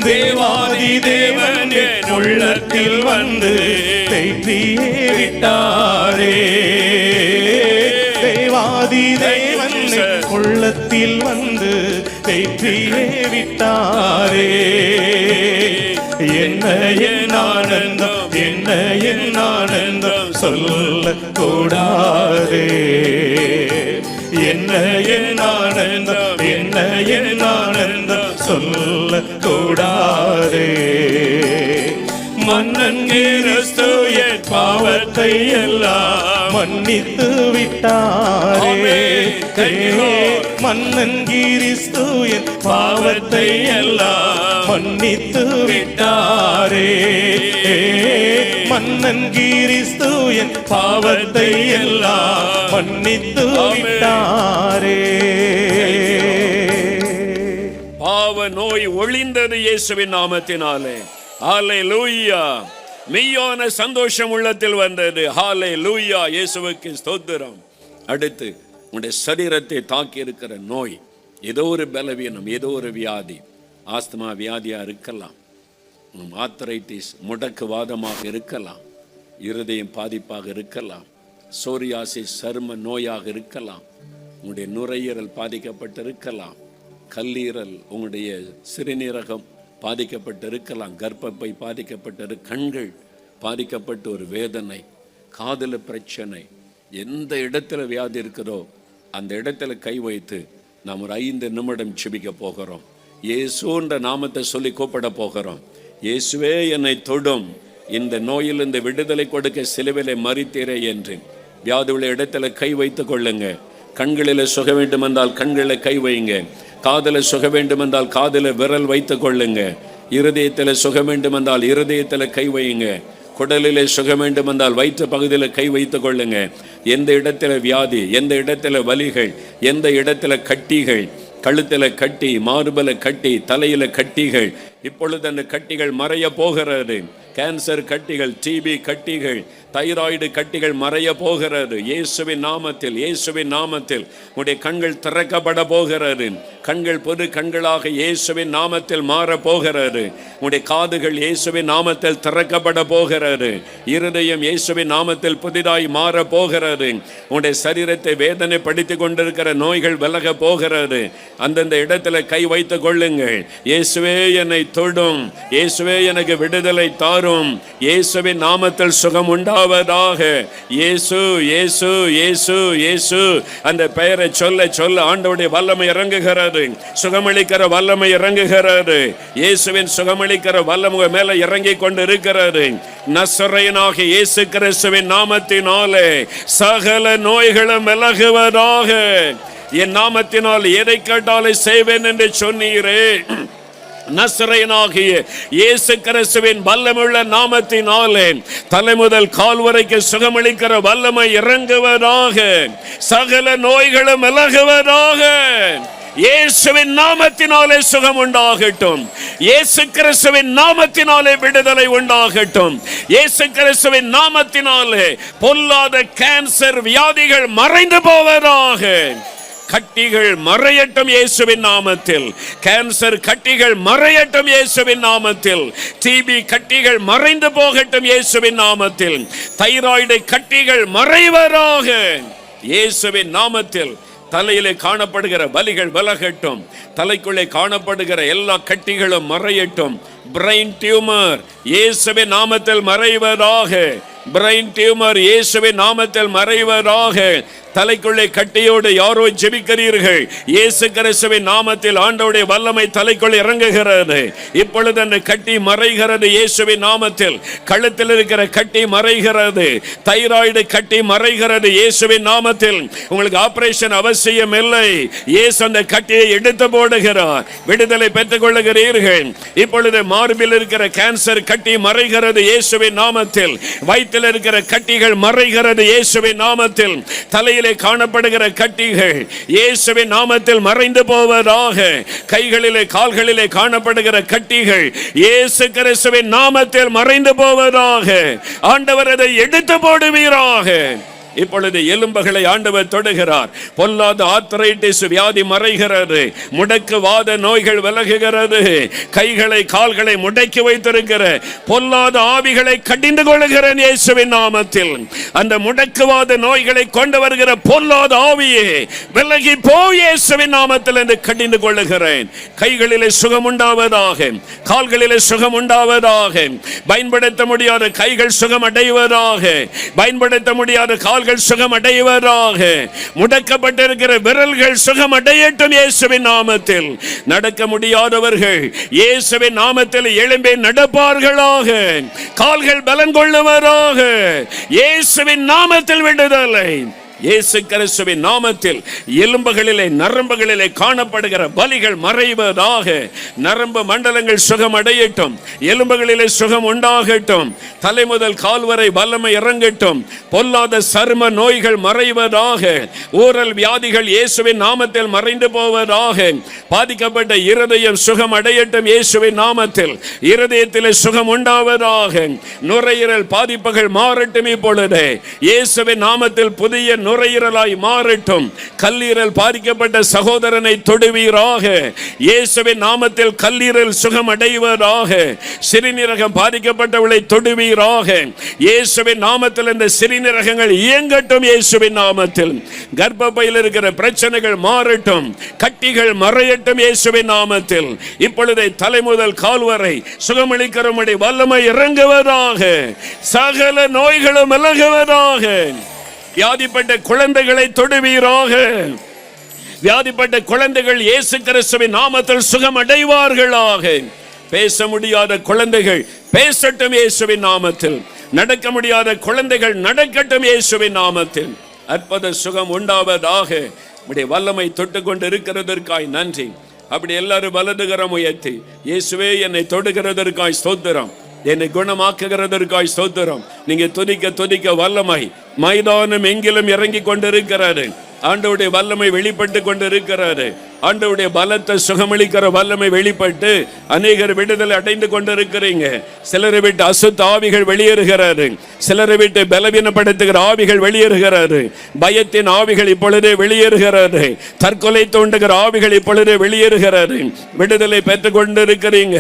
தேவாதி தேவன் என் உள்ளத்தில் வந்து தேற்றியே விட்டாரே. தேவாதி ஆதிதேவன் உள்ளத்தில் வந்து வெற்றியே விட்டாரே. என்ன என் ஆனந்தம், என்ன என் ஆனந்தம் சொல்லக்கூடாதே. என்ன என் ஆனந்தம், என்ன என் ஆனந்தம் சொல்லக்கூடாதே. மன்னன் கிறிஸ்து என் பாவத்தை எல்லாம் மன்னித்து விட்டாரே. மன்னன் கிறிஸ்து என் பாவத்தை எல்லாம் மன்னித்து விட்டாரே. மன்னன் கிறிஸ்து என் பாவத்தை எல்லாம் மன்னித்து விட்டாரே. பாவ நோய் ஒளிந்தது இயேசுவின் நாமத்தினாலே. ஹல்லேலூயா. மெய்யான சந்தோஷம் உள்ளத்தில் வந்தது. ஹல்லேலூயா. இயேசுவுக்கு ஸ்தோத்திரம். அடுத்து உங்களுடைய சரீரத்தை தாக்கி இருக்கிற நோய், ஏதோ ஒரு பலவீனம், ஏதோ ஒரு வியாதி, ஆஸ்துமா வியாதியா இருக்கலாம், ஆர்த்ரைட்டிஸ் முடக்குவாதமாக இருக்கலாம், இருதயம் பாதிப்பாக இருக்கலாம், சோரியாசிஸ் சரும நோயாக இருக்கலாம், உங்களுடைய நுரையீரல் பாதிக்கப்பட்டிருக்கலாம், கல்லீரல், உங்களுடைய சிறுநீரகம் பாதிக்கப்பட்டிருக்கலாம், கர்ப்பப்பை பாதிக்கப்பட்டிரு, கண்கள் பாதிக்கப்பட்ட ஒரு வேதனை, காதல பிரச்சனை, எந்த இடத்துல வியாதி இருக்கிறதோ அந்த இடத்துல கை வைத்து நாம் ஒரு 5 நிமிடம் செபிக்க போகிறோம். இயேசுன்ற நாமத்தை சொல்லி கூப்பிட போகிறோம். இயேசுவே என்னை தொடும், இந்த நோயில் இந்த விடுதலை கொடுக்க சிலுவிலே மரித்தீரே என்று வியாதி உள்ள இடத்துல கை வைத்துக் கொள்ளுங்க. கண்களில் சுக வேண்டும் என்றால் கண்களில் கை வைங்க. காதல சுக வேண்டும் என்றால் காதல விரல் வைத்துக் கொள்ளுங்க. இருதயத்தில் சுக வேண்டும் என்றால் இருதயத்தில் கை வையுங்க. குடலிலே சுக வேண்டும் என்றால் வயிற்று பகுதியில் கை வைத்துக் கொள்ளுங்க. எந்த இடத்துல வியாதி, எந்த இடத்துல வலிகள், எந்த இடத்துல கட்டிகள், கழுத்தில் கட்டி, மார்பல கட்டி, தலையில கட்டிகள், இப்பொழுது அந்த கட்டிகள் மறைய போகிறது. கேன்சர் கட்டிகள், டிபி கட்டிகள், தைராய்டு கட்டிகள் மறைய போகிறது. இயேசுவின் நாமத்தில், இயேசுவின் நாமத்தில் உடைய கண்கள் திறக்கப்பட போகிறது. கண்கள் பொது கண்களாக இயேசுவின் நாமத்தில் மாற போகிறது. உடைய காதுகள் இயேசுவின் நாமத்தில் திறக்கப்பட போகிறது. இருதயம் இயேசுவின் நாமத்தில் புதிதாய் மாற போகிறது. உடைய சரீரத்தை வேதனைப்படுத்திக் கொண்டிருக்கிற நோய்கள் விலக போகிறது. அந்தந்த இடத்துல கை வைத்துக் கொள்ளுங்கள். இயேசுவே என்னை தொடும், இயேசுவே எனக்கு விடுதலை தாரும், இயேசுவின் நாமத்தில் சுகம் உண்டாவதாக. இயேசு இயேசு இயேசு இயேசு அந்த பெயரை சொல்ல சொல்ல ஆண்டவருடைய வல்லமை இறங்குகிறது. சுகமளிக்கிற வல்லமை இறங்குகிறது. இயேசுவின் சுகமளிக்கிற வல்லமை மேல இறங்கி கொண்டு இருக்கிறது. நசரேயனாகிய இயேசு கிறிஸ்துவின் நாமத்தினாலே சகல நோய்களும் விலகுவதாக. என் நாமத்தினால் எதை கேட்டாலும் செய்வேன் என்று சொன்னீரே. நசரேயனாகிய இயேசு கிறிஸ்துவின் வல்லமுள்ள நாமத்தினாலே தலைமுதல் கால் வரைக்கும் சுகமளிக்கிற வல்லமை இறங்குவதாக. சகல நோய்களும் விலகுவதாக. இயேசுவின் நாமத்தினாலே சுகம் உண்டாகட்டும். இயேசு கிறிஸ்துவின் நாமத்தினாலே விடுதலை உண்டாகட்டும். இயேசு கிறிஸ்துவின் நாமத்தினாலே பொல்லாத கேன்சர் வியாதிகள் மறைந்து போவதாக. கட்டிகள் மறையட்டும் இயேசுவின் நாமத்தில். கேன்சர் கட்டிகள் மறையட்டும் இயேசுவின் நாமத்தில். டிபி கட்டிகள் மறைந்து போகட்டும் இயேசுவின் நாமத்தில். தைராய்டு கட்டிகள் மறைவதாக இயேசுவின் நாமத்தில். தலையிலே காணப்படுகிற வலிகள் விலகட்டும். தலைக்குள்ளே காணப்படுகிற எல்லா கட்டிகளும் மறையட்டும். பிரெயின் டியூமர் இயேசுவின் நாமத்தில் மறைவதாக. பிரெயின் டியூமர் இயேசுவின் நாமத்தில் மறைவதாக. தலைக்குள்ளே கட்டியோடு யாரோ ஜெபிக்கிறீர்கள். இயேசு கிறிஸ்துவின் நாமத்தில் ஆண்டவருடைய வல்லமை தலைக்குள்ளே இறங்குகிறது. இப்பொழுது அந்த கட்டி மறைகிறது இயேசுவின் நாமத்தில். கழுத்தில் இருக்கிற கட்டி மறைகிறது. தைராய்டு கட்டி மறைகிறது இயேசுவின் நாமத்தில். உங்களுக்கு ஆபரேஷன் அவசியம் இல்லை. இயேசு அந்த கட்டியை எடுத்து போடுகிறார். விடுதலை பெற்றுக் கொள்ளுகிறீர்கள். இப்பொழுது மார்பில் இருக்கிற கேன்சர் கட்டி மறைகிறது இயேசுவின் நாமத்தில். வயிற்றில் இருக்கிற கட்டிகள் மறைகிறது இயேசுவின் நாமத்தில். தலையில் காணப்படுகிற கட்டிகள் இயேசுவின் நாமத்தில் மறைந்து போவதாக. கைகளிலே கால்களிலே காணப்படுகிற கட்டிகள் இயேசு கிறிஸ்துவின் நாமத்தில் மறைந்து போவதாக. ஆண்டவர் அதை எடுத்து போடுவீராக. இப்பொழுது எலும்புகளை ஆண்டவர் தொடுகிறார். பொல்லாத ஆர்த்ரைட்டிஸ் வியாதி மறைகிறது. முடக்குவாத நோய்கள் விலகுகிறது. கைகளை கால்களை முடக்கி வைத்திருக்கிற பொல்லாத ஆவிகளை கடிந்து கொள்கிறேன் இயேசுவின் நாமத்தில். அந்த முடக்குவாத நோய்களை கொண்டு வருகிற பொல்லாத ஆவியே விலகி போ இயேசுவின் நாமத்தில் என்று கடிந்து கொள்ளுகிறேன். கைகளிலே சுகம் உண்டாவதாக, கால்களிலே சுகம் உண்டாவதாக, பயன்படுத்த முடியாத கைகள் சுகம் அடைவதாக, பயன்படுத்த முடியாத கால்கள் சுகம் அடைவதாக, முடக்கப்பட்டிருக்கிற விரல்கள் சுகம் அடையட்டும் இயேசுவின் நாமத்தில். நடக்க முடியாதவர்கள் இயேசுவின் நாமத்தில் எழும்பி நடப்பார்களாக, கால்கள் பலன் கொள்ளுவராக. இயேசுவின் நாமத்தில் விடுதலை. இயேசு கிறிஸ்துவின் நாமத்தில் எலும்புகளிலே நரம்புகளிலே காணப்படுகிற வலிகள் மறைவதாக. நரம்பு மண்டலங்கள் சுகம் அடையட்டும். எலும்புகளிலே சுகம் உண்டாகட்டும். தலை முதல் கால் வரை வல்லமை இறங்கட்டும். பொல்லாத சர்ம நோய்கள் மறைவதாக. ஊரல் வியாதிகள் இயேசுவின் நாமத்தில் மறைந்து போவதாக. பாதிக்கப்பட்ட இருதயம் சுகம் அடையட்டும் இயேசுவின் நாமத்தில். இருதயத்திலே சுகம் உண்டாவதாக. நுரையீரல் பாதிப்புகள் மாறட்டும் இப்பொழுது இயேசுவின் நாமத்தில். புதிய நுரையீரலாய் மாறட்டும். கல்லீரல் பாதிக்கப்பட்ட சகோதரனை தொடுவீராக இயேசுவின் நாமத்தில். கல்லீரல் சுகம் அடைவதாக. சிறுநீரகம் பாதிக்கப்பட்டவளை தொடுவீராக இயேசுவின் நாமத்தில். இந்த சிறுநீரகங்கள் இயங்கட்டும் இயேசுவின் நாமத்தில். கர்ப்பப்பையில் இருக்கிற பிரச்சனைகள் மாறட்டும். கட்டிகள் மறையட்டும் இயேசுவின் நாமத்தில். இப்பொழுது தலை முதல் கால் வரை சுகமளிக்கிற வல்லமை இறங்குவதாக. சகல நோய்களும் விலகுவதாக. வியாதிப்பட்ட குழந்தைகளை தொடுவீராக. வியாதிப்பட்ட குழந்தைகள் இயேசு கிறிஸ்துவின் நாமத்தில் சுகம் அடைவார்களாக. பேச முடியாத குழந்தைகள் பேசட்டும் இயேசுவின் நாமத்தில். நடக்க முடியாத குழந்தைகள் நடக்கட்டும் இயேசுவின் நாமத்தில். அற்புத சுகம் உண்டாவதாக. உம்முடைய வல்லமை தொட்டு கொண்டு இருக்கிறதற்காய் நன்றி. அப்படி எல்லாரும் வலதுகரம் உயர்த்தி, இயேசுவே என்னை தொடுகிறதற்காய் ஸ்தோத்திரம், என்னை குணமாக்குகிறதற்காய் ஸ்தோத்திரம். நீங்க துதிக்க வல்லமை மைதானம் எங்கிலும் இறங்கி கொண்டிருக்கிறாரு. ஆண்டவருடைய வல்லமை வெளிப்பட்டு கொண்டிருக்கிறாரு. ஆண்டவருடைய பலத்தை சுகமளிக்கிற வல்லமை வெளிப்பட்டு அநேகர் விடுதலை அடைந்து கொண்டிருக்கிறீங்க. சிலரை விட்டு அசுத்த ஆவிகள் வெளியேறுகிறாரு. சிலரை விட்டு பலவீனப்படுத்துகிற ஆவிகள் வெளியேறுகிறாரு. பயத்தின் ஆவிகள் இப்பொழுதே வெளியேறுகிறாரு. தற்கொலை தோண்டுகிற ஆவிகள் இப்பொழுதே வெளியேறுகிறாரு. விடுதலை பெற்றுக் கொண்டிருக்கிறீங்க.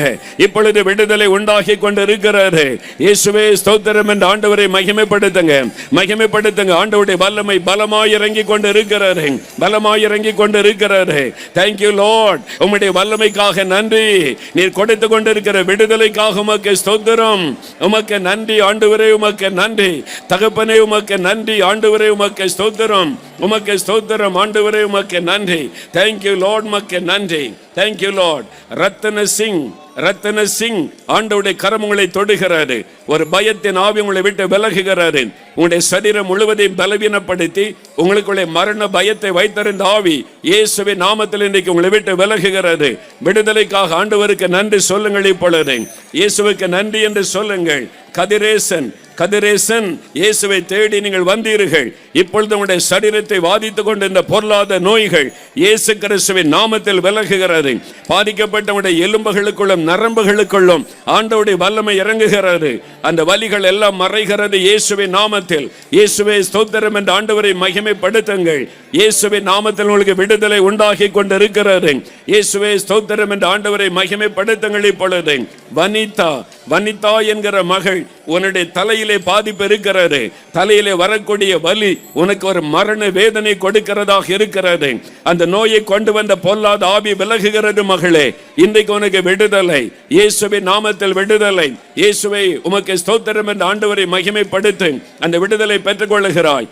இப்பொழுது விடுதலை உண்டாகி கொண்டிருக்கிறாரு. இயேசுவே ஸ்தோத்திரம் என்று ஆண்டவரை மகிமைப்படுத்துங்க, மகிமைப்படுத்துங்க. ஆண்டவருடைய வல்லமை பலமாய் இறங்கி கொண்டிருக்கிறாரு, பலமாய் இறங்கி கொண்டிருக்கிறாரு. Thank you Lord. உம்முடைய வல்லமைக்காக நன்றி. நீர் கொடுத்து கொண்டிருக்கிற விடுதலைக்காக உமக்கு ஸ்தோத்திரம். உமக்கு நன்றி ஆண்டவரே, உமக்கு நன்றி தகப்பனே, உமக்கு நன்றி ஆண்டவரே, உமக்கு ஸ்தோத்திரம், உமக்கு ஸ்தோத்திரம் ஆண்டவரே, உமக்கு நன்றி. Thank you Lord, உமக்கு நன்றி. Thank you Lord. ரத்தன சிங் ஆண்டவருடைய கரம் உங்களை தொடுகிறாரு. ஒரு பயத்தின் ஆவி உங்களை விட்டு விலகுகிறாரு. உங்களுடைய சரீரம் முழுவதையும் பலவீனப்படுத்தி உங்களுக்குள்ளே மரண பயத்தை வைத்திருந்த ஆவி இயேசுவின் நாமத்தில் இன்றைக்கு உங்களை விட்டு விலகுகிறது. விடுதலைக்காக ஆண்டவருக்கு நன்றி சொல்லுங்கள். இப்பொழுது இயேசுவுக்கு நன்றி என்று சொல்லுங்கள். கதிரேசன் இயேசுவை தேடி நீங்கள் வந்தீர்கள். இப்பொழுது உங்களுடைய சரீரத்தை வாதித்துக் கொண்டிருந்த பொருளாத நோய்கள் இயேசு கிறிஸ்துவின் நாமத்தில் விலகுகிறது. பாதிக்கப்பட்ட எலும்புகளுக்குள்ளும் நரம்புகளுக்குள்ளும் ஆண்டவருடைய வல்லமை இறங்குகிறது. அந்த வலிகள் எல்லாம் மறைகிறது இயேசுவின் நாமத்தில். இயேசுவே ஸ்தோத்திரம் என்று ஆண்டவரை மகிமைப்படுத்துங்கள். இயேசுவின் நாமத்தில் உங்களுக்கு விடுதலை உண்டாகி கொண்டிருக்கிறது. இயேசுவே ஸ்தோத்திரம் என்று ஆண்டவரை மகிமைப்படுத்துங்கள். இப்பொழுது வனிதா என்கிற மகள், உன்னுடைய தலையிலே பாதிப்பு இருக்கிறது. தலையிலே வரக்கூடிய வலி உனக்கு ஒரு மரண வேதனை கொடுக்கிறதாக இருக்கிறது. அந்த நோயை கொண்டு வந்த பொல்லாத ஆவி விலகுகிறது மகளே. இன்றைக்கு உனக்கு விடுதலை, இயேசுவின் நாமத்தில் விடுதலை. இயேசுவை உமக்கு ஸ்தோத்திரம் என்று ஆண்டவரை மகிமைப்படுத்து அந்த விடுதலை பெற்றுக் கொள்ளுகிறாய்.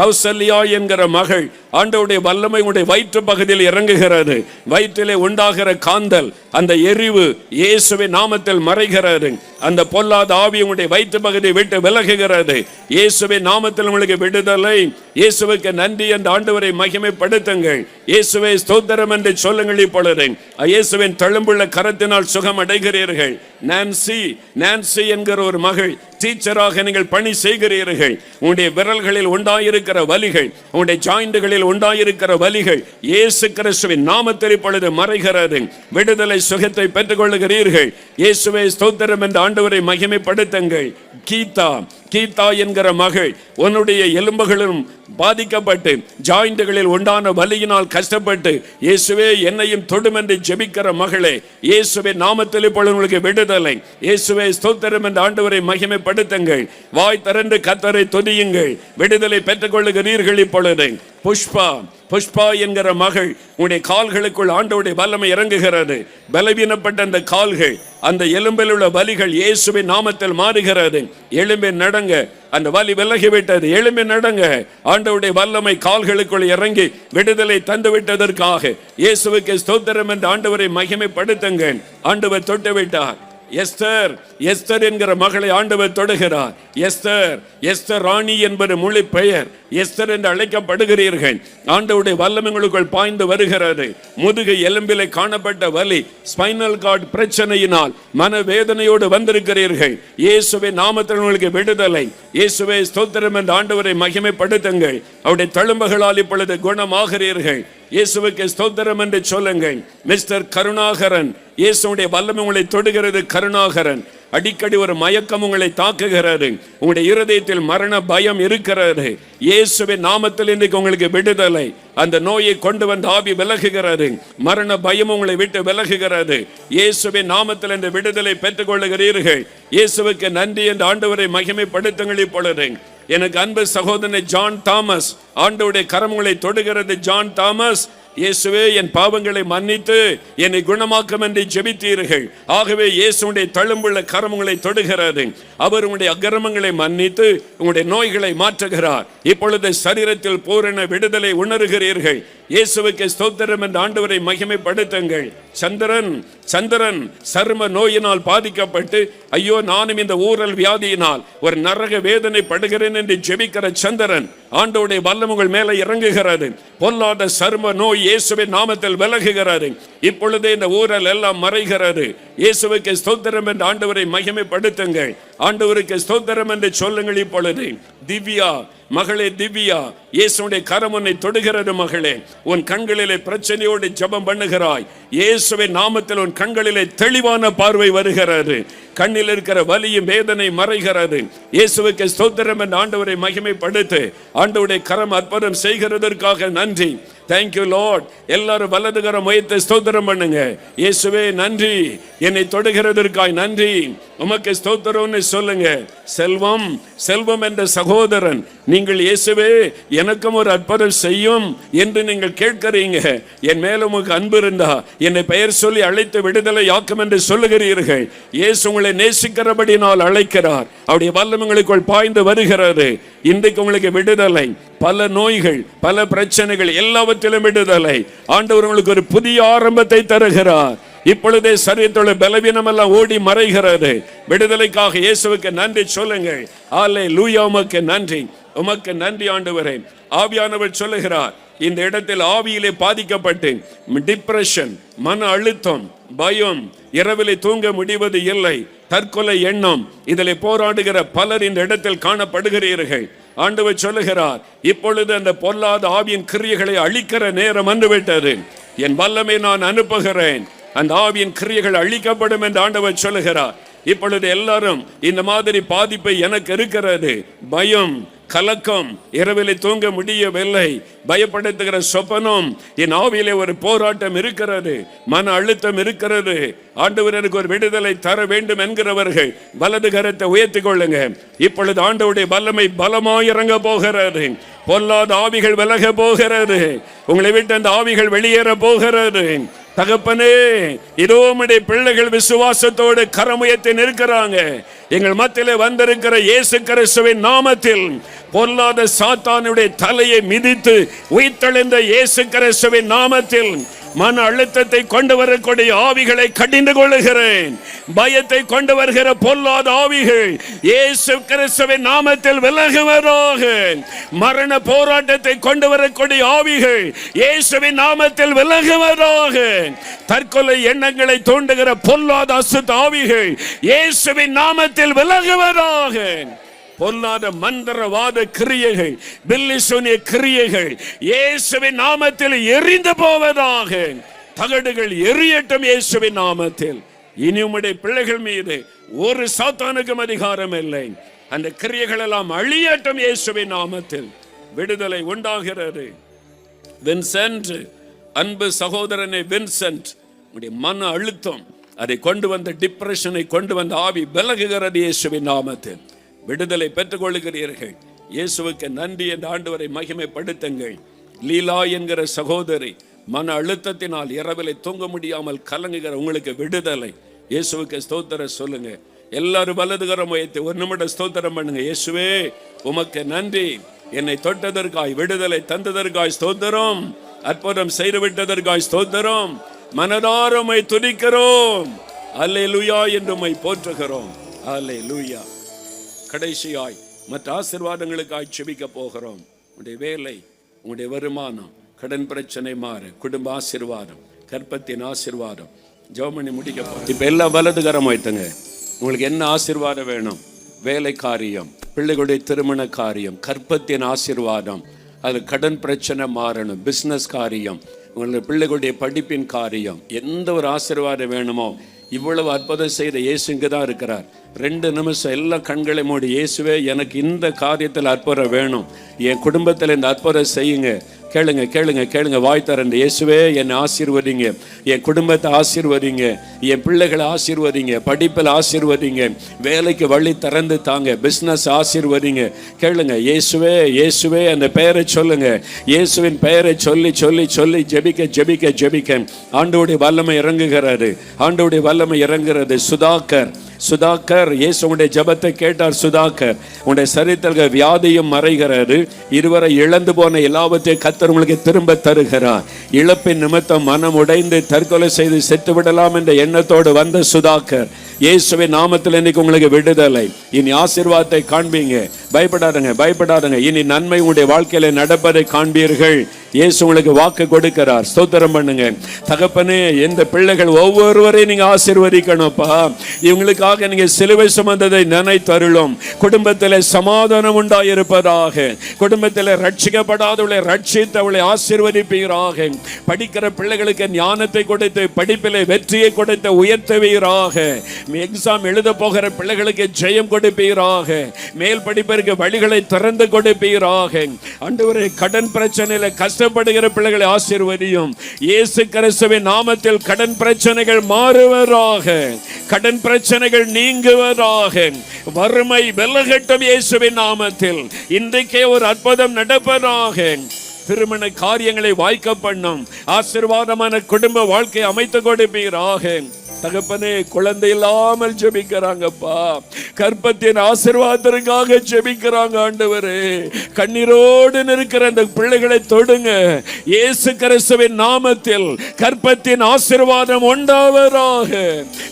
கௌசல்யா என்கிற மகள், ஆண்டவருடைய வல்லமை உடைய வயிற்று பகுதியில் இறங்குகிறது. வயிற்றிலே உண்டாகிற காந்தல், அந்த எரிவு இயேசுவின் நாமத்தில் மறைகிறது. அந்த பொல்லாத ஆவி உடைய வயிற்று பகுதியை விட்டு விலகுகிறது. இயேசுவின் நாமத்தில் உங்களுக்கு விடுதலை, இயேசுவுக்கு நன்றி என்று ஆண்டவரை மகிமைப்படுத்துங்கள். இயேசுவே ஸ்தோத்திரம் என்று சொல்லுங்கள். இப்பொழுது இயேசுவின் தழும்புள்ள கரத்தினால் சுகம் அடைகிறீர்கள். நான்சி என்கிற ஒரு மகள் டீச்சராக நீங்கள் பணி செய்கிறீர்கள். உங்களுடைய விரல்களில் உண்டாயிருக்கிற வலிகள், உங்களுடைய ஜாயிண்டுகளில் உண்டாயிருக்கிற வலிகள் இயேசு கிறிஸ்துவின் நாமத்தில் இப்பொழுது மறைகிறது. விடுதலை சுகத்தை பெற்றுக் கொள்ளுகிறீர்கள். இயேசுவே ஸ்தோத்திரம் என்று ஆண்டவரை மகிமைப்படுத்துங்கள். கீதா என்கிற மகள் உன்னுடைய எலும்புகளும் பாதிக்கப்பட்டு ஜாயிண்டுகளில் உண்டான வலியினால் கஷ்டப்பட்டு இயேசுவே என்னையும் தொடும் என்று ஜெபிக்கிற மகளே, இயேசுவே நாமத்தில் இப்பொழுது உங்களுக்கு விடுதலை. இயேசுவே ஸ்தோத்திரம் என்று ஆண்டவரை மகிமைப்படுத்துங்கள். வாய் திறந்து கர்த்தரை துதியுங்கள். விடுதலை பெற்றுக் கொள்ளுகிறீர்கள். இப்பொழுது புஷ்பா என்கிற மகள் உன்னுடைய கால்களுக்குள் ஆண்டவருடைய வல்லமை இறங்குகிறது. பலவீனப்பட்ட அந்த கால்கள், அந்த எலும்பில் உள்ள வலிகள் இயேசுவின் நாமத்தில் மாறுகிறது. எலும்பி நடங்க, அந்த வலி விலகிவிட்டது. எலும்பி நடங்க. ஆண்டவருடைய வல்லமை கால்களுக்குள் இறங்கி விடுதலை தந்து விட்டதற்காக இயேசுவுக்கு ஸ்தோத்திரம் என்று ஆண்டவரை மகிமைப்படுத்துங்கள். ஆண்டவர் தொட்டு விட்டார். எஸ்தர் என்கிற மகளை ஆண்டவர் தொடுகிறார். எஸ்தர் ராணி என்பது மொழி பெயர். எஸ்தர் என்று அழைக்கப்படுகிறீர்கள். ஆண்டவருடைய வல்லமைகளுக்குள் பாய்ந்து வருகிறது. முதுகு எலும்பிலே காணப்பட்ட வலி, ஸ்பைனல் கார்டு பிரச்சனையினால் மனவேதனையோடு வந்திருக்கிறீர்கள். இயேசுவின் நாமத்தில் உங்களுக்கு விடுதலை. இயேசுவே ஸ்தோத்திரம் என்று ஆண்டவரை மகிமைப்படுத்துங்கள். அவருடைய தழும்புகளால் இப்பொழுது குணமாகிறீர்கள். இயேசுவுக்கு ஸ்தோத்திரம் என்று சொல்லுங்கள். மிஸ்டர் கருணாகரன், இயேசுடைய வல்லமை உங்களை தொடுகிறது. கருணாகரன், அடிக்கடி ஒரு மயக்கம் உங்களை தாக்குகிறது. உங்களுடைய இருதயத்தில் மரண பயம் இருக்கிறது. இயேசுவின் நாமத்தில் இன்றைக்கு உங்களுக்கு விடுதலை. அந்த நோயை கொண்டு வந்த ஆவி விலகுகிறது. மரண பயம் உங்களை விட்டு விலகுகிறது. இயேசுவின் நாமத்தில் இந்த விடுதலை பெற்றுக் கொள்ளுகிறீர்கள். இயேசுவுக்கு நன்றி என்று ஆண்டவரை மகிமைப்படுத்துங்கள். இப்பொழுது எனக்கு அன்பு சகோதரன் ஜான் தாமஸ், ஆண்டவருடைய கரங்களை தொடுகிறது. ஜான் தாமஸ், இயேசுவே என் பாவங்களை மன்னித்து என்னை குணமாக்கும் என்று ஜெபித்தீர்கள். ஆகவே இயேசுடைய தழும்புள்ள கரங்களை தொடுகிறது. அவர் உங்களுடைய அக்கிரமங்களை மன்னித்து உங்களுடைய நோய்களை மாற்றுகிறார். இப்பொழுது சரீரத்தில் பூரண விடுதலை உணர்கிறீர்கள். இயேசுவுக்கு ஸ்தோத்திரம் என்று ஆண்டவரை மகிமைப்படுத்துங்கள். சந்திரன் சர்ம நோயினால் பாதிக்கப்பட்டு ஐயோ நானும் இந்த ஊரல் வியாதியினால் ஒரு நரக வேதனை படுகிறேன் என்று ஜெபிக்கிற சந்திரன், ஆண்டவருடைய வல்லமைகள் மேலே இறங்குகிறது. பொல்லாத சர்ம நோய் இயேசுவின் நாமத்தில் விலகுகிறது. இப்பொழுதே இந்த ஊரல் எல்லாம் மறைகிறது. இயேசுவுக்கு ஸ்தோத்திரம் என்று ஆண்டவரை மகிமைப்படுத்துங்கள். ஆண்டவருக்கு ஸ்தோத்திரம் என்று சொல்லுங்கள். இப்பொழுது திவ்யா, மகளே திவ்யா, இயேசுடைய கரம் உன்னை தொடுகிறது. மகளே, உன் கண்களிலே பிரச்சனையோடு ஜெபம் பண்ணுகிறாய். இயேசுவின் நாமத்தில் உன் கண்களிலே தெளிவான பார்வை வருகிறது. கண்ணில் இருக்கிற வலியும் வேதனை மறைகிறது. இயேசுவுக்கு ஸ்தோத்திரம் என்று ஆண்டவரை மகிமைப்படுத்து. ஆண்டவருடைய கரம் அற்புதம் செய்கிறதற்காக நன்றி. Thank you Lord. எல்லாரும் வலது கரம் உயர்த்தி ஸ்தோத்திரம் பண்ணுங்க. இயேசுவே நன்றி, என்னை தொடுகிறதற்காய் நன்றி, உமக்கு ஸ்தோத்திரம்னு சொல்லுங்க. செல்வம் என்ற சகோதரன், நீங்கள் இயேசுவே எனக்கும் ஒரு அற்புதம் செய்யும் என்று நீங்கள் கேட்கிறீங்க. என் மேல உமக்கு அன்பு இருந்தா என்னை பெயர் சொல்லி அழைத்து விடுதலை ஆக்கும் என்று சொல்லுகிறீர்கள். இயேசு உங்களை நேசிக்கிறபடினால் அழைக்கிறார். அவருடைய வல்லமைகளுக்குள் பாய்ந்து வருகிறது. இன்றைக்கு உங்களுக்கு விடுதலை. பல நோய்கள், பல பிரச்சனைகள் எல்லாவற்றிலும் விடுதலை. ஆண்டவர் உங்களுக்கு ஒரு புதிய ஆரம்பத்தை தருகிறார். இப்பொழுதே சரீரத்தோட பலவீனம் எல்லாம் ஓடி மறைகிறது. விடுதலைக்காக இயேசுவுக்கு நன்றி சொல்லுங்கள். அல்லேலூயா, உமக்கு நன்றி, உமக்கு நன்றி ஆண்டவரே. ஆவியானவர் சொல்லுகிறார், இந்த இடத்தில் ஆவியிலே பாதிக்கப்பட்டு டிப்ரெஷன், மன அழுத்தம், பயம், இரவிலே தூங்க முடிவது இல்லை, தற்கொலை எண்ணம், இதில் போராடுகிற பலர் இந்த இடத்தில் காணப்படுகிறீர்கள். ஆண்டவர் சொல்லுகிறார், இப்பொழுது அந்த பொல்லாத ஆவியின் கிரியைகளை அழிக்கிற நேரம் வந்துவிட்டது. என் வல்லமை நான் அனுப்புகிறேன். அந்த ஆவியின் கிரியைகள் அழிக்கப்படும் என்று ஆண்டவர் சொல்லுகிறார். இப்பொழுது எல்லாரும் இந்த மாதிரி பாதிப்பை எனக்கு இருக்கிறது. பயம், கலக்கம், இரவிலே தூங்க முடியவில்லை, பயப்படுத்துகிற சொப்பனம், என் ஆவியிலே ஒரு போராட்டம் இருக்கிறது, மன அழுத்தம் இருக்கிறது. ஆண்டவர் எனக்கு ஒரு விடுதலை தர வேண்டும் என்கிறவர்கள் வலது கரத்தை உயர்த்தி கொள்ளுங்க. இப்பொழுது ஆண்டவருடைய வல்லமை பலமாய் இறங்க போகிறது. பொல்லாத ஆவிகள் விலக போகிறது. உங்களை விட்டு அந்த ஆவிகள் வெளியேற போகிறது. தகப்பனே, இதோ உம்முடைய பிள்ளைகள் விசுவாசத்தோடு கரமுயர்த்தி நிற்கிறாங்க. எங்கள் மத்தியிலே வந்திருக்கிற இயேசு கிறிஸ்துவின் நாமத்தில் பொல்லாத சாத்தானுடைய தலையை மிதித்து உயிர்த்தெழுந்த இயேசு கிறிஸ்துவின் நாமத்தில் மன அழுத்தத்தை கொண்டு வரக்கூடிய ஆவிகளை கடிந்து கொள்ளுகிறேன். பயத்தை கொண்டு வருகிற பொல்லாத ஆவிகள் இயேசு கிறிஸ்துவின் நாமத்தில் விலகுவதாக. மரண போராட்டத்தை கொண்டு வரக்கூடிய ஆவிகள் இயேசுவின் நாமத்தில் விலகுவதாக. தற்கொலை எண்ணங்களை தூண்டுகிற பொல்லாத அசுத்த ஆவிகள் இயேசுவின் நாமத்தில் விலகுவதாக. பொல்லாத மந்திரவாத கிரியைகள், பில்லிசூனிய கிரியைகள் இயேசுவின் நாமத்தில் எரிந்து போவதாக. தகடுகள் எரியட்டும் இயேசுவின் நாமத்தில். இனி உம்முடைய பிள்ளைகள் மீது ஒரு சாத்தானுக்கும் அதிகாரம் இல்லை. அந்த கிரியைகள் எல்லாம் அழியட்டும் இயேசுவின் நாமத்தில். விடுதலை உண்டாகிறது. வின்சென்ட், அன்பு சகோதரனே வின்சென்ட், உடைய மன அழுத்தம், அதை கொண்டு வந்த டிப்ரெஷனை கொண்டு வந்த ஆவி விலகுகிறது இயேசுவின் நாமத்தில். விடுதலை பெற்றுக் கொள்ளுகிறீர்கள். இயேசுவுக்கு நன்றி என்ற ஆண்டவரை மகிமைப்படுத்துங்கள். லீலா என்கிற சகோதரி, மன அழுத்தத்தினால் இரவிலே தூங்க முடியாமல் கலங்குகிற உங்களுக்கு விடுதலை. இயேசுவுக்கு ஸ்தோத்திரம் சொல்லுங்க. எல்லாரும் வலதுகரம் உயர்த்தி ஒரு நிமிடம் ஸ்தோத்திரம் பண்ணுங்க. இயேசுவே உமக்கு நன்றி, என்னை தொட்டதற்காய், விடுதலை தந்ததற்காய் ஸ்தோத்திரம், அற்புதம் செய்து விட்டதற்காய் ஸ்தோத்திரம். மனதார உம்மை துதிக்கிறோம். அல்லேலூயா என்று உம்மை போற்றுகிறோம். அல்லேலூயா. கடைசியாய் மற்ற ஆசீர்வாதங்களுக்காய் செபிக்க போகிறோம். உங்களுடைய வேலை, உங்களுடைய வருமானம், கடன் பிரச்சனை மாறு, குடும்ப ஆசீர்வாதம், கற்பத்தின் ஆசீர்வாதம் ஜெபம் பண்ணி முடிக்க போறோம். இப்ப எல்லாம் வலதுகரம் வைத்துங்க. உங்களுக்கு என்ன ஆசீர்வாதம் வேணும்? வேலை காரியம், பிள்ளைகளுடைய திருமண காரியம், கற்பத்தின் ஆசீர்வாதம், அது கடன் பிரச்சனை மாறணும், பிசினஸ் காரியம், உங்களுடைய பிள்ளைகளுடைய படிப்பின் காரியம், எந்த ஒரு ஆசீர்வாதம் வேணுமோ இவ்வளவு அற்புதம் செய்த இயேசு இங்கே தான் இருக்கிறார். 2 நிமிஷம் எல்லாம் கண்களை மூடி, இயேசுவே எனக்கு இந்த காரியத்தில் அற்புதம் வேணும், என் குடும்பத்தில் இந்த அற்புதம் செய்யுங்க. கேளுங்க கேளுங்க கேளுங்க. வாய் திறந்து, இயேசுவே என்னை ஆசீர்வதிங்க, என் குடும்பத்தை ஆசீர்வதிங்க, என் பிள்ளைகளை ஆசீர்வதிங்க, படிப்பில் ஆசீர்வதிங்க, வேலைக்கு வழி திறந்து தாங்க, பிஸ்னஸ் ஆசீர்வதிங்க. கேளுங்க. இயேசுவே இயேசுவே அந்த பெயரை சொல்லுங்க. இயேசுவின் பெயரை சொல்லி சொல்லி சொல்லி ஜெபிக்க ஜெபிக்க ஜெபிக்க ஆண்டவருடைய வல்லமை இறங்குகிறாரு. ஆண்டவருடைய வல்லமை இறங்குகிறது. சுதாகர் இயேசுடைய ஜெபத்தை கேட்டார். சுதாகர், உங்களுடைய சரீரத்தில் வியாதியும் மறைகிறது. இதுவரை இழந்து போன எல்லாவற்றையும் கர்த்தர் உங்களுக்கு திரும்ப தருகிறார். இழப்பின் நிமித்தம் மனம் உடைந்து தற்கொலை செய்து செத்து விடலாம் என்ற எண்ணத்தோடு வந்த சுதாகர், இயேசுவின் நாமத்தில் இன்னைக்கு உங்களுக்கு விடுதலை. இனி ஆசீர்வாதத்தை காண்பீங்க. பயப்படாதுங்க பயப்படாதுங்க. இனி நன்மை உங்களுடைய வாழ்க்கையில நடப்பதை காண்பீர்கள். இயேசு உங்களுக்கு வாக்கு கொடுக்கிறார். ஸ்தோத்திரம் பண்ணுங்க. தகப்பனே, இந்த பிள்ளைகள் ஒவ்வொருவரையும் நீங்க ஆசீர்வதிக்கணும்ப்பா. இவங்களுக்காக நீங்க சிலுவை சுமந்ததை நினைத்தருளும். குடும்பத்தில் சமாதானம் உண்டாயிருப்பதாக. குடும்பத்தில் ரட்சிக்கப்படாதவளை ரட்சித்தவளை ஆசீர்வதிப்பீராக. படிக்கிற பிள்ளைகளுக்கு ஞானத்தை கொடுத்து படிப்பிலே வெற்றியை கொடுத்து உயர்த்துவீராக. எக்ஸாம் எழுத போகிற பிள்ளைகளுக்கு ஜெயம் கொடுப்பீராக. மேல் படிப்பிற்கு வழிகளை திறந்து கொடுப்பீராக. ஆண்டவரே, கடன் பிரச்சனையில கஷ்டப்படுகிற பிள்ளைகளை ஆசீர்வதியும். இயேசு கிறிஸ்துவின் நாமத்தில் கடன் பிரச்சனைகள் மாறுவதாக. கடன் பிரச்சனைகள் நீங்குவதாக. வறுமை விலகட்டும் இயேசுவின் நாமத்தில். இன்றைக்கே ஒரு அற்புதம் நடப்பதாக. திருமண காரியங்களை வாய்க்க பண்ணும். ஆசீர்வாதமான குடும்ப வாழ்க்கை அமைத்து கொடுப்பீராக. தகப்பனே, குழந்தை இல்லாமல் ஜெபிக்கிறாங்கப்பா. கற்பத்தின் ஆசீர்வாதத்திற்காக ஜெபிக்கிறாங்க. ஆண்டவரே, கண்ணீரோடு இருக்கிற அந்த பிள்ளைகளை தொடுங்க. இயேசு கிறிஸ்துவின் நாமத்தில் கற்பத்தின் ஆசீர்வாதம் உண்டாவதாக.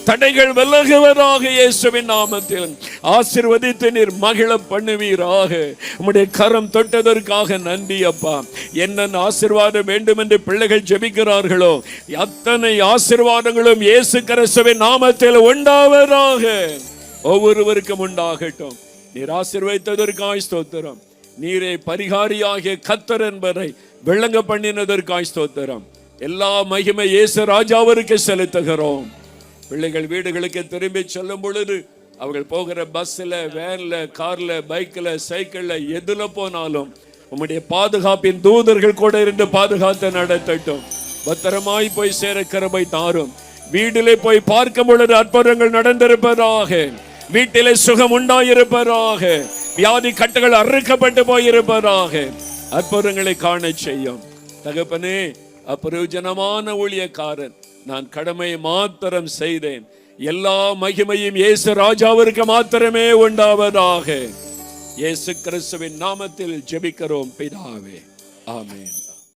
தடைகள் விலகுவதாக. இயேசுவின் நாமத்தில் ஆசீர்வதித்து நீர் மகிழ பண்ணுவீராக. உம்முடைய கரம் தொட்டதற்காக நன்றி அப்பா. என்னென்ன ஆசீர்வாதம் வேண்டும் என்று பிள்ளைகள் ஜெபிக்கிறார்களோ அத்தனை ஆசீர்வாதங்களும் இயேசு கிறிஸ்துவின் நாமத்தில் உண்டாவதாக. ஒவ்வொருவருக்கும் உண்டாகட்டும். நீர் ஆசீர்வதித்ததற்காய் ஸ்தோத்திரம். நீரே பரிகாரியாகிய கர்த்தர் என்பதை விளங்க பண்ணினதற்காய் ஸ்தோத்திரம். எல்லா மகிமை இயேசு ராஜாவிற்கு செலுத்துகிறோம். பிள்ளைகள் வீடுகளுக்கு திரும்பி செல்லும் பொழுது அவர்கள் போகிற பஸ்ல, வேன்ல, கார்ல, பைக்ல, சைக்கிள்ல, எதுல போனாலும் உம்முடைய பாதுகாப்பின் தூதர்கள் கூட இருந்து பாதுகாத்து நடத்தட்டும். பத்திரமாய் போய் சேர கிருபை தாரும். வீட்டிலே போய் பார்க்கும் பொழுது அற்புதங்கள் நடந்திருப்பதாக. வீட்டிலே சுகம் உண்டாயிருப்பதாக. வியாதி கட்டுகள் அறுக்கப்பட்டு போயிருப்பதாக. அற்புதங்களை காண செய்யும். தகப்பனே, அப்பிரயோஜனமான ஊழியக்காரன், நான் கடமையை மாத்திரம் செய்தேன். எல்லா மகிமையும் இயேசு ராஜாவிற்கு மாத்திரமே உண்டாவதாக. இயேசு கிறிஸ்துவின் நாமத்தில் ஜெபிக்கிறோம் பிதாவே. ஆமென்.